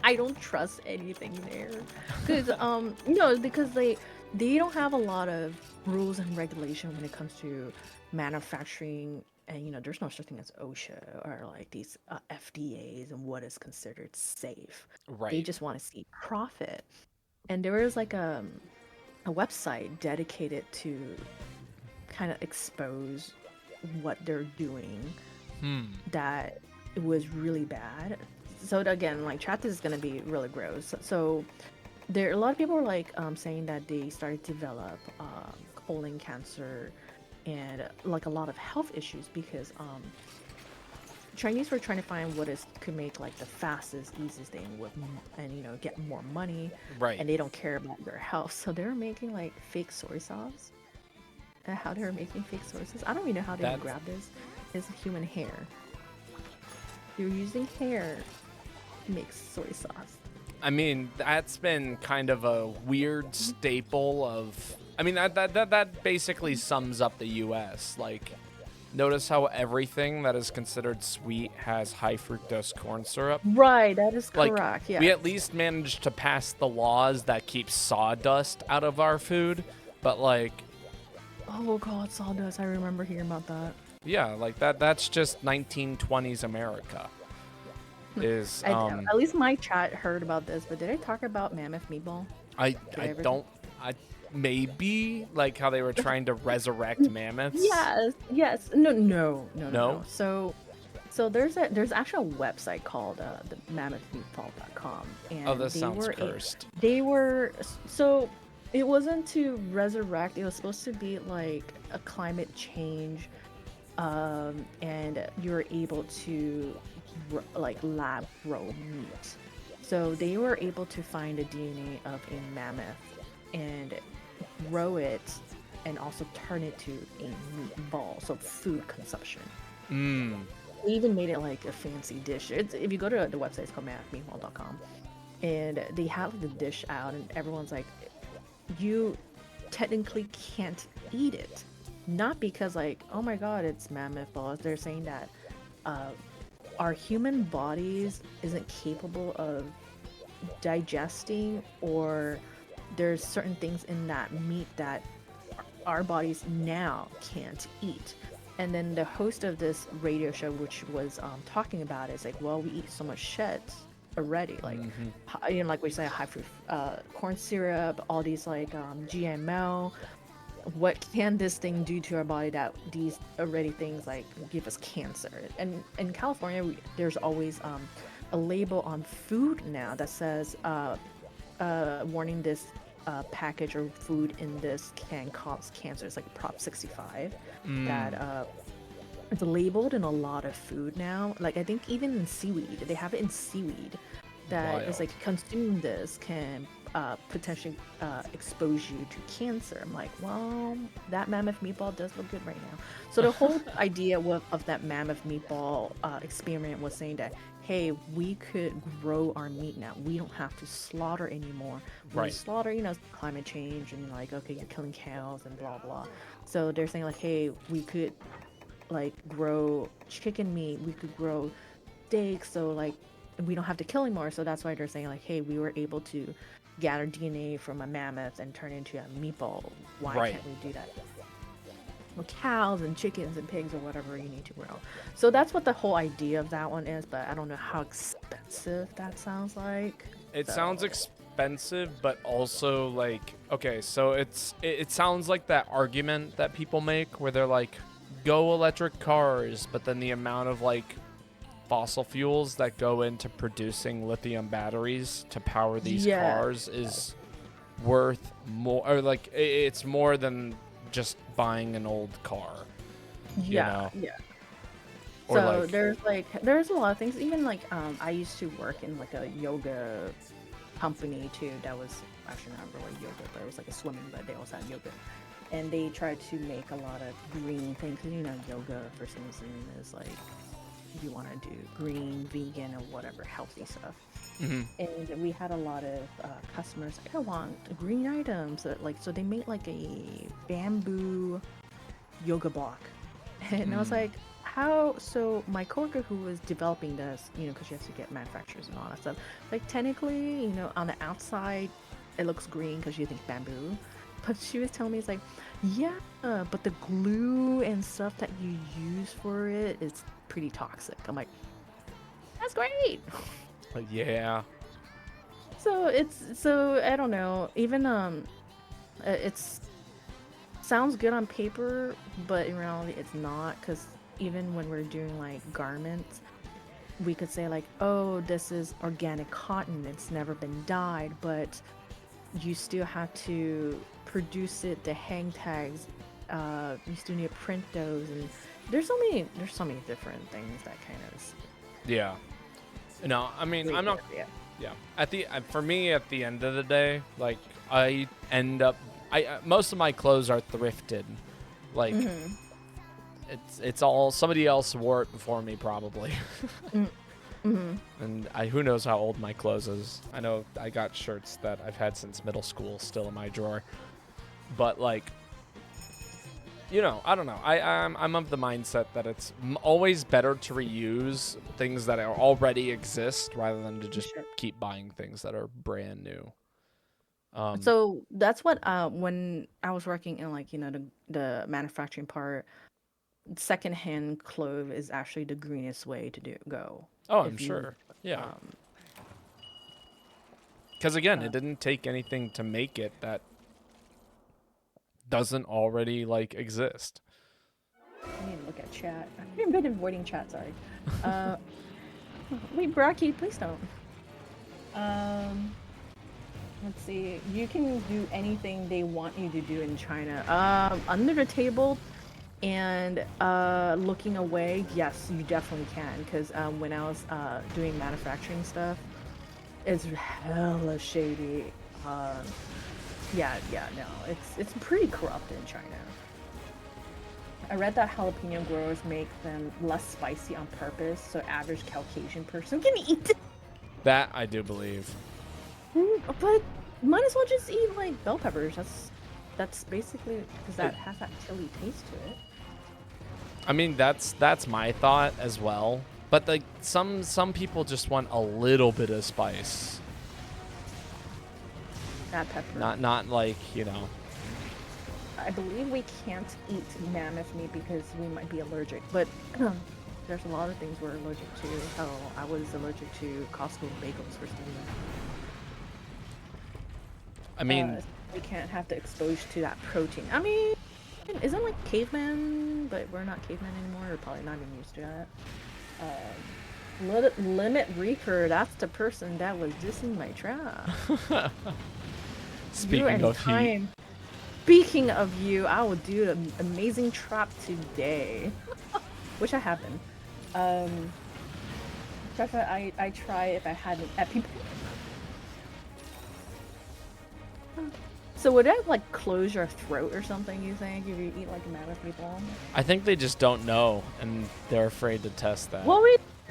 I don't trust anything there because because they don't have a lot of rules and regulation when it comes to manufacturing and there's no such thing as OSHA or like these FDAs and what is considered safe. They Right. just want to see profit. And there was like a website dedicated to kind of expose what they're doing Hmm. that was really bad. So again, like chat is gonna be really gross. So there a lot of people are like saying that they started to develop colon cancer and like a lot of health issues because Chinese were trying to find what is could make like the fastest, easiest thing with and get more money, Right. and they don't care about their health. So they're making like fake soy sauce. And how they're making fake soy sauce, I don't even know how they even That's. grab this. It's human hair. You're using hair to make soy sauce. I mean, that's been kind of a weird staple of. I mean, that basically sums up the U.S. Like, notice how everything that is considered sweet has high fructose corn syrup. Right, that is Like, correct. we Yes. at least managed to pass the laws that keep sawdust out of our food, but like, Oh god, sawdust. I remember hearing about that. yeah, like that's just 1920s America. Is At least my chat heard about this, but did I talk about mammoth meatball? I Did I I ever? don't I maybe like how they were trying to resurrect mammoths. Yes, yes. No, no, no, no, no. No? So there's actually a website called the mammothmeatball.com, Oh, and this sounds cursed. they were so it wasn't to resurrect. It was supposed to be like a climate change, and you're able to like lab grow meat. So they were able to find the DNA of a mammoth and grow it and also turn it to a meat ball, so food consumption. Mmm. They even made it like a fancy dish. If you go to the website, it's called mathmeatball.com, and they have the dish out, and everyone's like, you technically can't eat it. Not because like, oh my god, it's mammoth balls. They're saying that uh, our human bodies isn't capable of digesting, or there's certain things in that meat that our bodies now can't eat. And then the host of this radio show, which was talking about it, is like, well, we eat so much shit already, like like we say, high fruit, corn syrup, all these like GMO. What can this thing do to our body that these already things like give us cancer? And in California, there's always a label on food now that says warning, this package or food in this can cause cancer. It's like Prop 65 that it's labeled in a lot of food now. Like I think even in seaweed, they have it in seaweed that is Wild. like consuming this can potentially expose you to cancer. I'm like, well, that mammoth meatball does look good right now. So the whole idea of that mammoth meatball experiment was saying that, hey, we could grow our meat now. We don't have to slaughter anymore. When you Right. slaughter, climate change and like, okay, you're killing cows and blah blah. So they're saying like, hey, we could like grow chicken meat. We could grow steak. So like we don't have to kill anymore. So that's why they're saying like, hey, we were able to gather DNA from a mammoth and turn it into a meatball. Why Right. can't we do that with cows and chickens and pigs or whatever you need to grow? So that's what the whole idea of that one is, but I don't know how expensive that sounds like. It So- sounds expensive, but also like, okay, so it sounds like that argument that people make where they're like, go electric cars, but then the amount of like fossil fuels that go into producing lithium batteries to power these Yeah. cars is worth more, or like it's more than just buying an old car. Yeah, know? yeah. Or So like, there's a lot of things. Even like I used to work in like a yoga company too. That was actually not really yoga, but it was like a swimming, but they also had yoga. And they tried to make a lot of green things. 'Cause, you know, yoga for some reason is like you want to do green, vegan, or whatever healthy stuff. mhm. And we had a lot of customers like, I want green items. Like, so they made like a bamboo yoga block. And I was like, how? So my coworker who was developing this, you know, because you have to get manufacturers and all that stuff, like technically, you know, on the outside, it looks green because you think bamboo. But she was telling me, it's like, yeah, but the glue and stuff that you use for it is pretty toxic. I'm like, that's great. Yeah. So I don't know. Even it's sounds good on paper, but in reality it's not, because even when we're doing like garments, we could say like, oh, this is organic cotton, it's never been dyed, but you still have to produce it, the hang tags, you still need to print those, and there's so many different things that kind of Yeah. No, I mean, I'm not. Yeah. For me, at the end of the day, like I end up, most of my clothes are thrifted. Like it's all somebody else wore it before me probably. And who knows how old my clothes is. I know I got shirts that I've had since middle school still in my drawer. But like, you know, I don't know. I'm of the mindset that it's always better to reuse things that already exist rather than to just Sure. keep buying things that are brand new. So that's what when I was working in like, you know, the manufacturing part, secondhand clothes is actually the greenest way to go. Oh, I'm if you, sure. Yeah. um, Because again, it didn't take anything to make it that doesn't already like exist. I need to look at chat. I'm good at avoiding chat, sorry. Wait, Brocky, please don't. Let's see. You can do anything they want you to do in China. Under the table and looking away, yes, you definitely can. Because when I was doing manufacturing stuff, it's hella shady. Yeah, no, it's pretty corrupt in China. I read that jalapeno growers make them less spicy on purpose, so average Caucasian person can eat it. That I do believe. But might as well just eat like bell peppers. That's basically because that has that chili taste to it. I mean, that's my thought as well. But like some people just want a little bit of spice. That pepper. Not like, you know. I believe we can't eat mammoth meat because we might be allergic, but there's a lot of things we're allergic to. Hell, I was allergic to Costco bagels for some reason. I mean, we can't have the exposure to that protein. I mean, isn't like caveman, but we're not cavemen anymore. We're probably not even used to that. Limit Reaper, that's the person that was dissing my trap. speaking of heat. Speaking of you, I will do an amazing trap today. Which I haven't. I try if I had an EpiPen. So would that like close your throat or something, you think, if you eat like a mammoth meatball? I think they just don't know and they're afraid to test that. Well,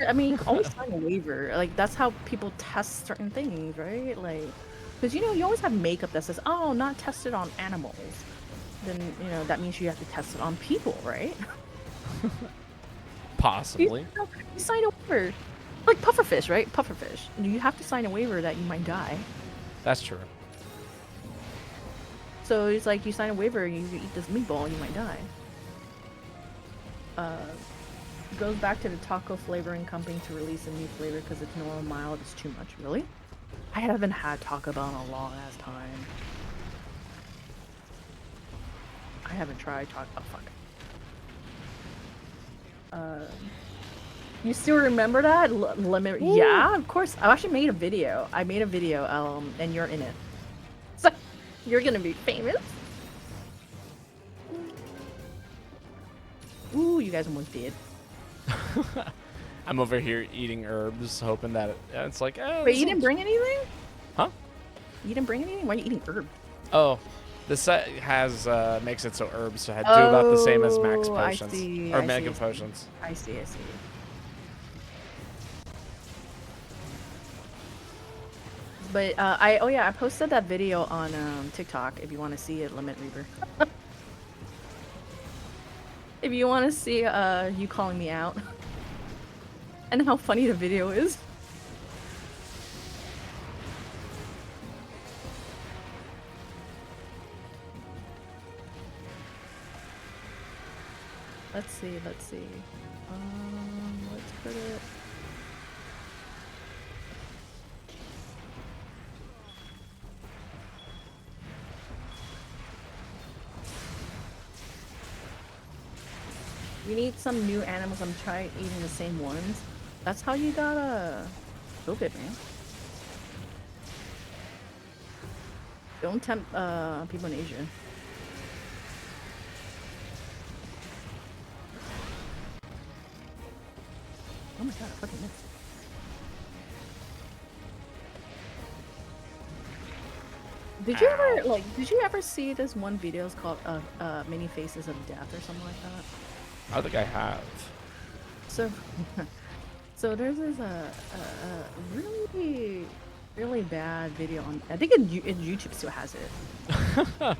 I mean, always sign a waiver. Like, that's how people test certain things, right? Like, because, you know, you always have makeup that says, oh, not tested on animals. Then, you know, that means you have to test it on people, right? Possibly. You sign a waiver. Like pufferfish, right? Pufferfish. You have to sign a waiver that you might die. That's true. So it's like you sign a waiver, you eat this meatball, you might die. Goes back to the taco flavoring company to release a new flavor because it's normal mild. It's too much. Really? I haven't had Taco Bell in a long ass time. I haven't tried Taco. Oh fuck. You still remember that? Limit? Yeah, of course. I actually made a video. I made a video. And you're in it. So you're gonna be famous. Ooh, you guys almost did. I'm over here eating herbs, hoping that it's like. Wait, you didn't bring anything? Huh? You didn't bring anything? Why are you eating herbs? Oh, the set has makes it so herbs do about the same as max potions or mega potions. I see. But I posted that video on TikTok if you want to see it, Limit Reaper. If you want to see you calling me out and how funny the video is. Let's see. Let's put it. We need some new animals. I'm trying eating the same ones. That's how you gotta build it, man. Don't tempt people in Asia. Oh my god, I fucking missed. Did you ever see this one video? It's called Many Faces of Death or something like that? I think I have. So, so there's this really, really bad video on. I think YouTube still has it.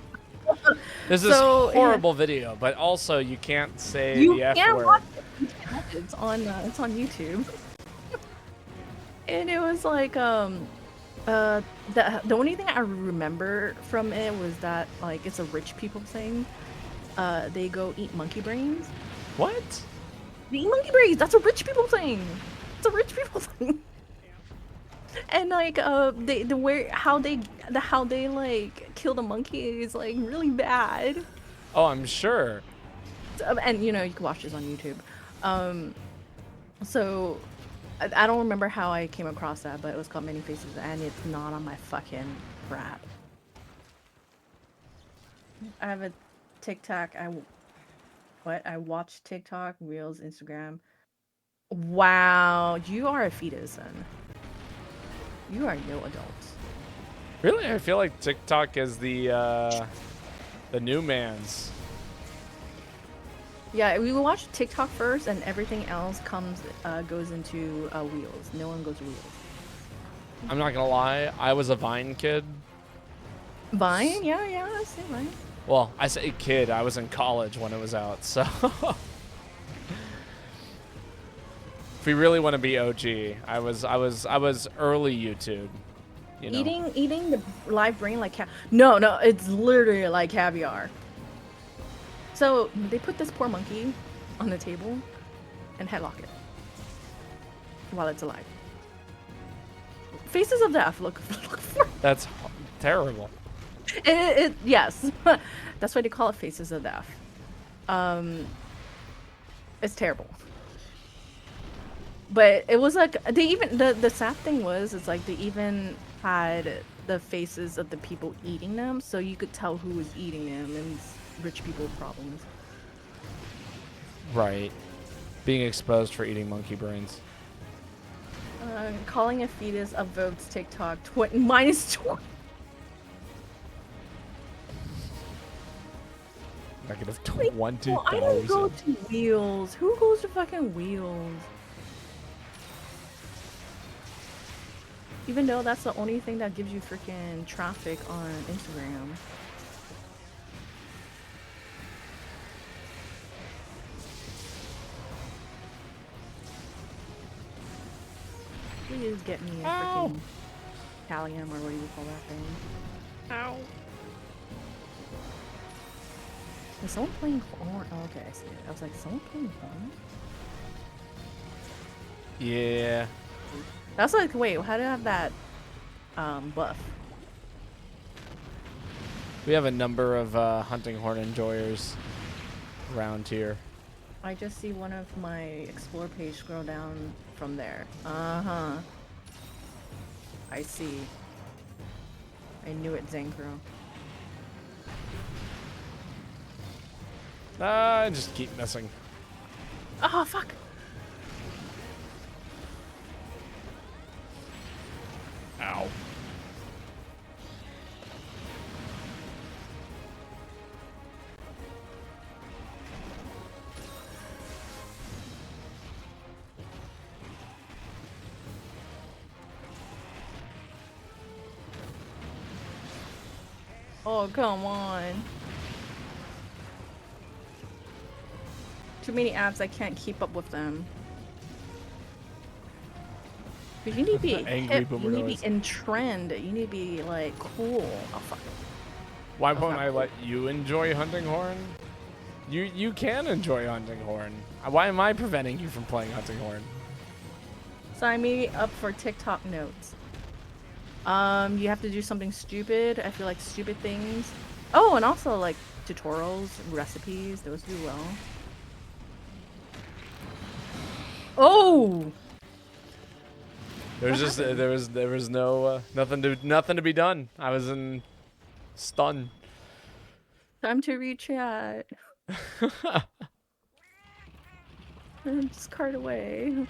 This is horrible video, but also you can't say the F word. Watch it. It's on YouTube. And it was like the only thing I remember from it was that like it's a rich people thing. They go eat monkey brains. What? They eat monkey brains. That's a rich people thing. It's a rich people thing. And like how they like kill the monkey is like really bad. Oh, I'm sure. And you know you can watch this on YouTube. So I don't remember how I came across that, but it was called Many Faces, and it's not on my fucking crap. I have a TikTok. I watch TikTok, Reels, Instagram. Wow, you are a fetus then. You are no adult. Really? I feel like TikTok is the new man's. Yeah, we will watch TikTok first, and everything else goes into Reels. No one goes to Reels. I'm not gonna lie, I was a Vine kid. Vine? Yeah, I see Vine. Well, I say kid. I was in college when it was out, so. If we really want to be OG, I was early YouTube. You know? Eating the live brain like no, it's literally like caviar. So they put this poor monkey on the table and headlock it while it's alive. Faces of Death. Look for. That's terrible. Yes, that's why they call it Faces of Death. It's terrible. But it was like they even the sad thing was it's like they even had the faces of the people eating them, so you could tell who was eating them, and it's rich people problems. Right, being exposed for eating monkey brains. Calling a fetus a Vogue's TikTok -20. Negative 20,000. Well, I don't go to Wheels. Who goes to fucking Wheels? Even though that's the only thing that gives you freaking traffic on Instagram. please get me a Ow. freaking Callium or what do you call that thing? Ow. Is someone playing horn? Oh, okay, I see it. I was like, someone playing horn? Yeah. That's like, wait, how do I have that buff? We have a number of hunting horn enjoyers around here. I just see one of my explore page scroll down from there. Uh-huh. I see. I knew it, Zankro. I just keep missing. Oh, fuck! Ow. Oh, come on. Too many apps, I can't keep up with them. Because you need to be Angry hip, boomer you need to noise. be in trend, you need to be, like, cool. Oh, fuck. Why That's won't not I cool. let you enjoy hunting horn? You can enjoy hunting horn. Why am I preventing you from playing hunting horn? Sign me up for TikTok notes. You have to do something stupid. I feel like stupid things. Oh, and also, like, tutorials, recipes, those do well. Oh! There's What just happened? there was no nothing to be done. I was in stun. Time to rechat. Just cart away.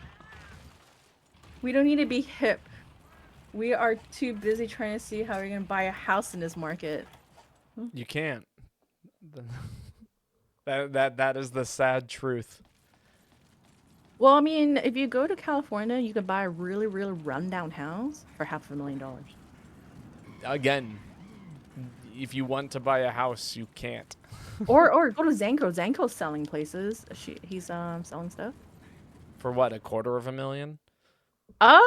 We don't need to be hip. We are too busy trying to see how we're gonna buy a house in this market. You can't. That is the sad truth. Well, I mean, if you go to California, you could buy a really, really rundown house for $500,000. Again, if you want to buy a house, you can't. Or go to Zanko. Zanko's selling places. He's selling stuff. For what, $250,000? Uh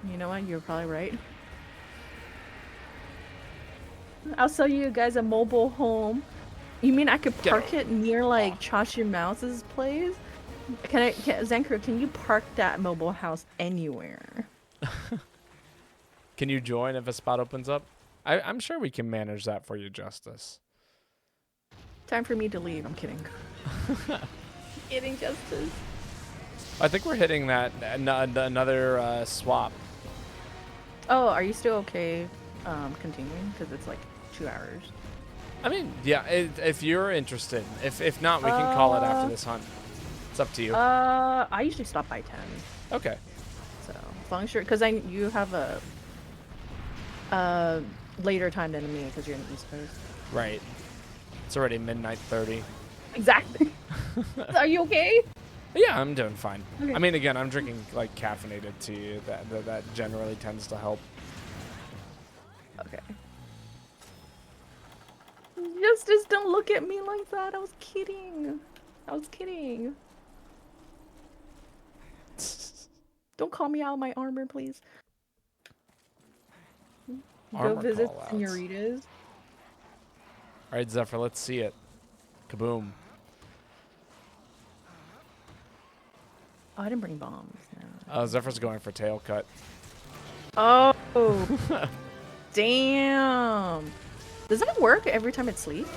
you know what? You're probably right. I'll sell you guys a mobile home. You mean I could park it near like Chachi Mouse's place? Zanker, can you park that mobile house anywhere? Can you join if a spot opens up? I'm sure we can manage that for you, Justice. Time for me to leave. I'm kidding. Kidding, Justice. I think we're hitting that another swap. Oh, are you still okay continuing? Because it's like 2 hours. I mean, yeah, if you're interested. If not, we can call it after this hunt. It's up to you. I usually stop by 10. Okay. So, as long as you're... Because you have a later time than me because you're in the East Coast. Right. It's already midnight 30. Exactly. Are you okay? Yeah, I'm doing fine. Okay. I mean, again, I'm drinking like caffeinated tea. That generally tends to help. Okay. Just don't look at me like that. I was kidding. I was kidding. Don't call me out of my armor, please. Go Armor visit call-outs. senoritas. All right, Zephyr, let's see it. Kaboom. Oh, I didn't bring bombs. No. Zephyr's going for tail cut. Oh. Damn. Does that work every time it sleeps?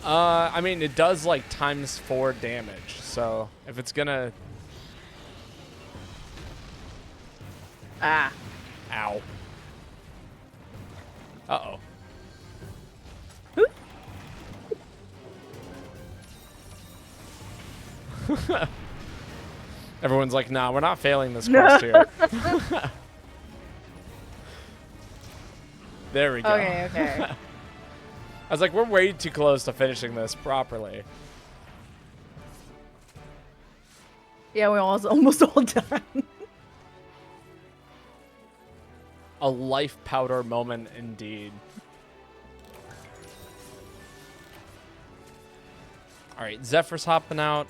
I mean, it does like ×4 damage. So if it's gonna... Ah. Ow. Uh-oh. Everyone's like, nah, we're not failing this quest here. There we go. Okay. I was like, we're way too close to finishing this properly. Yeah, we're almost all done. A life powder moment indeed. All right, Zephyr's hopping out.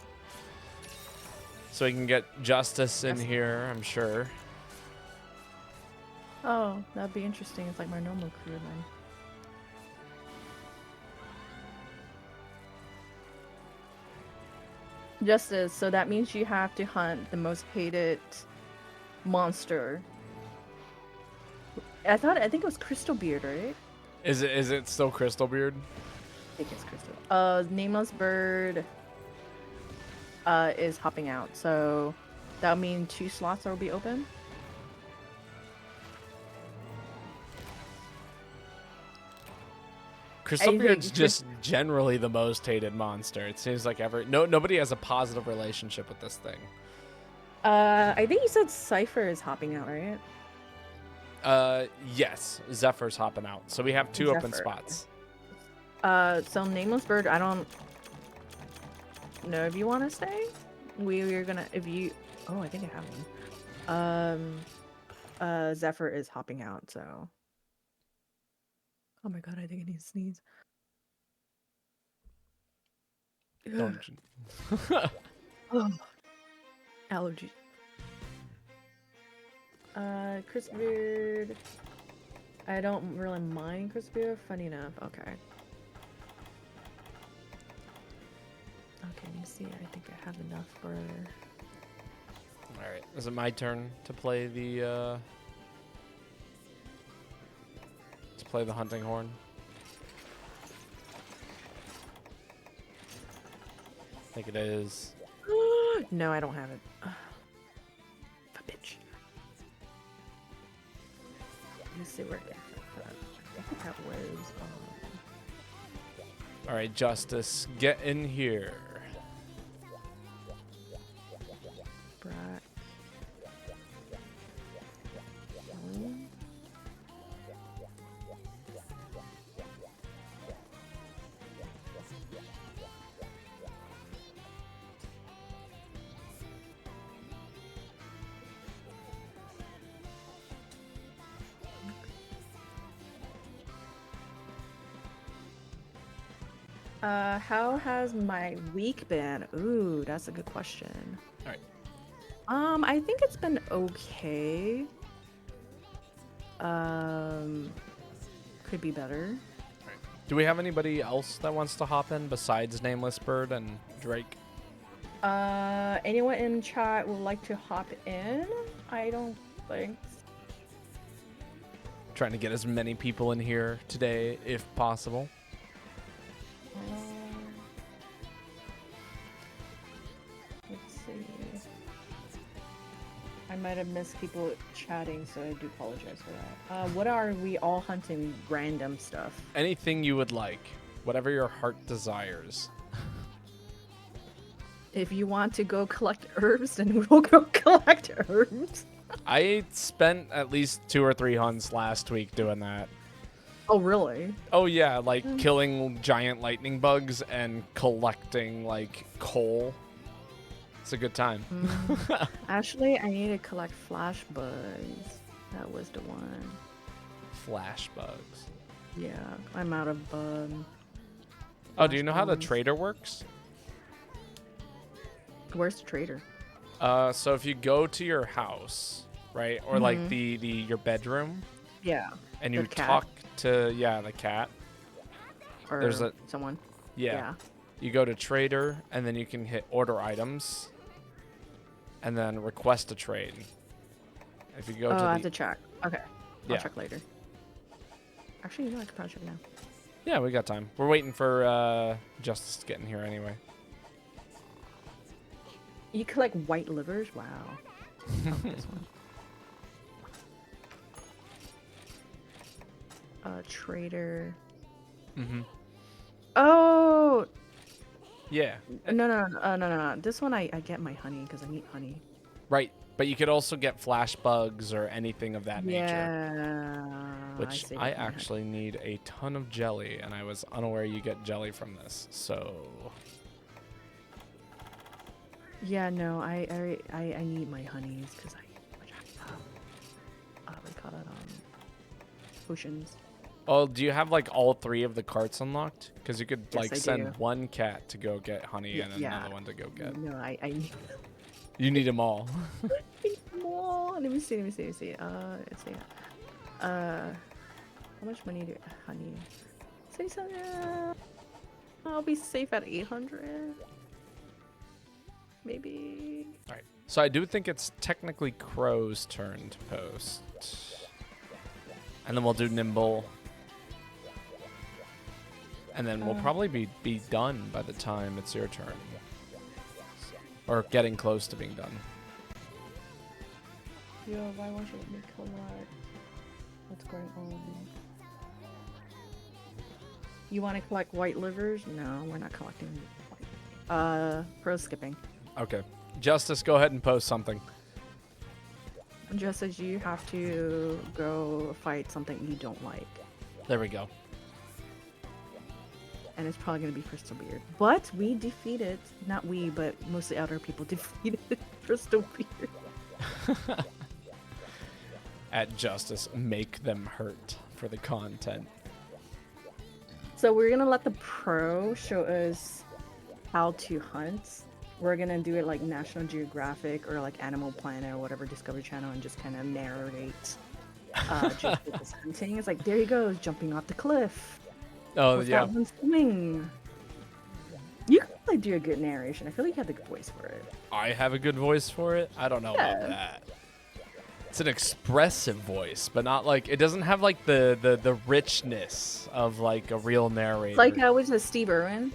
So we can get Justice in here, I'm sure. Oh, that'd be interesting. It's like my normal crew then. Justice, so that means you have to hunt the most hated monster. I think it was Crystal Beard, right? Is it still Crystalbeard? I think it's Crystal. Nameless Bird is hopping out, so that'll mean 2 slots will be open. Crystalbeard's just generally the most hated monster. It seems like nobody has a positive relationship with this thing. I think you said Cypher is hopping out, right? Yes, Zephyr's hopping out. So we have 2 open spots. So Nameless Bird, I don't know if you want to stay. We're gonna, if you, oh, I think I have one. Zephyr is hopping out, so. Oh my god, I think I need to sneeze. Don't Oh. Allergy. Chris Beard. I don't really mind Chris Beard, funny enough. Okay. Okay, let me see. I think I have enough for... Alright, is it my turn to play the hunting horn? I think it is. No, I don't have it. A bitch. Let's see where I think that was. Alright, Justice, get in here. Brat. How has my week been? Ooh, that's a good question. All right. I think it's been okay. Could be better. All right. Do we have anybody else that wants to hop in besides Nameless Bird and Drake? Anyone in chat would like to hop in? I don't think. Trying to get as many people in here today if possible. Let's see. I might have missed people chatting, so I do apologize for that. What are we all hunting? Random stuff. Anything you would like, whatever your heart desires. If you want to go collect herbs, then we'll go collect herbs. I spent at least 2 or 3 hunts last week doing that. Oh, really? Oh, yeah, like killing giant lightning bugs and collecting, like, coal. It's a good time. Actually, I need to collect flash bugs. That was the one. Flash bugs. Yeah, I'm out of Oh, do you know how the trader works? Where's the trader? So if you go to your house, right, or like your bedroom, yeah, and you talk to the cat, or there's someone. Yeah. You go to trader, and then you can hit order items, and then request a trade. If you go to I have to check. Okay, I'll Yeah. check later. Actually, you know, I could probably check now. Yeah, we got time. We're waiting for Justice to get in here anyway. You collect white livers? Wow. Oh, this one. Trader. Oh! Yeah. No. This one I get my honey because I need honey. Right, but you could also get flash bugs or anything of that nature. Yeah. Which I actually need a ton of jelly, and I was unaware you get jelly from this, so... Yeah, no, I need my honeys because we call it potions. Oh, do you have like all 3 of the carts unlocked? Because you could Yes, like I send do. one cat to go get honey and another one to go get. No, I need. You need them all. Small. Let me see. Let's see. How much money do I need? Say something. I'll be safe at 800. Maybe. All right. So I do think it's technically Crow's turn to post. And then we'll do Nimble. And then we'll probably be done by the time it's your turn. Or getting close to being done. Yo, why won't you let me collect? What's going on? You want to collect white livers? No, we're not collecting white. Pro skipping. Okay. Justice, go ahead and post something. Just as you have to go fight something you don't like. There we go. And it's probably going to be Crystal Beard. But we defeated, not we, but mostly other people defeated Crystal Beard. At Justice, make them hurt for the content. So we're going to let the pro show us how to hunt. We're going to do it like National Geographic or like Animal Planet or whatever Discovery Channel and just kind of narrate just with this hunting. It's like, there he goes, jumping off the cliff. Oh, What's yeah. that one swimming? You can probably do a good narration. I feel like you have the good voice for it. I have a good voice for it? I don't know about Yeah. that. It's an expressive voice, but not like, it doesn't have like the richness of like a real narrator. Like, was it Steve Irwin?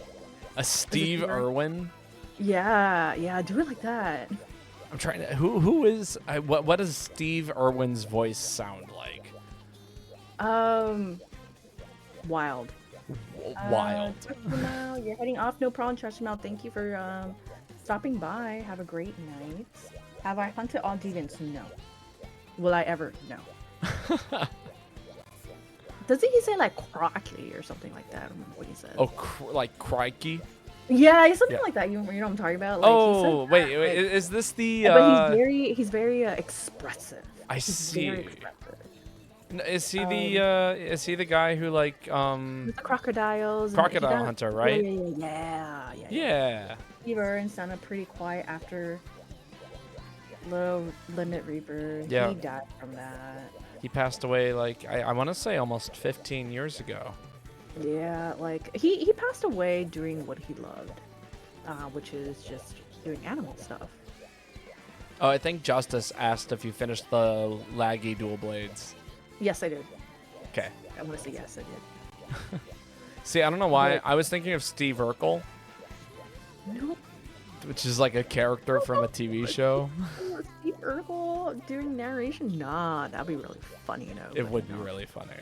A Steve Irwin? Yeah, do it like that. I'm trying to, who is, what does Steve Irwin's voice sound like? Wild. Wild. You're heading off. No problem, Trash Mouth. Thank you for stopping by. Have a great night. Have I hunted all demons? No. Will I ever? No. Doesn't he say like crocky or something like that? I don't remember what he said. Oh, like crikey? Yeah, it's something Yeah. like that. You know what I'm talking about? Like, Oh, he said wait, that, wait, like- is this the? Yeah, but he's very expressive. I He's see. very expressive. Is he the guy who like With the crocodiles. and crocodile he got- hunter, right? Yeah. Yeah. Steve Irwin sounded pretty quiet after Little Limit Reaper. Yeah. He died from that. He passed away like I want to say almost 15 years ago. Yeah, like he passed away doing what he loved, which is just doing animal stuff. Oh, I think Justice asked if you finished the laggy dual blades. Yes, I did. Okay. I want to say yes, I did. See, I don't know why. Wait. I was thinking of Steve Urkel, No, which is like a character from a TV show. Steve Urkel doing narration? Nah, that'd be really funny, you know. It but would be no. really funny.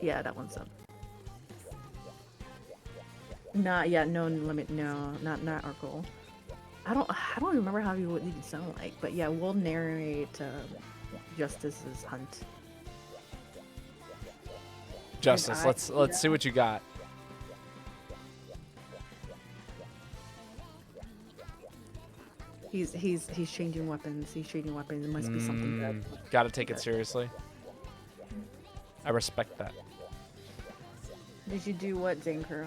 Yeah, that one's up. Not yet. No limit. No, not Urkel. I don't remember how he would even sound like, but yeah, we'll narrate Justice's hunt. Justice, let's see what you got. He's changing weapons. He's changing weapons. It must be something good. Gotta take it seriously. I respect that. Did you do what, Zanker?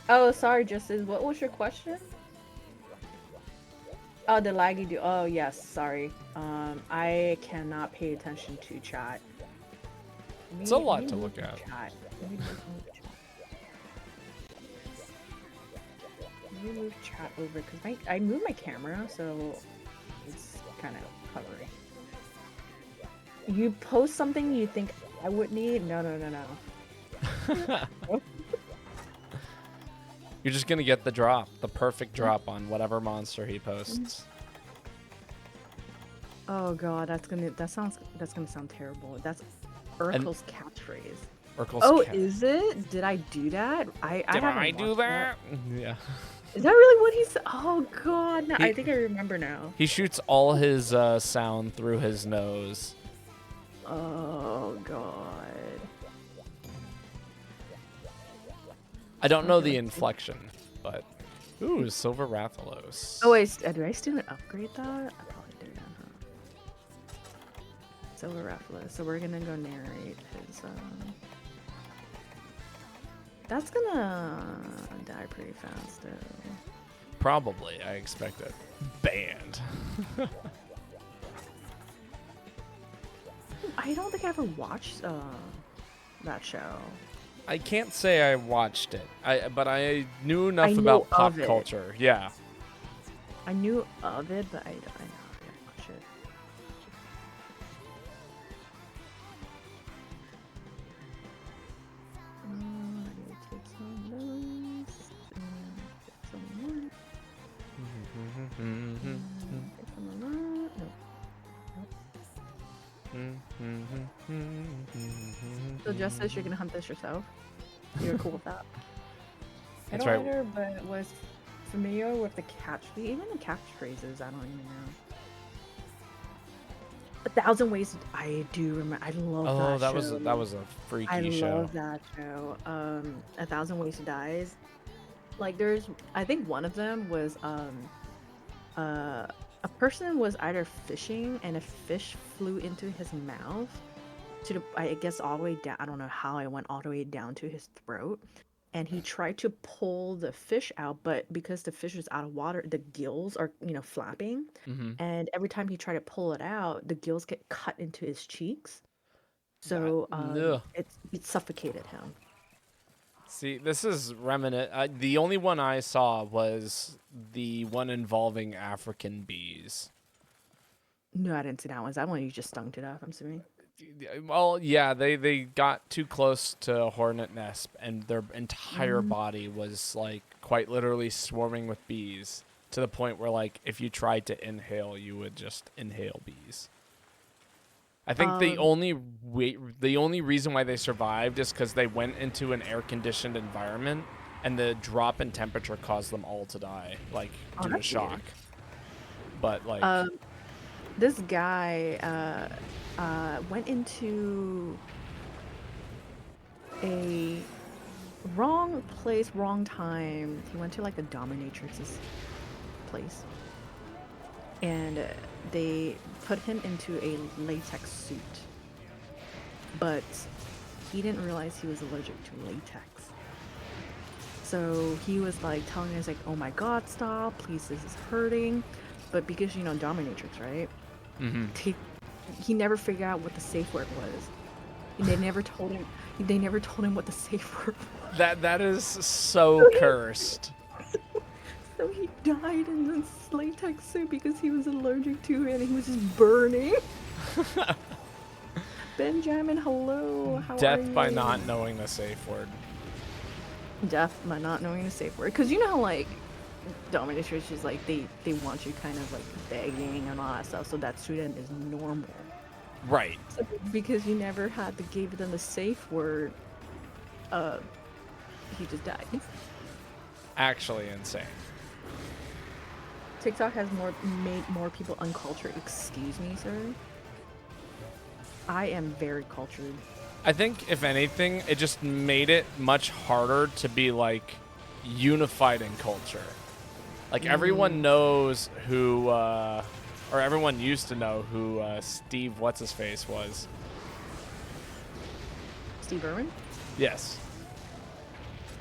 Oh, sorry, Justice. What was your question? Oh, the laggy do. Oh, yes. Sorry. I cannot pay attention to chat. It's a lot to look at. Chat. Let me move chat over because I moved my camera, so it's kind of covering. You post something you think I would need? No. You're just gonna get the drop, the perfect drop on whatever monster he posts. Oh god, that's gonna sound terrible. That's Urkel's catchphrase. Urkel's Oh, cat. is it? Did I do that? Did haven't I do watched that? Yeah. Is that really what he said? Oh god, no, He- I think I remember now. He shoots all his sound through his nose. Oh god. I don't know the inflection, but ooh, Silver Rathalos. Oh wait, do I still upgrade that? I probably do. Silver Raffles. So we're gonna go narrate his. That's gonna die pretty fast, though. Probably, I expect it. Banned. I don't think I ever watched that show. I can't say I watched it, but I knew enough I know about pop of it. culture. Yeah. I knew of it, but I didn't watch it. I need to take some of those and get some more. Get some of that. Nope. So just says you're gonna hunt this yourself. You're cool with that. That's I right. don't either, but was familiar with the even the catchphrases. I don't even know. 1,000 Ways. I do remember. I love that show. that was a freaky I show. love that show. 1,000 Ways to Die. Like I think one of them was a person was either fishing and a fish flew into his mouth I guess all the way down. I don't know how it went all the way down to his throat. And he tried to pull the fish out, but because the fish is out of water, the gills are, flapping. And every time he tried to pull it out, the gills get cut into his cheeks. So it suffocated him. See, this is remnant. The only one I saw was the one involving African bees. No, I didn't see that one. Is that one you just stung to death, I'm assuming? Well, yeah, they got too close to a hornet nest, and their entire body was like quite literally swarming with bees, to the point where like if you tried to inhale, you would just inhale bees. I think the only reason why they survived is because they went into an air-conditioned environment, and the drop in temperature caused them all to die, like due to shock. Weird. But like, this guy went into a wrong place, wrong time. He went to like a dominatrix's place, and they put him into a latex suit, but he didn't realize he was allergic to latex. So he was like telling us like, "Oh my God, stop! Please, this is hurting." But because dominatrix, right? He never figured out what the safe word was. They never told him. They never told him what the safe word was. that is so cursed. So he died in this latex suit because he was allergic to it, and he was just burning. Benjamin, hello. How Death are you? by not knowing the safe word. Death by not knowing the safe word. Because you know how like dominatrix is like they want you kind of like begging and all that stuff, so that to them is normal. Right. So because you never gave them the safe word, he just died. Actually insane. TikTok has made more people uncultured. Excuse me, sir. I am very cultured. I think if anything, it just made it much harder to be like unified in culture. Like everyone knows who, or everyone used to know who Steve What's-His-Face was. Steve Irwin? Yes.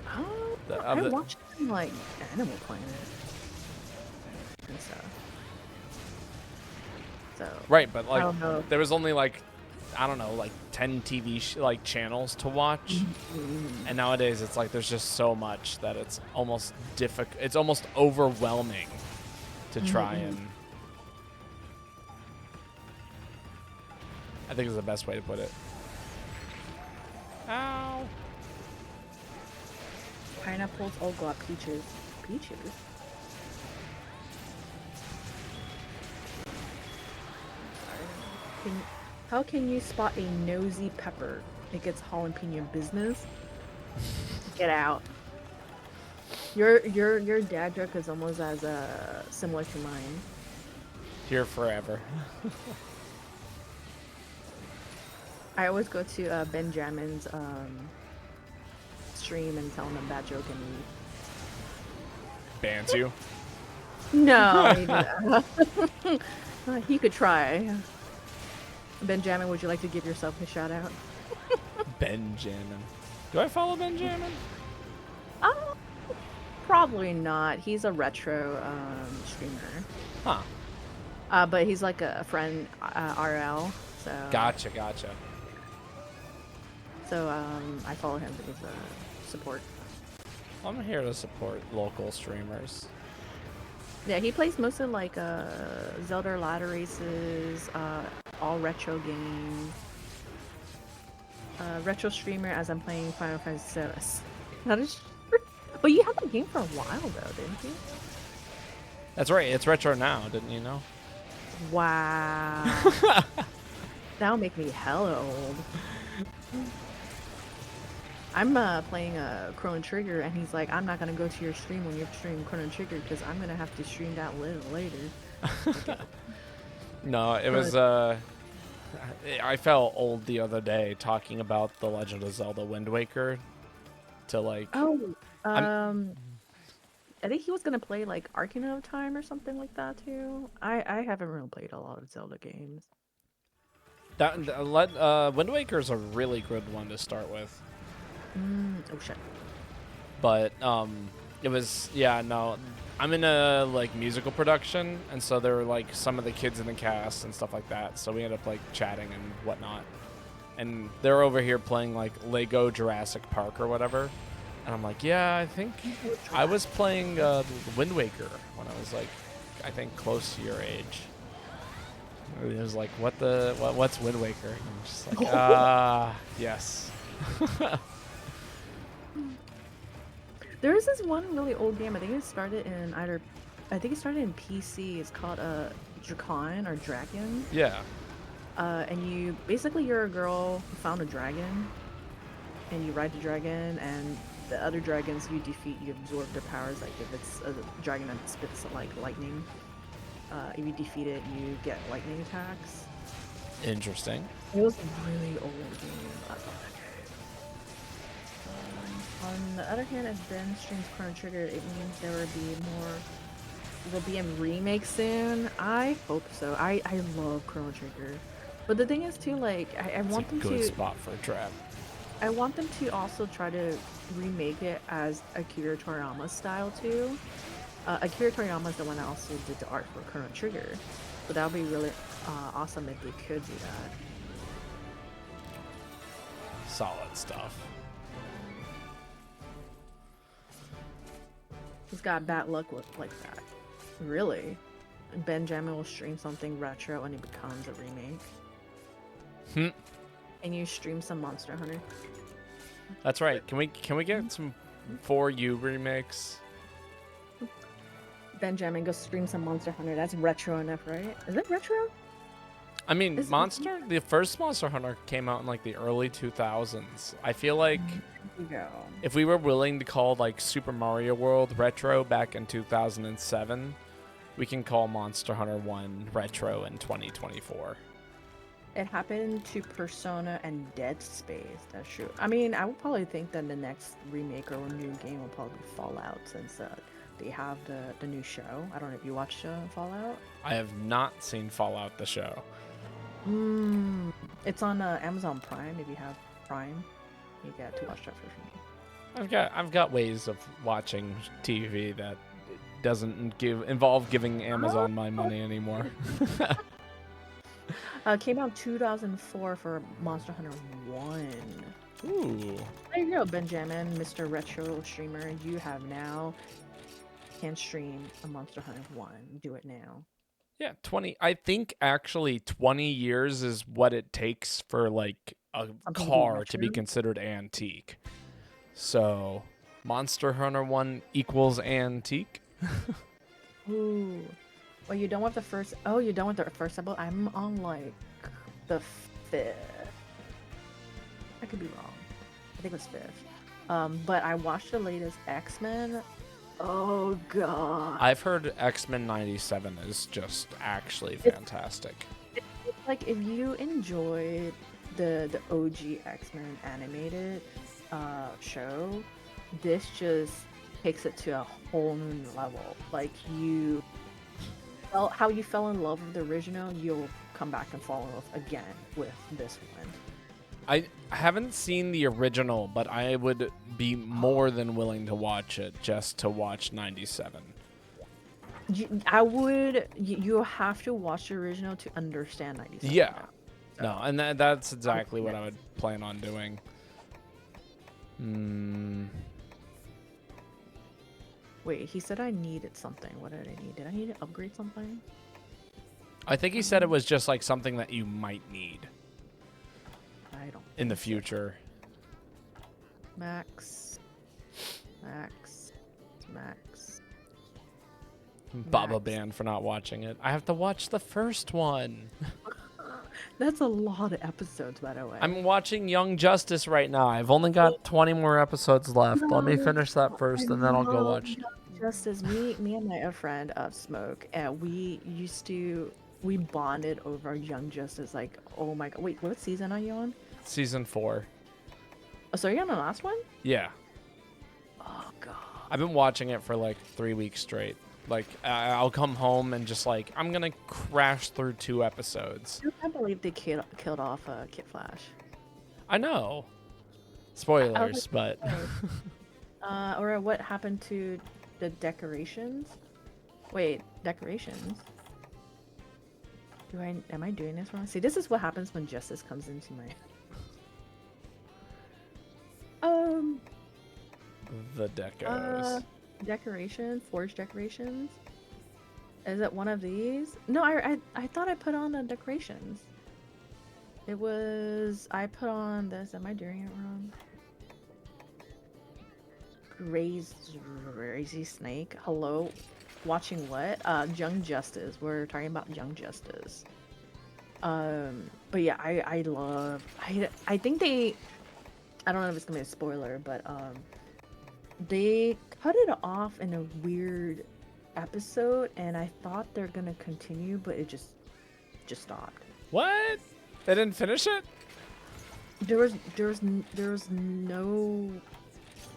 Oh, I watched him like Animal Planet and stuff. So Right, but like I don't know. there was only like, I don't know, like 10 TV channels to watch. And nowadays it's like there's just so much that it's almost difficult. It's almost overwhelming to try and. I think is the best way to put it. Ow. Pineapples all got peaches. Peaches? How can you spot a nosy pepper? It gets jalapeno business. Get out. Your dad joke is almost as similar to mine. Here forever. I always go to Benjamin's stream and tell him that joke and leave. Bans you. No, he did that. He could try. Benjamin, would you like to give yourself a shout out? Benjamin. Do I follow Benjamin? Probably not. He's a retro streamer. Huh. But he's like a friend RL. So Gotcha. So I follow him because support. I'm here to support local streamers. Yeah, he plays mostly like Zelda ladder races, all retro games. Retro streamer as I'm playing Final Fantasy VII. That is true. But you had the game for a while though, didn't you? That's right. It's retro now, didn't you know? Wow. That'll make me hella old. I'm playing Chrono Trigger, and he's like, I'm not gonna go to your stream when you're streaming Chrono Trigger because I'm gonna have to stream that a little later. No, it was I felt old the other day talking about The Legend of Zelda Wind Waker to like Oh, I think he was gonna play like Ocarina of Time or something like that too. I haven't really played a lot of Zelda games. Wind Waker's a really good one to start with. Oh shit. But it was no, I'm in a like musical production, and so there were like some of the kids in the cast and stuff like that, so we ended up like chatting and whatnot, and they're over here playing like Lego Jurassic Park or whatever, and I'm like, yeah, I think I was playing Wind Waker when I was like, I think close to your age. It was like, what's Wind Waker? And I'm just like, yes. There is this one really old game. I think it started in PC. It's called Dragon or Dragon. Yeah. And you're a girl who found a dragon, and you ride the dragon, and the other dragons you defeat, you absorb their powers. Like if it's a dragon that spits like lightning, if you defeat it, you get lightning attacks. Interesting. It was a really old game. I love that game. On the other hand, if Ben streams Chrono Trigger, it means will be a remake soon. I hope so. I love Chrono Trigger. But the thing is too, like, I want them to... It's a good spot for a trap. I want them to also try to remake it as Akira Toriyama style too. Akira Toriyama is the one that also did the art for Chrono Trigger. So that would be really awesome if they could do that. Solid stuff. He's got bad luck with like that. Really? Benjamin will stream something retro and it becomes a remake. And you stream some Monster Hunter. That's right. Can we get some 4U remakes? Benjamin, go stream some Monster Hunter. That's retro enough, right? Is it retro? I mean, the first Monster Hunter came out in like the early 2000s. I feel like if we were willing to call like Super Mario World retro back in 2007, we can call Monster Hunter 1 retro in 2024. It happened to Persona and Dead Space. That's true. I mean, I would probably think that the next remake or new game will probably be Fallout, since they have the new show. I don't know if you watched Fallout. I have not seen Fallout the show. It's on Amazon Prime. If you have Prime, you get to watch that for free. I've got ways of watching TV that doesn't involve giving Amazon my money anymore. Came out 2004 for Monster Hunter 1. Ooh. There you go, Benjamin, Mr. Retro Streamer. You have now can stream a Monster Hunter 1. Do it now. Yeah, 20. I think actually 20 years is what it takes for like a car to be considered antique. So, Monster Hunter 1 equals antique. Ooh. Well, you're done with the first... Oh, you're done with the first episode? I'm on, like, the 5th. I could be wrong. I think it was 5th. But I watched the latest X-Men. Oh, God. I've heard X-Men 97 is just actually fantastic. It's like, if you enjoyed the OG X-Men animated show, this just takes it to a whole new level. Like, how you fell in love with the original, you'll come back and fall in love again with this one. I haven't seen the original, but I would be more than willing to watch it just to watch 97. I would. You have to watch the original to understand 97. Yeah. So, No, and that's exactly what I would plan on doing. Wait, he said I needed something. What did I need? Did I need to upgrade something? I think he said it was just like something that you might need I don't. in the future. Max. Baba Max. banned for not watching it. I have to watch the first one. That's a lot of episodes, by the way. I'm watching Young Justice right now. I've only got 20 more episodes left. Let me finish that first, and then I'll go watch. Justice. Me and my friend Smoke, and we bonded over Young Justice. Like, oh my god! Wait, what season are you on? Season 4. Oh, so you're on the last one? Yeah. Oh god. I've been watching it for like 3 weeks straight. Like, I'll come home and just like, I'm going to crash through 2 episodes. I can't believe they killed off Kid Flash. I know. Spoilers, but... Or what happened to the decorations? Wait, decorations? Am I doing this wrong? See, this is what happens when justice comes into my... The decos. Decoration, forged decorations. Is it one of these? No, I thought I put on the decorations. It was, I put on this. Am I doing it wrong? Crazy Snake. Hello, watching what? Young Justice. We're talking about Young Justice. But yeah, I love. I think they. I don't know if it's gonna be a spoiler, but they cut it off in a weird episode, and I thought they're gonna continue, but it just stopped. What? They didn't finish it? There was no.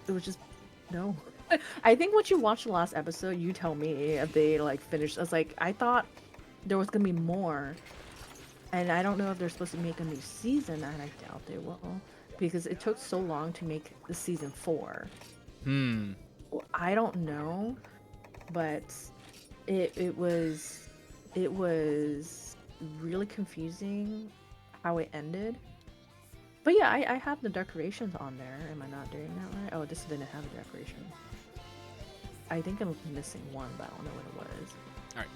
It was just no. I think once you watch the last episode, you tell me if they like finished. I was like, I thought there was gonna be more, and I don't know if they're supposed to make a new season, and I doubt they will, because it took so long to make the season 4. Well, I don't know, but it was really confusing how it ended. But yeah, I have the decorations on there. Am I not doing that right? Oh, this didn't have a decoration. I think I'm missing one, but I don't know what it was. Alright.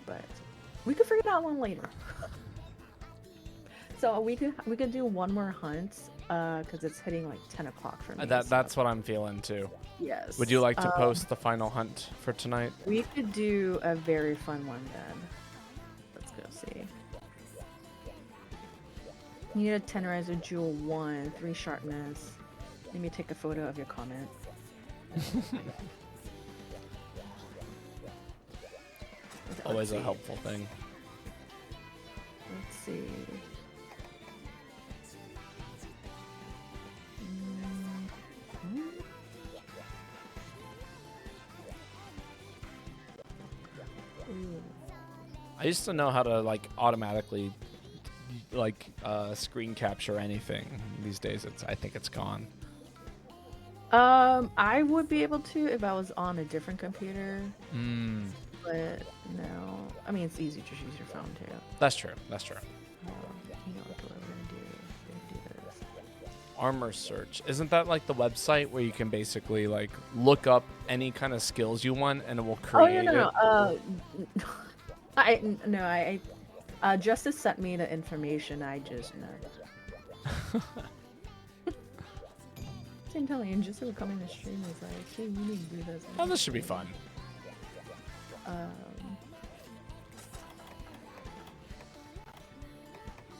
But we could figure that one later. So we could do one more hunt, because it's hitting like 10 o'clock for me. That's what I'm feeling too. Yes. Would you like to post the final hunt for tonight? We could do a very fun one then. Let's go see. You need a tenderizer jewel 1, 3 sharpness. Let me take a photo of your comment. Always a helpful thing. Let's see. I used to know how to like automatically like screen capture anything. These days I think it's gone. I would be able to if I was on a different computer. But no. I mean, it's easy to just use your phone too. That's true. That's true. You know what we're gonna do? We're gonna do this. Armor search. Isn't that like the website where you can basically like look up any kind of skills you want and it will create it? Justice sent me the information. I just know. I'm telling you, Justice would come in the stream and was like, hey, you need to do this. Oh, this should be fun.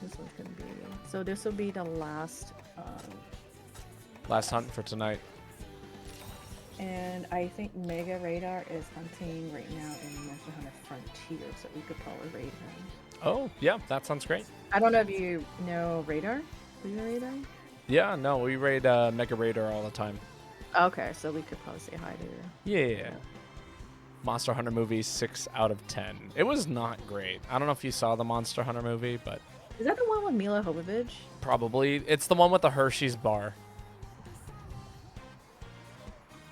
This one's gonna be. So this will be the last. Last hunt for tonight. And I think Mega Radar is hunting right now in Monster Hunter Frontier, so we could probably raid him. Oh, yeah, that sounds great. I don't know if you know Radar? Mega Radar? Yeah, no, we raid Mega Raider all the time. Okay, so we could probably say hi to you. Yeah. Monster Hunter movie 6 out of 10. It was not great. I don't know if you saw the Monster Hunter movie, but Is that the one with Mila Jovovich? Probably. It's the one with the Hershey's bar.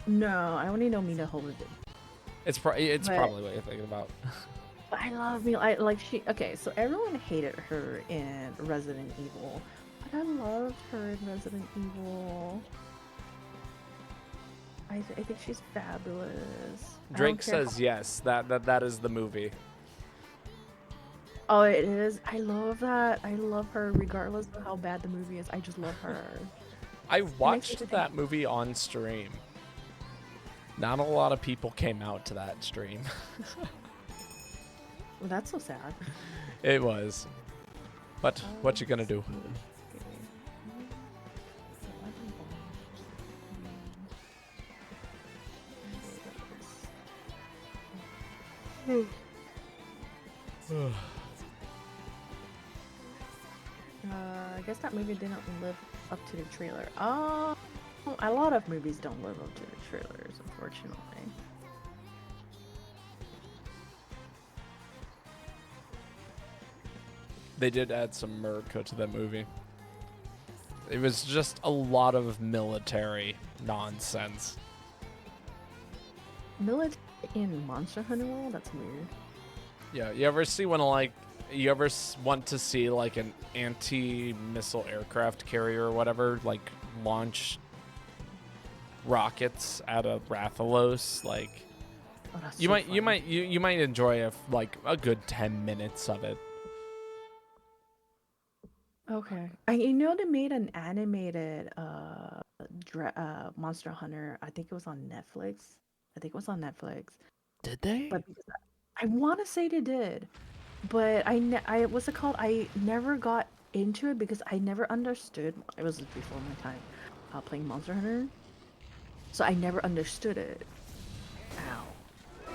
No, I only know Mila Jovovich. It's But probably what you're thinking about. but I love Mila. I like she. Okay, so everyone hated her in Resident Evil, but I loved her in Resident Evil. I think she's fabulous. I don't Drake care says yes. That is the movie. Oh, it is. I love that. I love her regardless of how bad the movie is. I just love her. I Makes me watched think- that movie on stream. Not a lot of people came out to that stream. Well, that's so sad. It was. But what you gonna do? I guess that movie didn't live up to the trailer. Oh, a lot of movies don't live up to the trailers, unfortunately. They did add some America to that movie. It was just a lot of military nonsense. Military in Monster Hunter World? That's weird. Yeah, you ever see when like you ever want to see like an anti-missile aircraft carrier or whatever like launch rockets out of Rathalos? Like Oh, that's you so might funny. you might enjoy like a good 10 minutes of it. Okay. You know they made an animated Monster Hunter. I think it was on Netflix. I think it was on Netflix. Did they? But because I want to say they did, but what's it called? I never got into it because I never understood. It was before my time playing Monster Hunter, so I never understood it. Ow.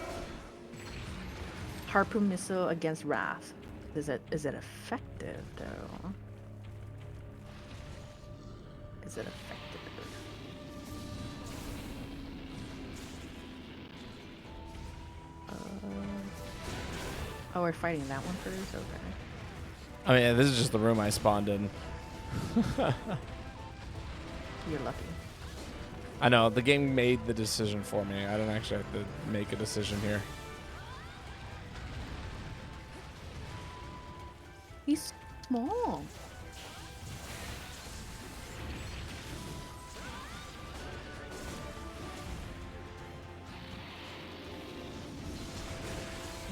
Harpoon missile against Wrath. Is it effective though? Is it effective? Oh, we're fighting that one first? Okay. I mean, this is just the room I spawned in. You're lucky. I know, the game made the decision for me. I don't actually have to make a decision here. He's small.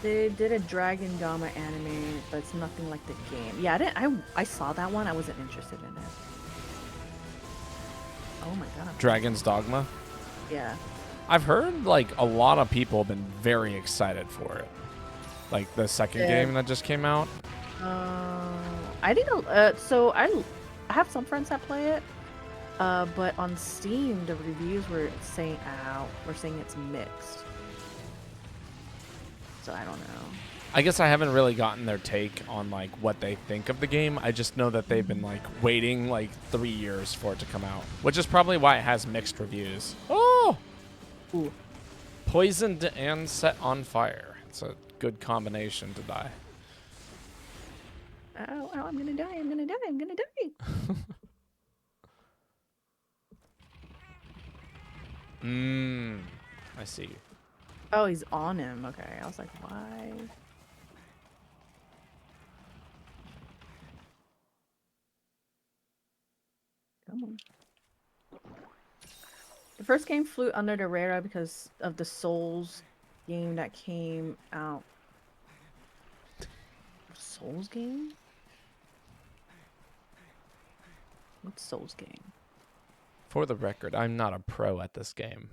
They did a Dragon Dama anime, but it's nothing like the game. Yeah, I saw that one. I wasn't interested in it. Oh my god. Dragon's Dogma. Yeah. I've heard like a lot of people have been very excited for it. Like the second Yeah. game that just came out. I didn't. So I have some friends that play it. But on Steam, the reviews were saying it's mixed. So I don't know. I guess I haven't really gotten their take on like what they think of the game. I just know that they've been like waiting like 3 years for it to come out, which is probably why it has mixed reviews. Oh, Ooh. poisoned and set on fire. It's a good combination to die. Oh, I'm gonna die. I'm gonna die. I'm gonna die. I see. Oh, he's on him. Okay. I was like, why? Come on. The first game flew under the radar because of the Souls game that came out. Souls game? What Souls game? For the record, I'm not a pro at this game.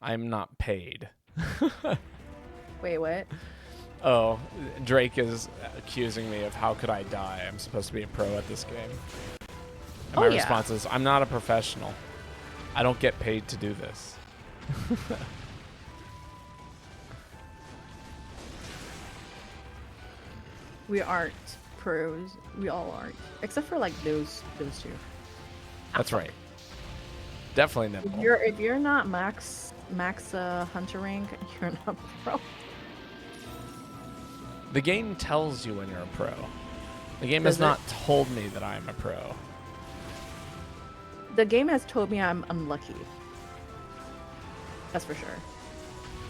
I'm not paid. Wait, what? Oh, Drake is accusing me of how could I die? I'm supposed to be a pro at this game. And my yeah. response is, I'm not a professional. I don't get paid to do this. We aren't pros. We all aren't, except for like those two. That's right. Definitely If nimble. you're not max hunter rank, you're not pro. The game tells you when you're a pro. The game has not told me that I am a pro. The game has told me I'm unlucky. That's for sure.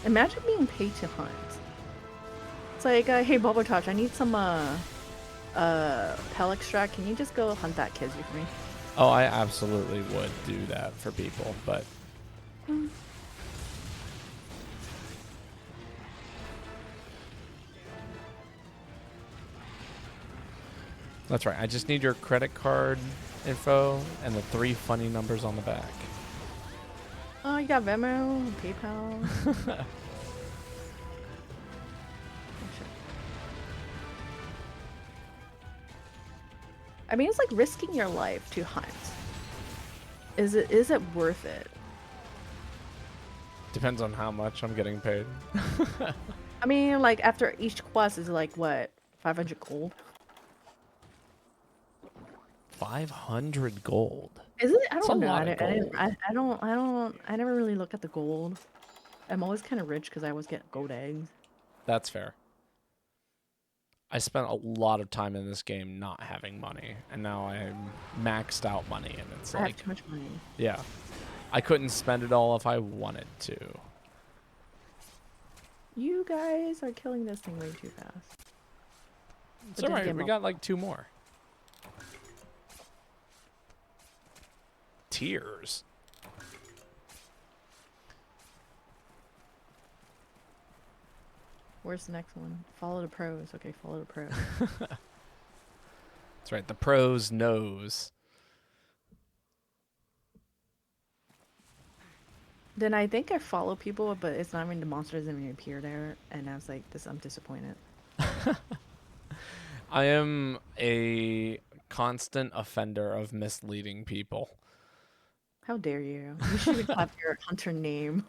Imagine being paid to hunt. It's like, hey Babotosh, I need some pell extract. Can you just go hunt that Kizzy for me? Oh, I absolutely would do that for people, but that's right. I just need your credit card info and the 3 funny numbers on the back. Oh, you got Venmo, PayPal. Oh, shit. I mean, it's like risking your life to hunt. Is it worth it? Depends on how much I'm getting paid. I mean, like after each quest is like what, 500 gold? 500 gold. Is it? I That's don't a know. lot of gold. I never really look at the gold. I'm always kind of rich because I always get gold eggs. That's fair. I spent a lot of time in this game not having money, and now I'm maxed out money, and it's I like, have too much money. yeah, I couldn't spend it all if I wanted to. You guys are killing this thing way too fast. It's alright, we got like 2 more. Tears. Where's the next one? Follow the pros. Okay, follow the pros. That's right, the pros knows. Then I think I follow people, but it's not even the monster doesn't even appear there, and I was like, I'm disappointed. I am a constant offender of misleading people. How dare you? You should have your hunter name.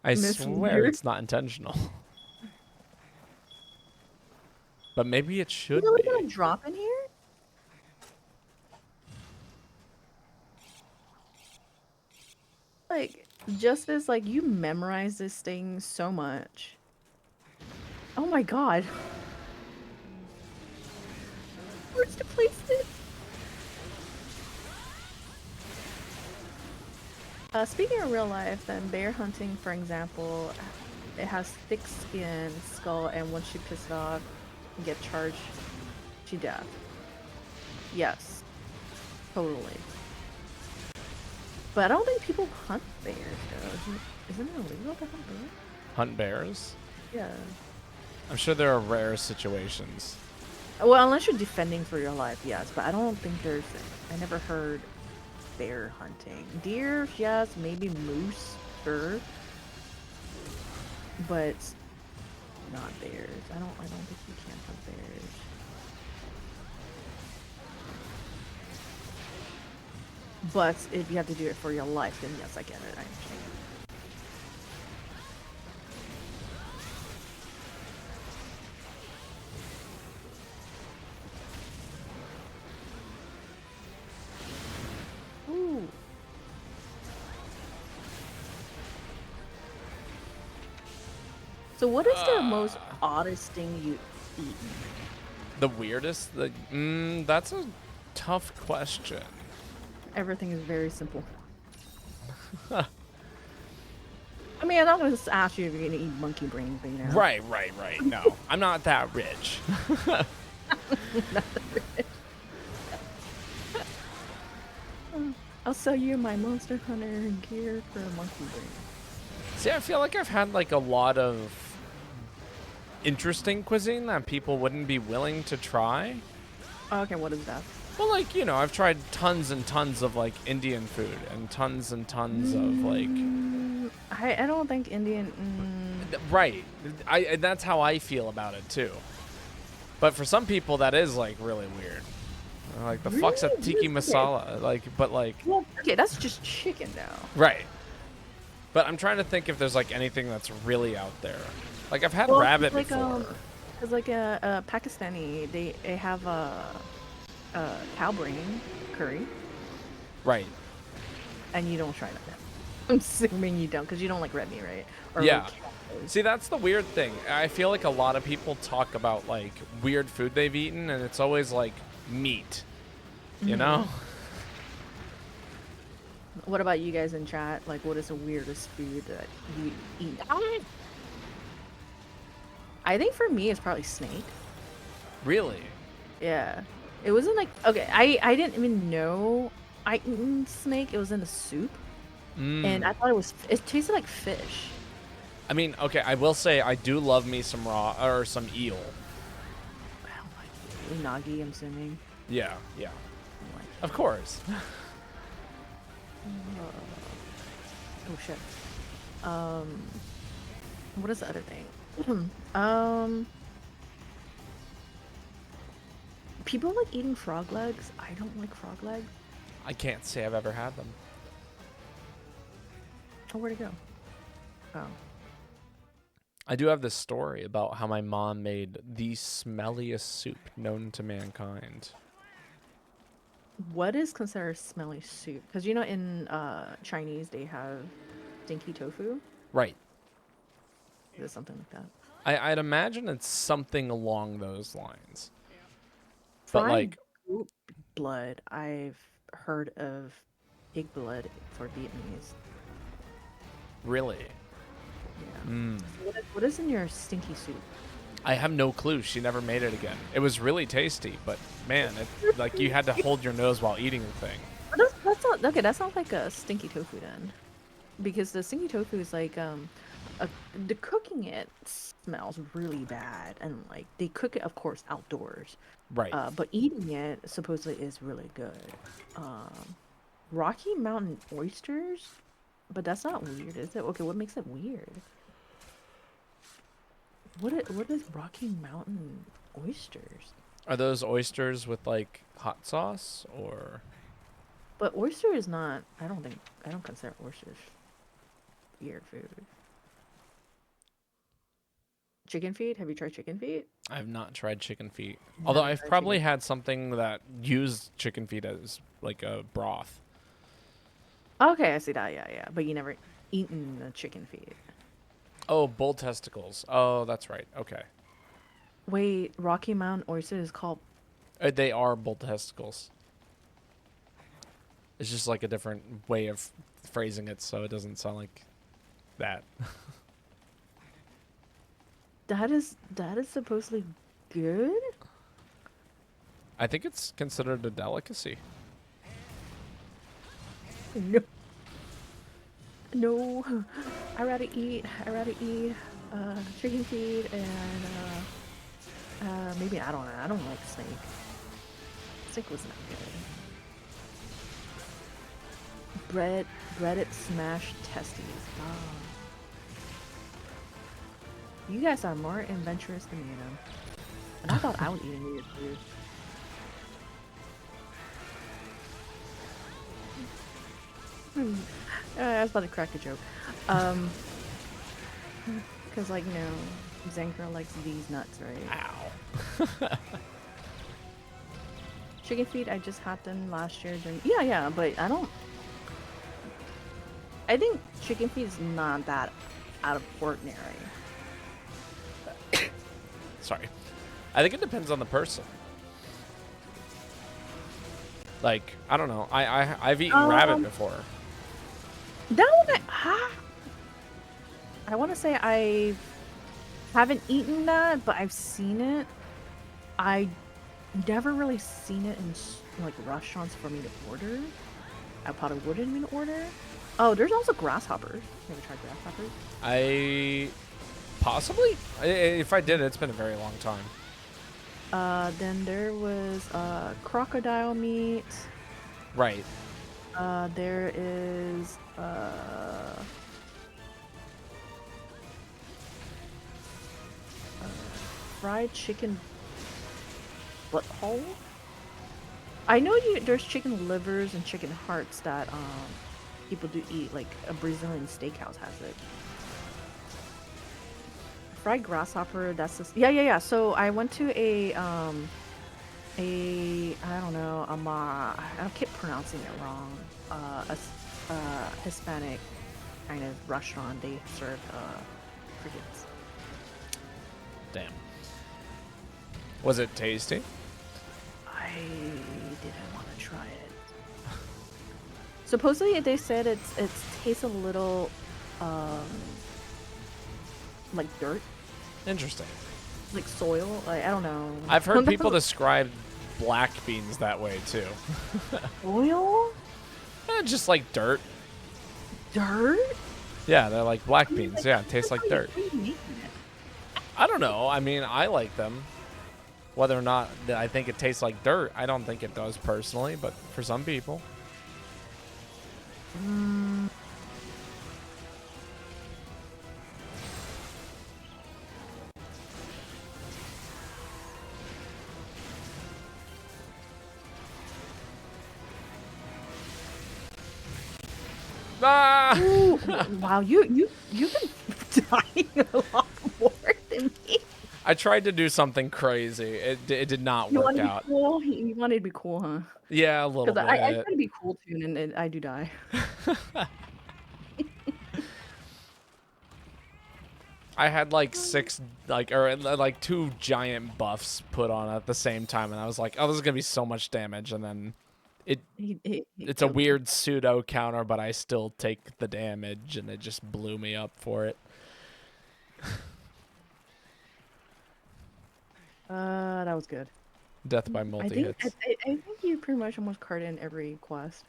I swear it's not intentional. But maybe it should You really be. gonna drop in here? Like, Justice, like, you memorize this thing so much. Oh my god. Where's to place it? Speaking of real life, then bear hunting, for example, it has thick skin, skull, and once you piss it off, you get charged to death. Yes. Totally. But I don't think people hunt bears, though. Isn't it illegal to hunt bears? Hunt bears? Yeah. I'm sure there are rare situations. Well, unless you're defending for your life, yes. But I don't think there's... I never heard bear hunting. Deer, yes. Maybe moose, sure. But not bears. I don't think you can hunt bears. But if you have to do it for your life, then yes, I get it. I understand. Ooh. So what is the most oddest thing you eat? The weirdest? That's a tough question. Everything is very simple. I mean, I'm not gonna just ask you if you're gonna eat monkey brains, but you know. Right. No, I'm not that rich. Not that rich. I'll sell you my Monster Hunter gear for a monkey brain. See, I feel like I've had like a lot of interesting cuisine that people wouldn't be willing to try. Oh, okay, what is that? Well, like, you know, I've tried tons and tons of like Indian food and tons of like. I don't think Indian. Right. That's how I feel about it too. But for some people, that is like really weird. Like the fuck's a tiki masala? Like, but like. Well, okay, that's just chicken now. Right. But I'm trying to think if there's like anything that's really out there. Like I've had rabbit before. Because like Pakistani, they have a cow brain curry. Right. And you don't try that. I'm assuming you don't, because you don't like red meat, right? Or Yeah. like cows. See, that's the weird thing. I feel like a lot of people talk about like weird food they've eaten, and it's always like meat. You know? What about you guys in chat? Like, what is the weirdest food that you eat? I think for me, it's probably snake. Really? Yeah. It wasn't like, okay, I didn't even know I eaten snake. It was in a soup. And I thought it tasted like fish. I mean, okay, I will say I do love me some raw or some eel. Unagi, I'm assuming. Yeah, yeah. Of course. Oh shit. What is the other thing? People like eating frog legs. I don't like frog legs. I can't say I've ever had them. Oh, where'd it go? Oh. I do have this story about how my mom made the smelliest soup known to mankind. What is considered smelly soup? Because you know in Chinese they have stinky tofu. Right. Is it something like that? I'd imagine it's something along those lines. But Fried like goat blood, I've heard of pig blood for Vietnamese. really, Yeah. What is in your stinky soup? I have no clue. She never made it again. It was really tasty, but man, it like you had to hold your nose while eating the thing. That's not okay. That sounds like a stinky tofu then, because the stinky tofu is like the cooking it smells really bad, and like they cook it, of course, outdoors. Right. But eating it supposedly is really good. Rocky Mountain oysters, but that's not weird, is it? Okay, what makes it weird? What is Rocky Mountain oysters? Are those oysters with like hot sauce or? But oyster is not. I don't consider oysters weird food. Chicken feet? Have you tried chicken feet? I've not tried chicken feet. Never Although I've tried probably chicken. had something that used chicken feet as like a broth. Okay, I see that. Yeah, yeah. But you never eaten the chicken feet. Oh, bull testicles. Oh, that's right. Okay. Wait, Rocky Mountain oyster is called. They are bull testicles. It's just like a different way of phrasing it so it doesn't sound like that. That is supposedly good. I think it's considered a delicacy. No. No. I rather eat chicken feet and maybe I don't know. I don't like steak. Steak was not good. Breaded smashed testes. Oh. You guys are more adventurous than me, though. And I thought I would eat weird food. I was about to crack a joke. Because, like, you know, Zankra likes these nuts, right? Ow. Chicken feet, I just had them last year during. Yeah, but I don't. I think chicken feet is not that out of ordinary. Sorry. I think it depends on the person. Like, I don't know. I've eaten rabbit before. That one, I want to say I haven't eaten that, but I've seen it. I never really seen it in like restaurants for me to order. I probably wouldn't even order. Oh, there's also grasshoppers. You ever tried grasshoppers? Possibly? If I did, it's been a very long time. Then there was crocodile meat. Right. There is fried chicken butthole. I know there's chicken livers and chicken hearts that people do eat. Like a Brazilian steakhouse has it. Fried grasshopper. That's just, yeah. So I went to a I don't know, I keep pronouncing it wrong. A Hispanic kind of restaurant they serve crickets. Damn. Was it tasty? I didn't want to try it. Supposedly they said it tastes a little like dirt, Interesting. like soil. Like, I don't know. I've heard people describe black beans that way too. Oil? Just like dirt. Dirt? Yeah, they're like black I mean, beans. like, Yeah, it tastes like dirt. how are you making it? I don't know. I mean, I like them. Whether or not that I think it tastes like dirt, I don't think it does personally, but for some people. Ah! Ooh, wow, you've been dying a lot more than me. I tried to do something crazy. It did not You work want to be out. cool? You wanted to be cool, huh? Yeah, a little Because I bit. try to be cool too, and I do die. I had like like 2 giant buffs put on at the same time, and I was like, oh, this is gonna be so much damage, and then He it's a killed me. weird pseudo counter, but I still take the damage, and it just blew me up for it. That was good. Death by I multi-hits. think you pretty much almost card in every quest.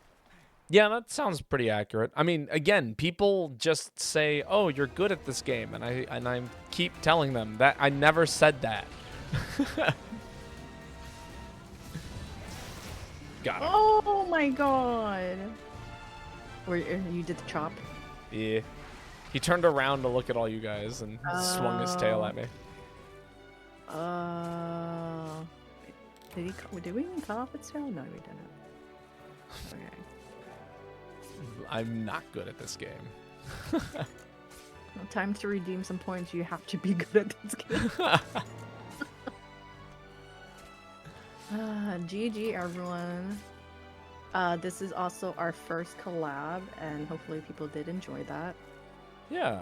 Yeah, that sounds pretty accurate. I mean, again, people just say, "Oh, you're good at this game," and I keep telling them that I never said that. Got him. Oh my god! Where you did the chop? Yeah. He turned around to look at all you guys and swung his tail at me. Did we even cut off its tail? No, we didn't. Okay. I'm not good at this game. Well, time to redeem some points. You have to be good at this game. GG everyone. This is also our first collab, and hopefully people did enjoy that. Yeah.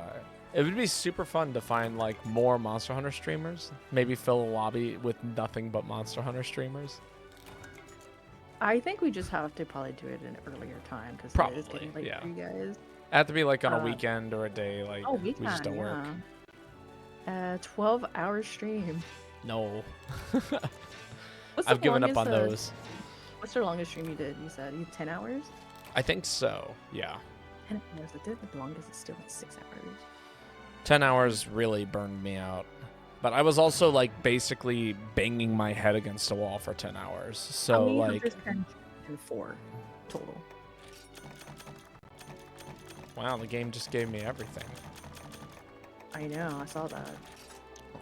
It would be super fun to find like more Monster Hunter streamers. Maybe fill a lobby with nothing but Monster Hunter streamers. I think we just have to probably do it in an earlier time because it is getting late yeah. for you guys. It have to be like on a weekend or a day like we just don't work. 12-hour stream. No. What's I've the given up on longest, those. What's the longest stream you did? You said you 10 hours? I think so. Yeah. 10 hours. I did the longest is still like 6 hours. 10 hours really burned me out. But I was also like basically banging my head against a wall for 10 hours. So How many like hunters can 4 total? wow, the game just gave me everything. I know, I saw that.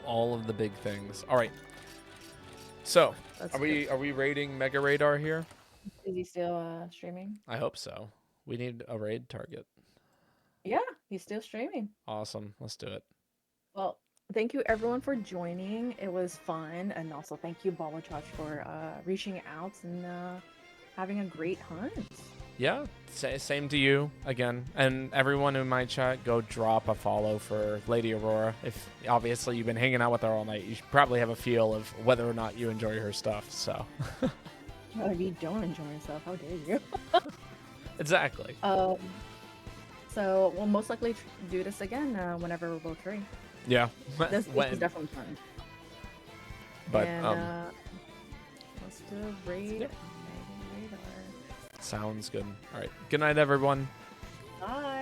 All of the big things. All right. So, That's are we raiding Mega Radar here? Is he still streaming? I hope so. We need a raid target. Yeah, he's still streaming. Awesome. Let's do it. Well, thank you everyone for joining. It was fun, and also thank you Babotosh for reaching out and having a great hunt. Yeah, same to you again. And everyone in my chat, go drop a follow for Lady Aurora. If obviously you've been hanging out with her all night, you should probably have a feel of whether or not you enjoy her stuff. So. Well, if you don't enjoy yourself, how dare you? Exactly. So we'll most likely do this again whenever we're both free. Yeah. This is definitely fun. But and, let's do a raid. Sounds good. All right. Good night, everyone. Bye.